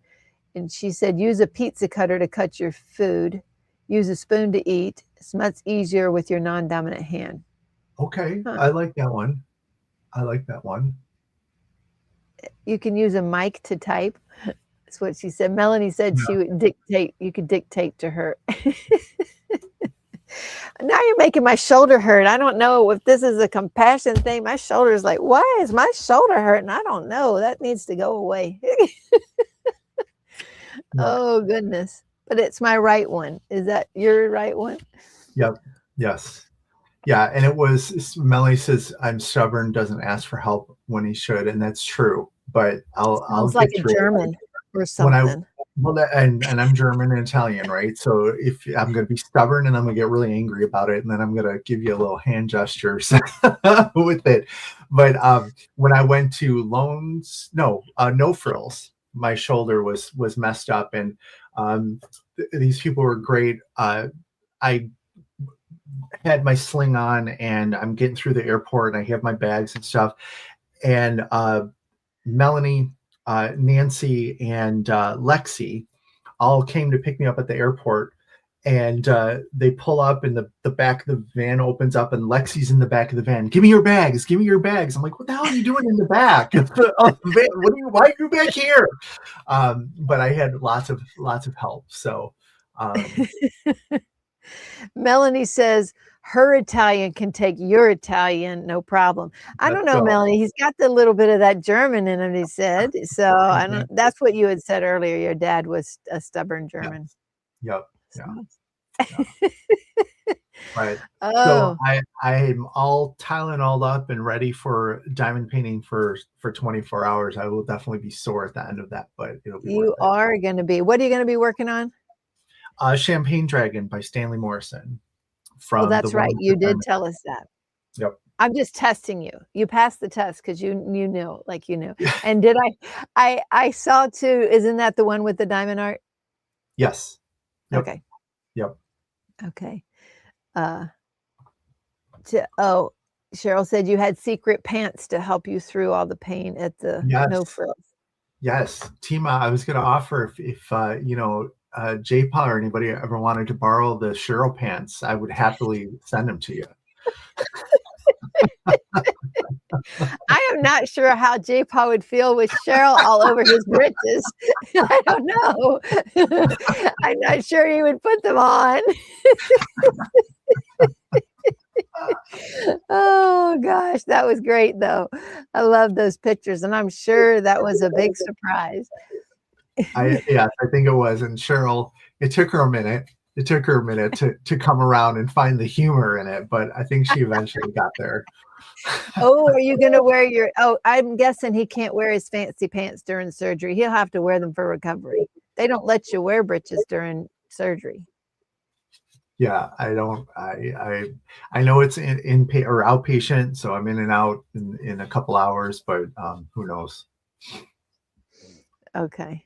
and she said use a pizza cutter to cut your food. Use a spoon to eat. It's much easier with your non-dominant hand.
Okay, I like that one.
You can use a mic to type. That's what she said. Melanie said she would dictate. You could dictate to her. Now you're making my shoulder hurt. I don't know if this is a compassion thing. My shoulder is like, why is my shoulder hurting? I don't know. That needs to go away. Oh, goodness. But it's my right one. Is that your right one?
Yep. Yes. Yeah. And it was, Melanie says, I'm stubborn, doesn't ask for help when he should. And that's true. But I'll
like a German or something.
Well, and I'm German and Italian, right? So if I'm going to be stubborn and I'm going to get really angry about it, and then I'm going to give you a little hand gestures with it. But when I went to no frills, my shoulder was messed up, and these people were great. I had my sling on, and I'm getting through the airport, and I have my bags and stuff, and Melanie, Nancy, and Lexi all came to pick me up at the airport. And they pull up, and the back of the van opens up, and Lexi's in the back of the van. Give me your bags. Give me your bags. I'm like, what the hell are you doing in the back of the van? Why are you back here? But I had lots of help. So
Melanie says her Italian can take your Italian, no problem. I don't know, Melanie. He's got the little bit of that German in him, he said. So I don't. That's what you had said earlier. Your dad was a stubborn German.
Yep. Yeah. Right.
Oh.
So I'm all Tylenol up and ready for diamond painting for 24 hours. I will definitely be sore at the end of that, but it'll be
You are going to be. What are you going to be working on?
Champagne Dragon by Stanley Morrison.
Oh, that's right. You did tell us that.
Yep.
I'm just testing you. You passed the test because you knew, like you knew. And did I saw too, isn't that the one with the diamond art?
Yes. Yep.
Okay.
Yep.
Okay. Cheryl said you had secret pants to help you through all the pain at the no frills.
Yes. Teemaw, I was going to offer if J-Pa or anybody ever wanted to borrow the Cheryl pants, I would happily send them to you.
I am not sure how J-Pa would feel with Cheryl all over his britches. I don't know. I'm not sure he would put them on. Oh gosh, that was great though. I love those pictures, and I'm sure that was a big surprise.
I think it was. And Cheryl, it took her a minute. It took her a minute to come around and find the humor in it, but I think she eventually got there.
Oh, are you going to wear your, I'm guessing he can't wear his fancy pants during surgery. He'll have to wear them for recovery. They don't let you wear breeches during surgery.
Yeah, I don't, I know it's in or outpatient, so I'm in and out in a couple hours, but who knows?
Okay.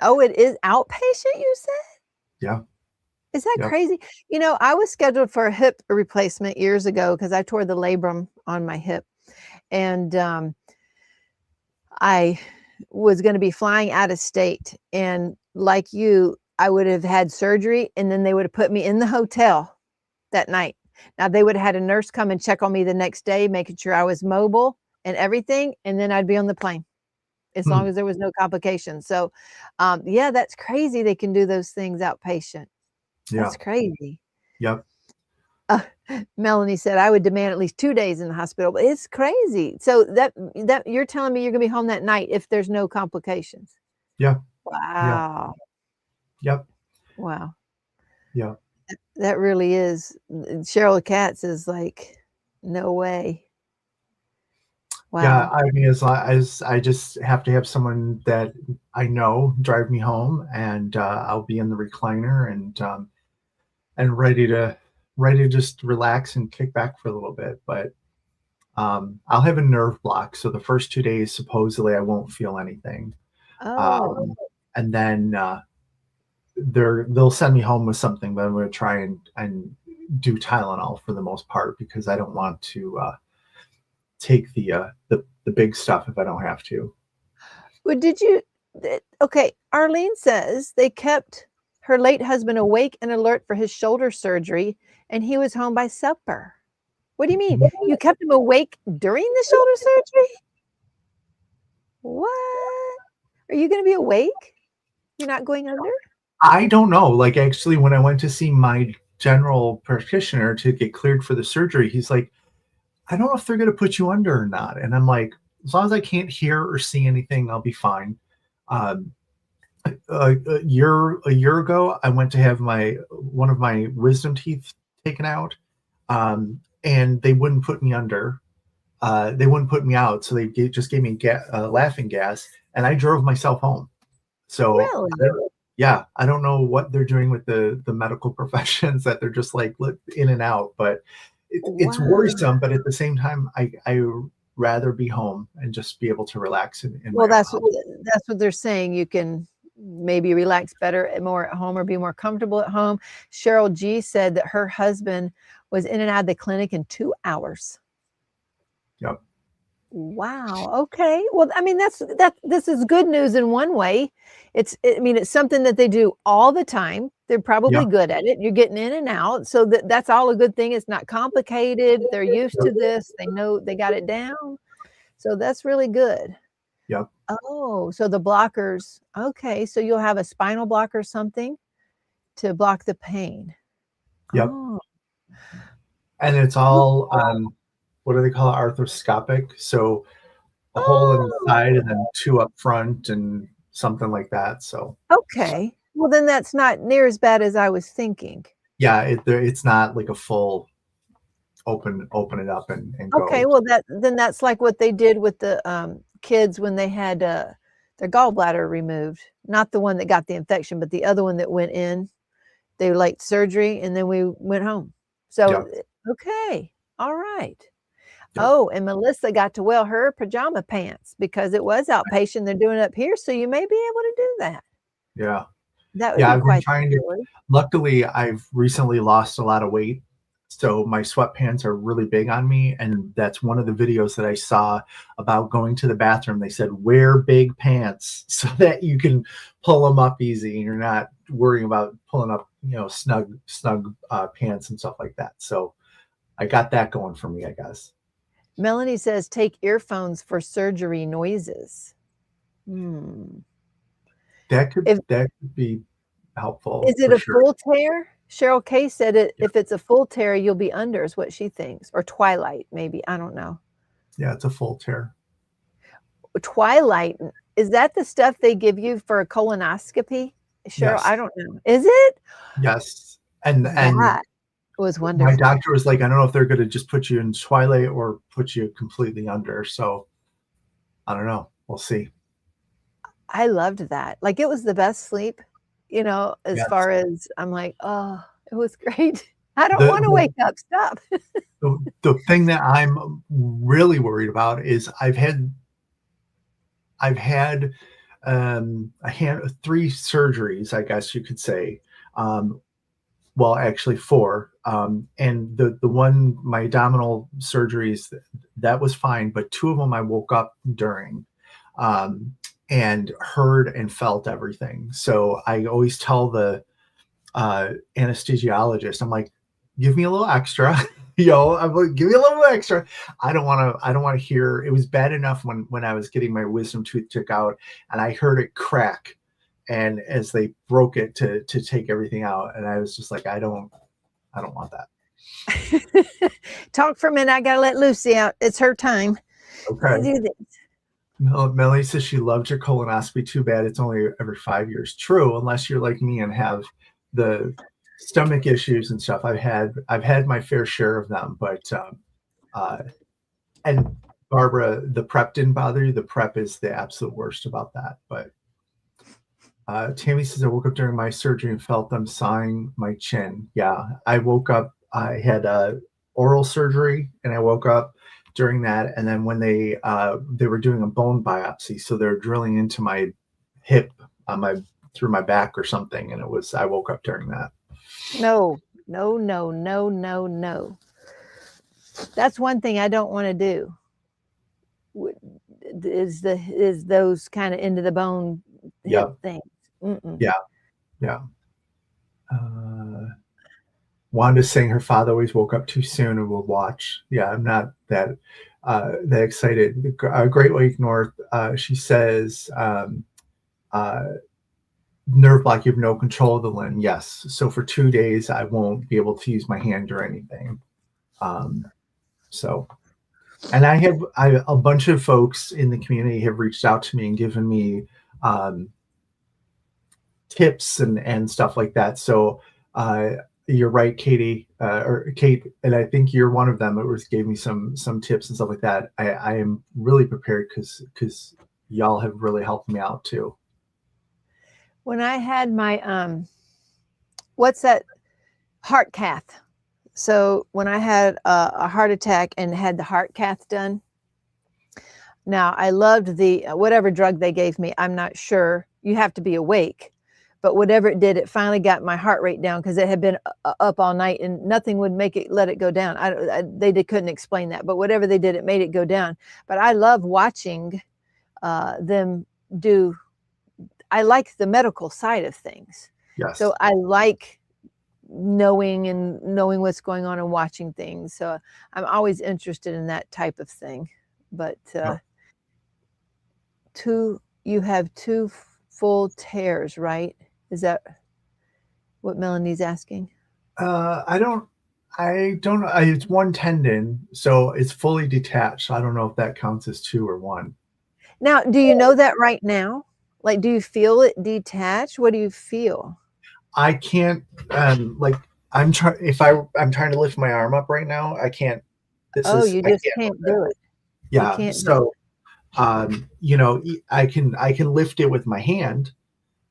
Oh, it is outpatient, you said?
Yeah.
Is that crazy? You know, I was scheduled for a hip replacement years ago because I tore the labrum on my hip. And I was going to be flying out of state. And like you, I would have had surgery, and then they would have put me in the hotel that night. Now, they would have had a nurse come and check on me the next day, making sure I was mobile and everything. And then I'd be on the plane as long as there was no complications. So, yeah, that's crazy. They can do those things outpatient.
Yeah.
That's crazy.
Yep.
Melanie said, I would demand at least 2 days in the hospital, but it's crazy. So that you're telling me you're going to be home that night if there's no complications.
Yeah.
Wow.
Yep.
Wow.
Yeah.
That really is. Cheryl Katz is like, no way. Wow.
Yeah. I mean, as I just have to have someone that I know drive me home, and I'll be in the recliner and ready to just relax and kick back for a little bit. But I'll have a nerve block. So the first 2 days, supposedly I won't feel anything. And then they'll send me home with something, but I'm going to try and do Tylenol for the most part, because I don't want to take the big stuff if I don't have to.
Well, okay. Arlene says they kept her late husband awake and alert for his shoulder surgery, and he was home by supper. What do you mean? You kept him awake during the shoulder surgery? What? Are you going to be awake? You're not going under?
I don't know. Like, actually, when I went to see my general practitioner to get cleared for the surgery, he's like, I don't know if they're going to put you under or not. And I'm like, as long as I can't hear or see anything, I'll be fine. A year ago, I went to have one of my wisdom teeth taken out, and they wouldn't put me under. They wouldn't put me out, so they just gave me laughing gas, and I drove myself home. So
really?
yeah, I don't know what they're doing with the medical professions that they're just like look in and out, but it's
Wow.
worrisome. But at the same time, I rather be home and just be able to relax in my
Well,
own
that's
house.
what they're saying. You can maybe relax better and more at home or be more comfortable at home. Cheryl G said that her husband was in and out of the clinic in 2 hours.
Yep.
Wow. Okay. Well, I mean, this is good news in one way. I mean, it's something that they do all the time. They're probably
Yep.
good at it. You're getting in and out. So that's all a good thing. It's not complicated. They're used to this. They know they got it down. So that's really good.
Yep.
Oh, so the blockers. Okay. So you'll have a spinal block or something to block the pain.
Yep.
Oh,
And it's all what do they call it? Arthroscopic. So a hole in the side and then 2 up front and something like that. So
okay. Well, then that's not near as bad as I was thinking.
yeah, it's not like a full open it up and
Okay,
go.
well, that's like what they did with the kids when they had their gallbladder removed. Not the one that got the infection, but the other one that went in. They were like surgery, and then we went home. So,
Yep.
okay, all right.
Yep.
Oh, and Melissa got to wear her pajama pants because it was outpatient. They're doing it up here, so you may be able to do that.
Yeah.
That would
Yeah,
be
I've been
quite the
trying to.
story.
Luckily, I've recently lost a lot of weight, so my sweatpants are really big on me, and that's one of the videos that I saw about going to the bathroom. They said wear big pants so that you can pull them up easy, and you're not worrying about pulling up, snug pants and stuff like that. So I got that going for me, I guess.
Melanie says take earphones for surgery noises.
That could
If
be helpful.
Is it
for
a
sure.
full tear? Cheryl K said if it's a full tear, you'll be under is what she thinks. Or twilight, maybe. I don't know.
Yeah, it's a full tear.
Twilight, is that the stuff they give you for a colonoscopy? Cheryl,
Yes.
I don't know. Is it?
Yes. And
That was
my
wonderful.
doctor was like, I don't know if they're going to just put you in twilight or put you completely under. So I don't know. We'll see.
I loved that. Like it was the best sleep, as
Yes.
far as I'm like, oh, it was great. I don't
The-
want to
the-
wake up. Stop.
The thing that I'm really worried about is I've had 3 surgeries, I guess you could say. Well, actually 4. And the one, my abdominal surgeries, that was fine, but 2 of them I woke up during and heard and felt everything. So I always tell the anesthesiologist, I'm like, give me a little extra. I'm like, give me a little extra. I don't want to hear. It was bad enough when I was getting my wisdom tooth took out and I heard it crack, and as they broke it to take everything out, and I was just like, I don't want that.
Talk for a minute. I gotta let Lucy out. It's her time.
Okay.
Do this.
Melanie says she loved her colonoscopy. Too bad it's only every 5 years. True, unless you're like me and have the stomach issues and stuff. I've had my fair share of them, but and Barbara, the prep didn't bother you. The prep is the absolute worst about that. But Tammy says, I woke up during my surgery and felt them sawing my chin. Yeah, I woke up. I had oral surgery, and I woke up during that. And then when they were doing a bone biopsy, so they're drilling into my hip through my back or something, and I woke up during that.
No. That's one thing I don't want to do. Is those kind of into the bone hip things. Mm-mm.
Yeah. Wanda's saying her father always woke up too soon and would watch. Yeah, I'm not that excited. Great Lake North, she says, nerve block, you have no control of the limb. Yes. So for 2 days, I won't be able to use my hand or anything. And I have a bunch of folks in the community have reached out to me and given me tips and stuff like that. So you're right, Katie, or Kate, and I think you're one of them. It gave me some tips and stuff like that. I am really prepared because y'all have really helped me out too.
When I had my what's that, heart cath. So when I had a heart attack and had the heart cath done, now I loved the whatever drug they gave me. I'm not sure. You have to be awake, but whatever it did, it finally got my heart rate down because it had been up all night and nothing would let it go down. They couldn't explain that, but whatever they did, it made it go down. But I love watching them do. I like the medical side of things.
Yes.
So I like knowing what's going on and watching things. So I'm always interested in that type of thing. But you have 2 full tears, right? Is that what Melanie's asking?
I don't know. It's 1 tendon, so it's fully detached. I don't know if that counts as 2 or 1.
Now, do you know that right now? Like, do you feel it detached? What do you feel?
I can't, like, I'm trying to lift my arm up right now. I can't.
You just can't do it.
Yeah. So, you know, I can lift it with my hand,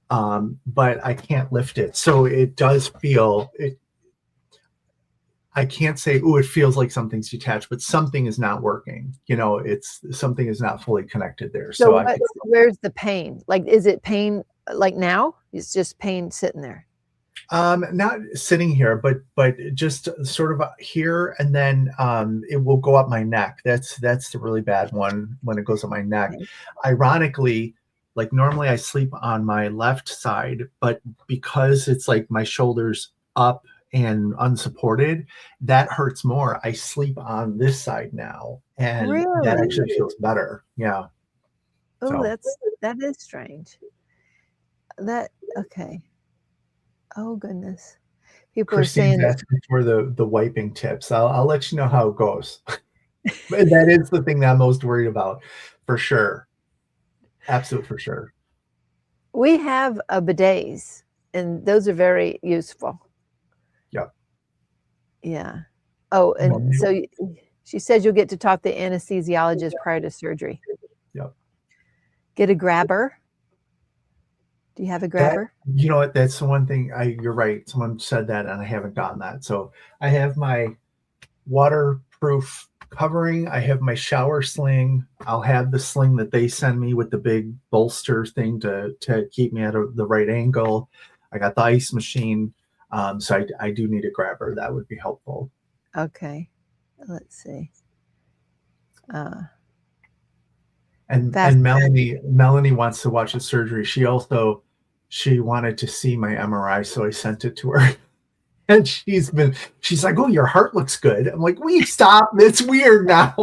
but I can't lift it. So it does feel it. I can't say, oh, it feels like something's detached, but something is not working. You know, something is not fully connected there. So
where's the pain? Like, is it pain like now? It's just pain sitting there.
Not sitting here, but just sort of here, and then it will go up my neck. That's the really bad one when it goes up my neck. Okay. Ironically, like normally I sleep on my left side, but because it's like my shoulders up and unsupported, that hurts more. I sleep on this side now, and that actually feels better. Yeah.
Oh, that is strange. Okay. Oh goodness. People
Christine's
are saying
asking for the wiping tips. I'll let you know how it goes. But that is the thing that I'm most worried about, for sure. Absolute for sure.
We have bidets, and those are very useful.
Yep.
Yeah. Oh, and so she says you'll get to talk to the anesthesiologist prior to surgery.
Yep.
Get a grabber. Do you have a grabber?
You know what? That's the one thing. You're right. Someone said that, and I haven't gotten that. So I have my waterproof covering. I have my shower sling. I'll have the sling that they send me with the big bolster thing to keep me at the right angle. I got the ice machine. So I do need a grabber. That would be helpful.
Okay. Let's see.
And Melanie wants to watch the surgery. She wanted to see my MRI, so I sent it to her. And she's like, oh, your heart looks good. I'm like, will you stop? It's weird now.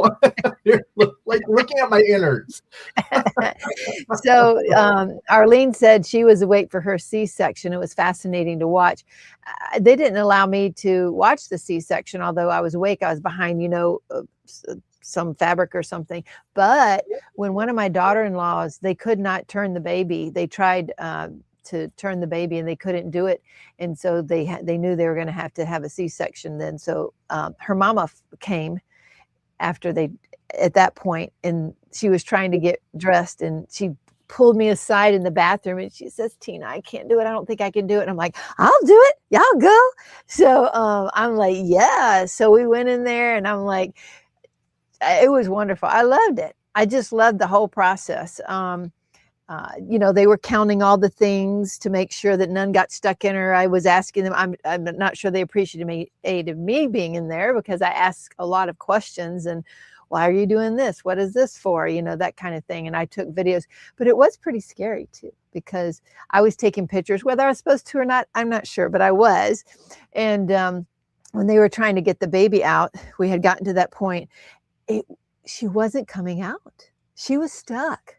You're like looking at my innards.
So Arlene said she was awake for her C-section. It was fascinating to watch. They didn't allow me to watch the C-section, although I was awake. I was behind, some fabric or something. But when one of my daughter-in-laws, they could not turn the baby. They tried to turn the baby and they couldn't do it. And so they knew they were going to have a C-section then. So her mama came after at that point, and she was trying to get dressed, and she pulled me aside in the bathroom and she says, Tina, I can't do it. I don't think I can do it. And I'm like, I'll do it. Y'all go. So I'm like, yeah. So we went in there and I'm like, it was wonderful. I loved it. I just loved the whole process. They were counting all the things to make sure that none got stuck in her. I was asking them, I'm not sure they appreciated me being in there, because I asked a lot of questions, and why are you doing this? What is this for? That kind of thing. And I took videos, but it was pretty scary too, because I was taking pictures, whether I was supposed to or not, I'm not sure, but I was. And when they were trying to get the baby out, we had gotten to that point. She wasn't coming out. She was stuck.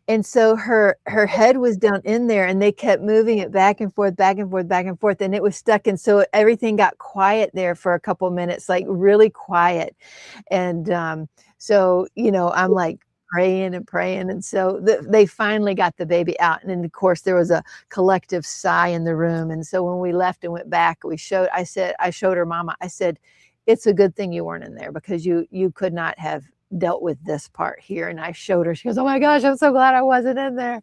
And so her head was down in there, and they kept moving it back and forth, back and forth, back and forth, and it was stuck. And so everything got quiet there for a couple of minutes, like really quiet. And so, I'm like praying and praying. And so they finally got the baby out. And then, of course, there was a collective sigh in the room. And so when we left and went back, I showed her mama, I said, it's a good thing you weren't in there, because you could not have dealt with this part here. And I showed her, she goes, oh my gosh, I'm so glad I wasn't in there.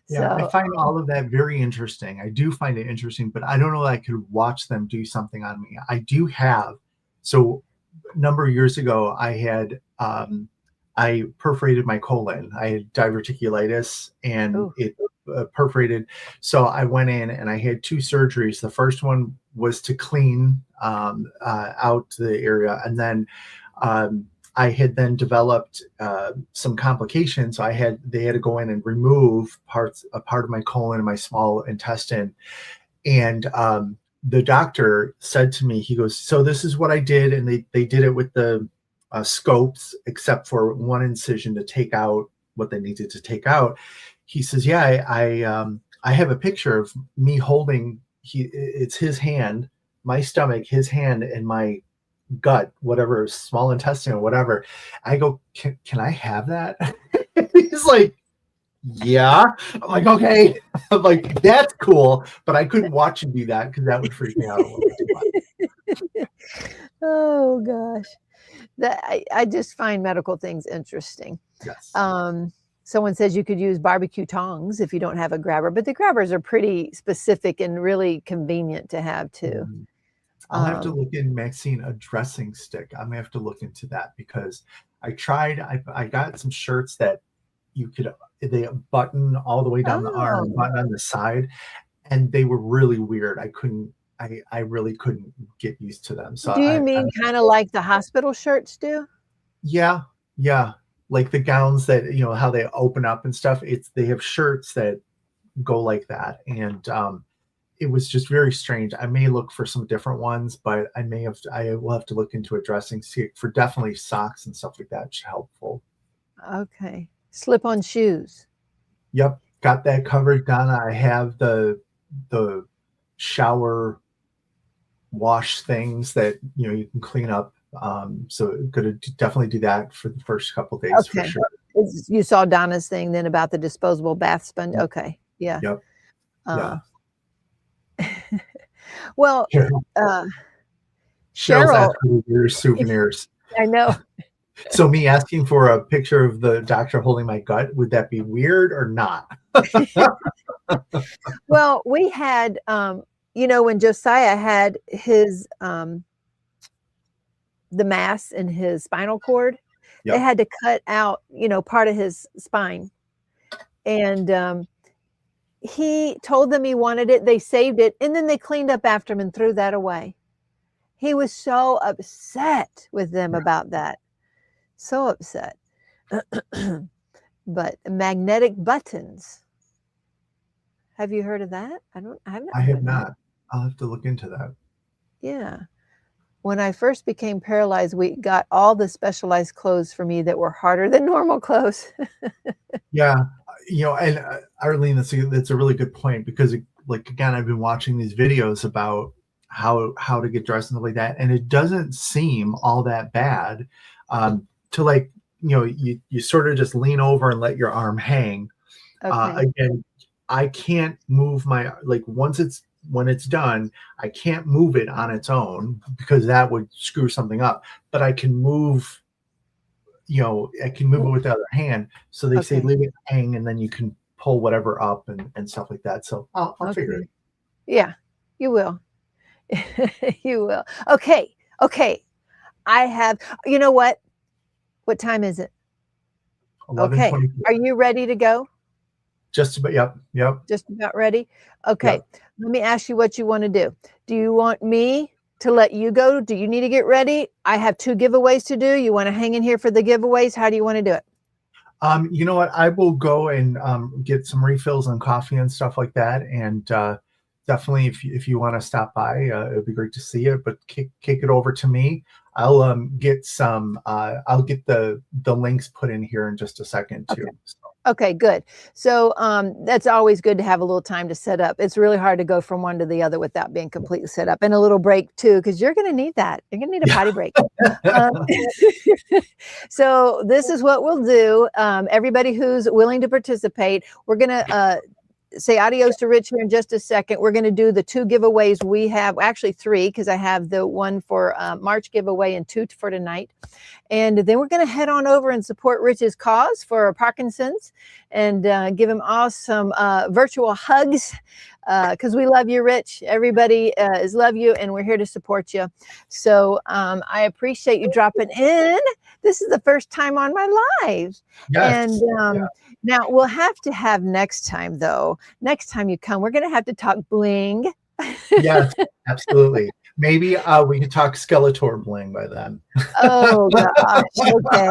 Yeah,
So
I find all of that very interesting. I do find it interesting, but I don't know that I could watch them do something on me. I do have, so a number of years ago, I had, I perforated my colon. I had diverticulitis and
Ooh.
it perforated. So I went in and I had 2 surgeries. The first one was to clean out the area. And then I had then developed some complications. So they had to go in and remove a part of my colon and my small intestine. And the doctor said to me, he goes, so this is what I did. And they did it with the scopes, except for one incision to take out what they needed to take out. He says, yeah, I have a picture of me holding, it's his hand, my stomach, his hand, and my gut, whatever, small intestine or whatever. I go, can I have that? He's like, yeah. I'm like, okay. I'm like, that's cool, but I couldn't watch him do that because that would freak me out a little too much.
Oh gosh. I just find medical things interesting.
Yes.
Someone says you could use barbecue tongs if you don't have a grabber, but the grabbers are pretty specific and really convenient to have too.
I'll have to look in, Maxine, a dressing stick. I'm gonna have to look into that because I got some shirts that they button all the way down the arm, button on the side, and they were really weird. I really couldn't get used to them. So
do you mean kind of like the hospital shirts do?
Yeah. Like the gowns that, how they open up and stuff. They have shirts that go like that. And it was just very strange. I may look for some different ones, but I will have to look into a dressing stick for definitely socks and stuff like that. It's helpful.
Okay. Slip-on shoes.
Yep. Got that covered, Donna. I have the shower wash things that, you can clean up. So going to definitely do that for the first couple of days for sure.
You saw Donna's thing then about the disposable bath sponge.
Yep.
Okay. Yeah.
Yep. Yeah.
Well,
Cheryl's
Cheryl,
asking your souvenirs.
I know.
So me asking for a picture of the doctor holding my gut, would that be weird or not?
Well, we had, when Josiah had his, the mass in his spinal cord,
Yep.
they had to cut out, part of his spine. And he told them he wanted it. They saved it. And then they cleaned up after him and threw that away. He was so upset with them about that. So upset. But magnetic buttons. Have you heard of that? I have not.
I'll have to look into that.
Yeah. When I first became paralyzed, we got all the specialized clothes for me that were harder than normal clothes.
Yeah. And Arlene, that's a really good point because, again, I've been watching these videos about how to get dressed and stuff like that, and it doesn't seem all that bad. To you sort of just lean over and let your arm hang.
Okay.
Again, I can't move when it's done, I can't move it on its own because that would screw something up. But I can move, I can move it with the other hand. So they say leave it hang, and then you can pull whatever up and stuff like that. So I'll figure it.
Yeah, you will. You will. Okay. I have. You know what? What time is it?
11:24.
Okay. Are you ready to go?
Just about. Yep.
Just about ready. Okay.
Yep.
Let me ask you what you want to do. Do you want me to let you go? Do you need to get ready? I have 2 giveaways to do. You want to hang in here for the giveaways? How do you want to do it?
You know what? I will go and get some refills on coffee and stuff like that. And definitely, if you want to stop by, it would be great to see you. But kick it over to me. I'll get some. I'll get the links put in here in just a second too.
Okay. Okay, good. So that's always good to have a little time to set up. It's really hard to go from one to the other without being completely set up, and a little break too, because you're going to need that. You're going to need a potty break. So this is what we'll do. Everybody who's willing to participate, we're going to say adios to Rich here in just a second. We're going to do the 2 giveaways we have, actually 3, because I have the one for March giveaway and 2 for tonight. And then we're going to head on over and support Rich's cause for Parkinson's and give him all some virtual hugs because we love you, Rich. Everybody is love you, and we're here to support you. So I appreciate you dropping in. This is the first time on my live.
Yes.
And now we'll have to have next time, though. Next time you come, we're going to have to talk bling.
Yes, absolutely. Maybe we could talk Skeletor bling by then.
Oh gosh. Okay.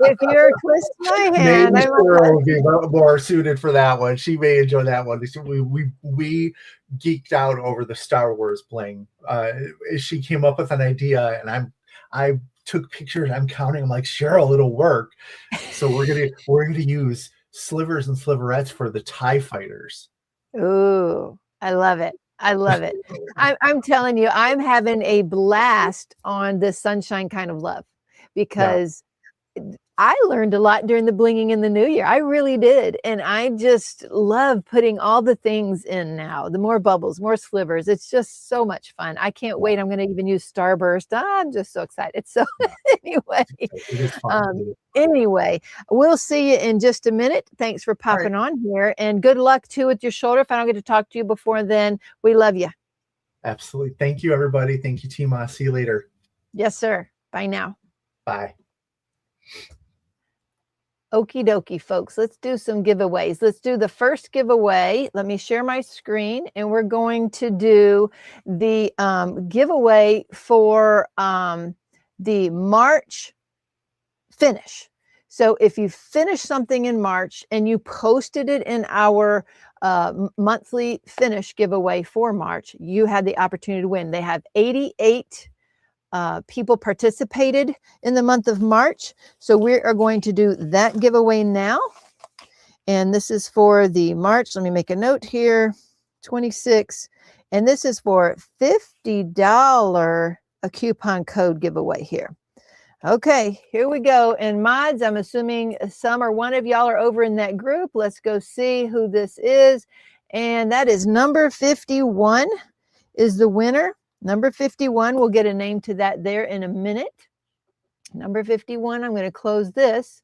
If you're twisting my hand,
maybe Cheryl will be more suited for that one. She may enjoy that one. We geeked out over the Star Wars bling. She came up with an idea, and I took pictures. I'm counting. I'm like, Cheryl, it'll work. So we're gonna use slivers and sliverettes for the TIE fighters.
Ooh, I love it. I love it. I'm telling you, I'm having a blast on this sunshine kind of love because I learned a lot during the blinging in the new year. I really did. And I just love putting all the things in now. The more bubbles, more slivers. It's just so much fun. I can't wait. I'm going to even use Starburst. I'm just so excited. So anyway, we'll see you in just a minute. Thanks for popping on here. And good luck too with your shoulder. If I don't get to talk to you before then, we love you.
Absolutely. Thank you, everybody. Thank you, Teemaw. See you later.
Yes, sir. Bye now.
Bye.
Okie dokie, folks. Let's do some giveaways. Let's do the first giveaway. Let me share my screen, and we're going to do the giveaway for the March finish. So if you finish something in March and you posted it in our monthly finish giveaway for March, you had the opportunity to win. They have 88 people participated in the month of March. So we are going to do that giveaway now. And this is for the March. Let me make a note here. 26. And this is for $50 a coupon code giveaway here. Okay, here we go. And mods, I'm assuming some or one of y'all are over in that group. Let's go see who this is. And that is number 51 is the winner. Number 51, we'll get a name to that there in a minute. Number 51, I'm going to close this.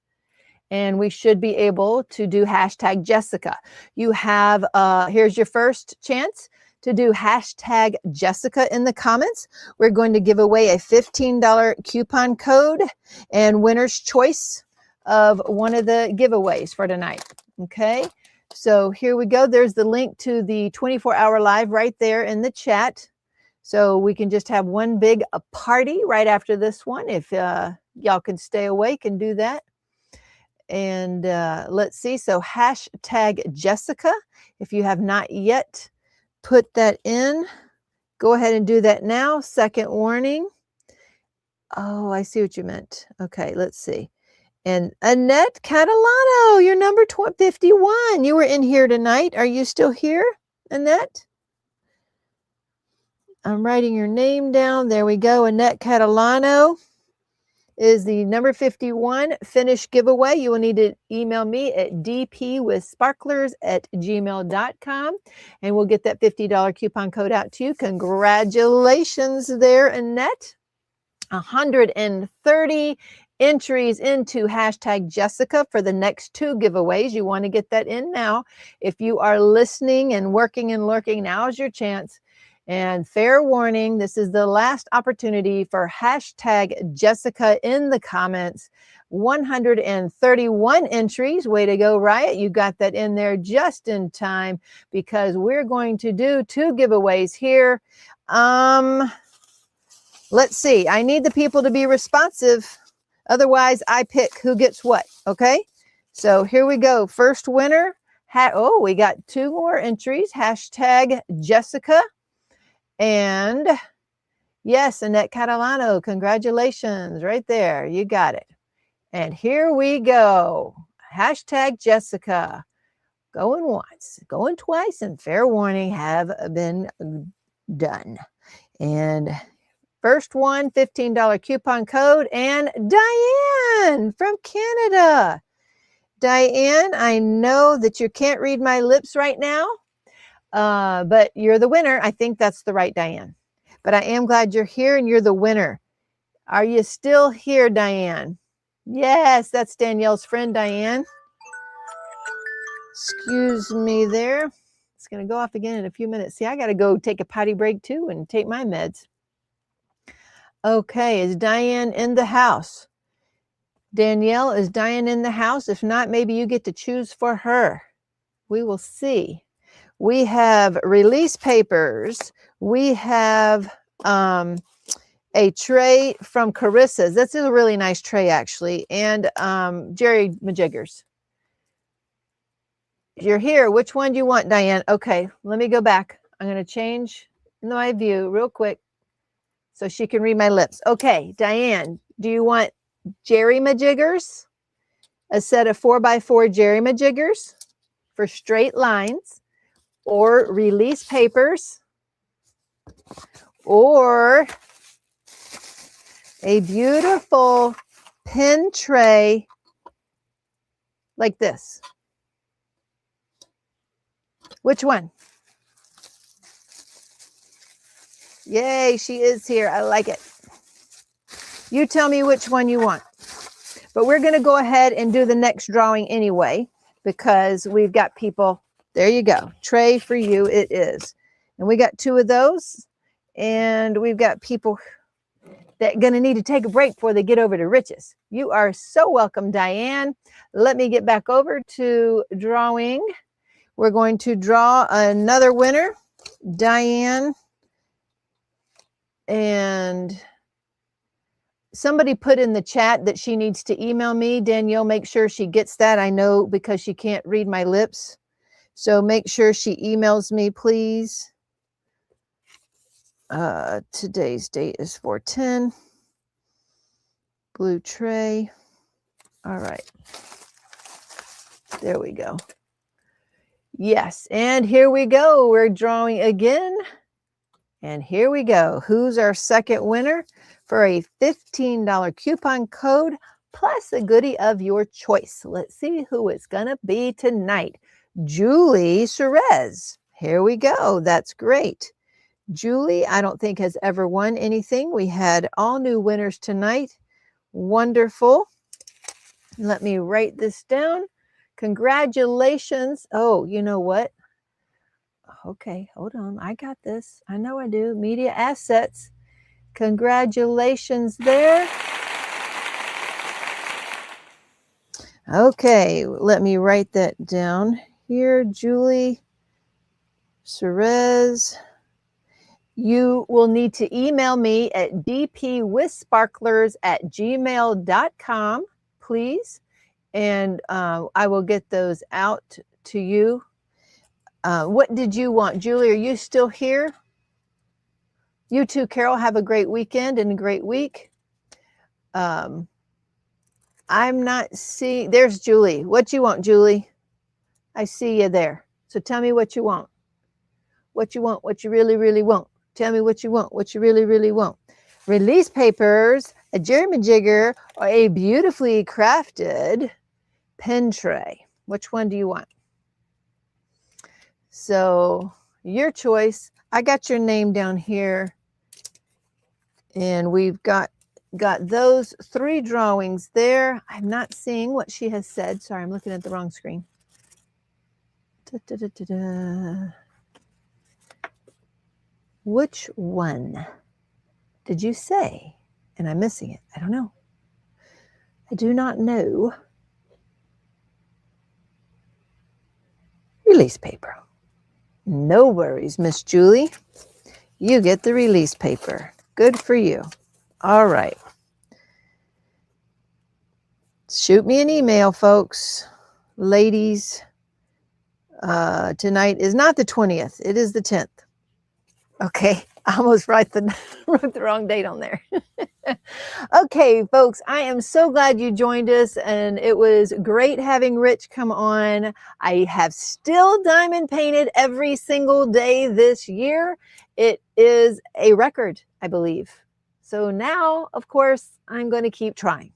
And we should be able to do hashtag Jessica. You have, here's your first chance to do hashtag Jessica in the comments. We're going to give away a $15 coupon code and winner's choice of one of the giveaways for tonight. Okay, so here we go. There's the link to the 24-hour live right there in the chat. So we can just have one big party right after this one. If y'all can stay awake and do that. And let's see. So hashtag Jessica. If you have not yet put that in, go ahead and do that now. Second warning. Oh, I see what you meant. Okay, let's see. And Annette Catalano, you're number 51. You were in here tonight. Are you still here, Annette? I'm writing your name down. There we go. Annette Catalano is the number 51 finish giveaway. You will need to email me at dpwithsparklers@gmail.com and we'll get that $50 coupon code out to you. Congratulations there, Annette. 130 entries into hashtag Jessica for the next 2 giveaways. You want to get that in now. If you are listening and working and lurking, now is your chance. And fair warning, this is the last opportunity for hashtag Jessica in the comments. 131 entries. Way to go, Riot. You got that in there just in time because we're going to do 2 giveaways here. Let's see. I need the people to be responsive. Otherwise, I pick who gets what. Okay. So here we go. First winner. Oh, we got 2 more entries. Hashtag Jessica. And yes, Annette Catalano, congratulations right there. You got it. And here we go. Hashtag Jessica. Going once, going twice, and fair warning have been done. And first one, $15 coupon code. And Diane from Canada. Diane, I know that you can't read my lips right now, but you're the winner. I think that's the right Diane. But I am glad you're here and you're the winner. Are you still here, Diane? Yes, that's Danielle's friend, Diane. Excuse me there. It's going to go off again in a few minutes. See, I got to go take a potty break too and take my meds. Okay, is Diane in the house? Danielle, is Diane in the house? If not, maybe you get to choose for her. We will see. We have release papers. We have a tray from Carissa's. This is a really nice tray, actually. And Jerry Majiggers. You're here. Which one do you want, Diane? Okay, let me go back. I'm going to change my view real quick so she can read my lips. Okay, Diane, do you want Jerry Majiggers? A set of 4x4 Jerry Majiggers for straight lines, or release papers, or a beautiful pin tray like this? Which one? Yay, she is here. I like it. You tell me which one you want. But we're going to go ahead and do the next drawing anyway, because we've got people. There you go. Tray for you it is. And we got 2 of those. And we've got people that are going to need to take a break before they get over to Rich's. You are so welcome, Diane. Let me get back over to drawing. We're going to draw another winner, Diane. And somebody put in the chat that she needs to email me. Danielle, make sure she gets that. I know because she can't read my lips. So make sure she emails me, please. Today's date is 4/10. Blue tray. All right. There we go. Yes, and here we go. We're drawing again. And here we go. Who's our second winner for a $15 coupon code plus a goodie of your choice? Let's see who it's going to be tonight. Julie Cerez. Here we go. That's great. Julie, I don't think has ever won anything. We had all new winners tonight. Wonderful. Let me write this down. Congratulations. Oh, you know what? Okay, hold on. I got this. I know I do. Media assets. Congratulations there. Okay, let me write that down here. Julie Cerez. You will need to email me at dpwithsparklers@gmail.com, please. And I will get those out to you. What did you want? Julie, are you still here? You too, Carol. Have a great weekend and a great week. I'm not seeing. There's Julie. What you want, Julie? I see you there. So tell me what you want. What you want, what you really, really want. Tell me what you want, what you really, really want. Release papers, a Jerry Majigger, or a beautifully crafted pen tray. Which one do you want? So your choice. I got your name down here. And we've got those 3 drawings there. I'm not seeing what she has said. Sorry, I'm looking at the wrong screen. Which one did you say? And I'm missing it. I don't know. I do not know. Release paper. No worries, Miss Julie. You get the release paper. Good for you. All right. Shoot me an email, folks. Ladies, tonight is not the 20th. It is the 10th. Okay. I almost wrote the wrong date on there. Okay, folks, I am so glad you joined us, and it was great having Rich come on. I have still diamond painted every single day this year. It is a record, I believe. So now, of course, I'm going to keep trying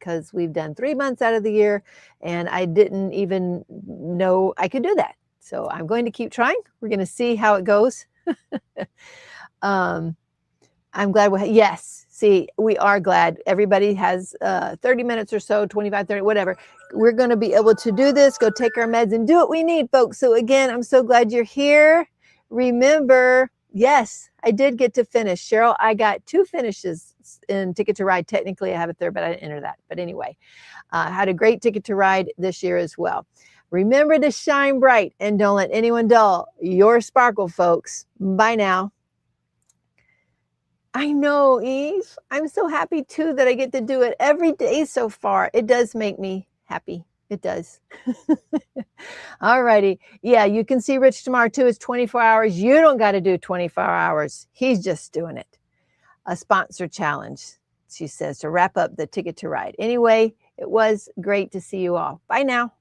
because we've done 3 months out of the year, and I didn't even know I could do that. So I'm going to keep trying. We're going to see how it goes. I'm glad yes, see, we are glad. Everybody has 30 minutes or so, 25, 30, whatever. We're going to be able to do this, go take our meds and do what we need, folks. So again, I'm so glad you're here. Remember, yes, I did get to finish. Cheryl, I got 2 finishes in Ticket to Ride. Technically, I have a third, but I didn't enter that. But anyway, I had a great Ticket to Ride this year as well. Remember to shine bright and don't let anyone dull your sparkle, folks. Bye now. I know, Eve. I'm so happy too that I get to do it every day so far. It does make me happy. It does. All righty. Yeah, you can see Rich tomorrow too. It's 24 hours. You don't got to do 24 hours. He's just doing it. A sponsor challenge, she says, to wrap up the Ticket to Ride. Anyway, it was great to see you all. Bye now.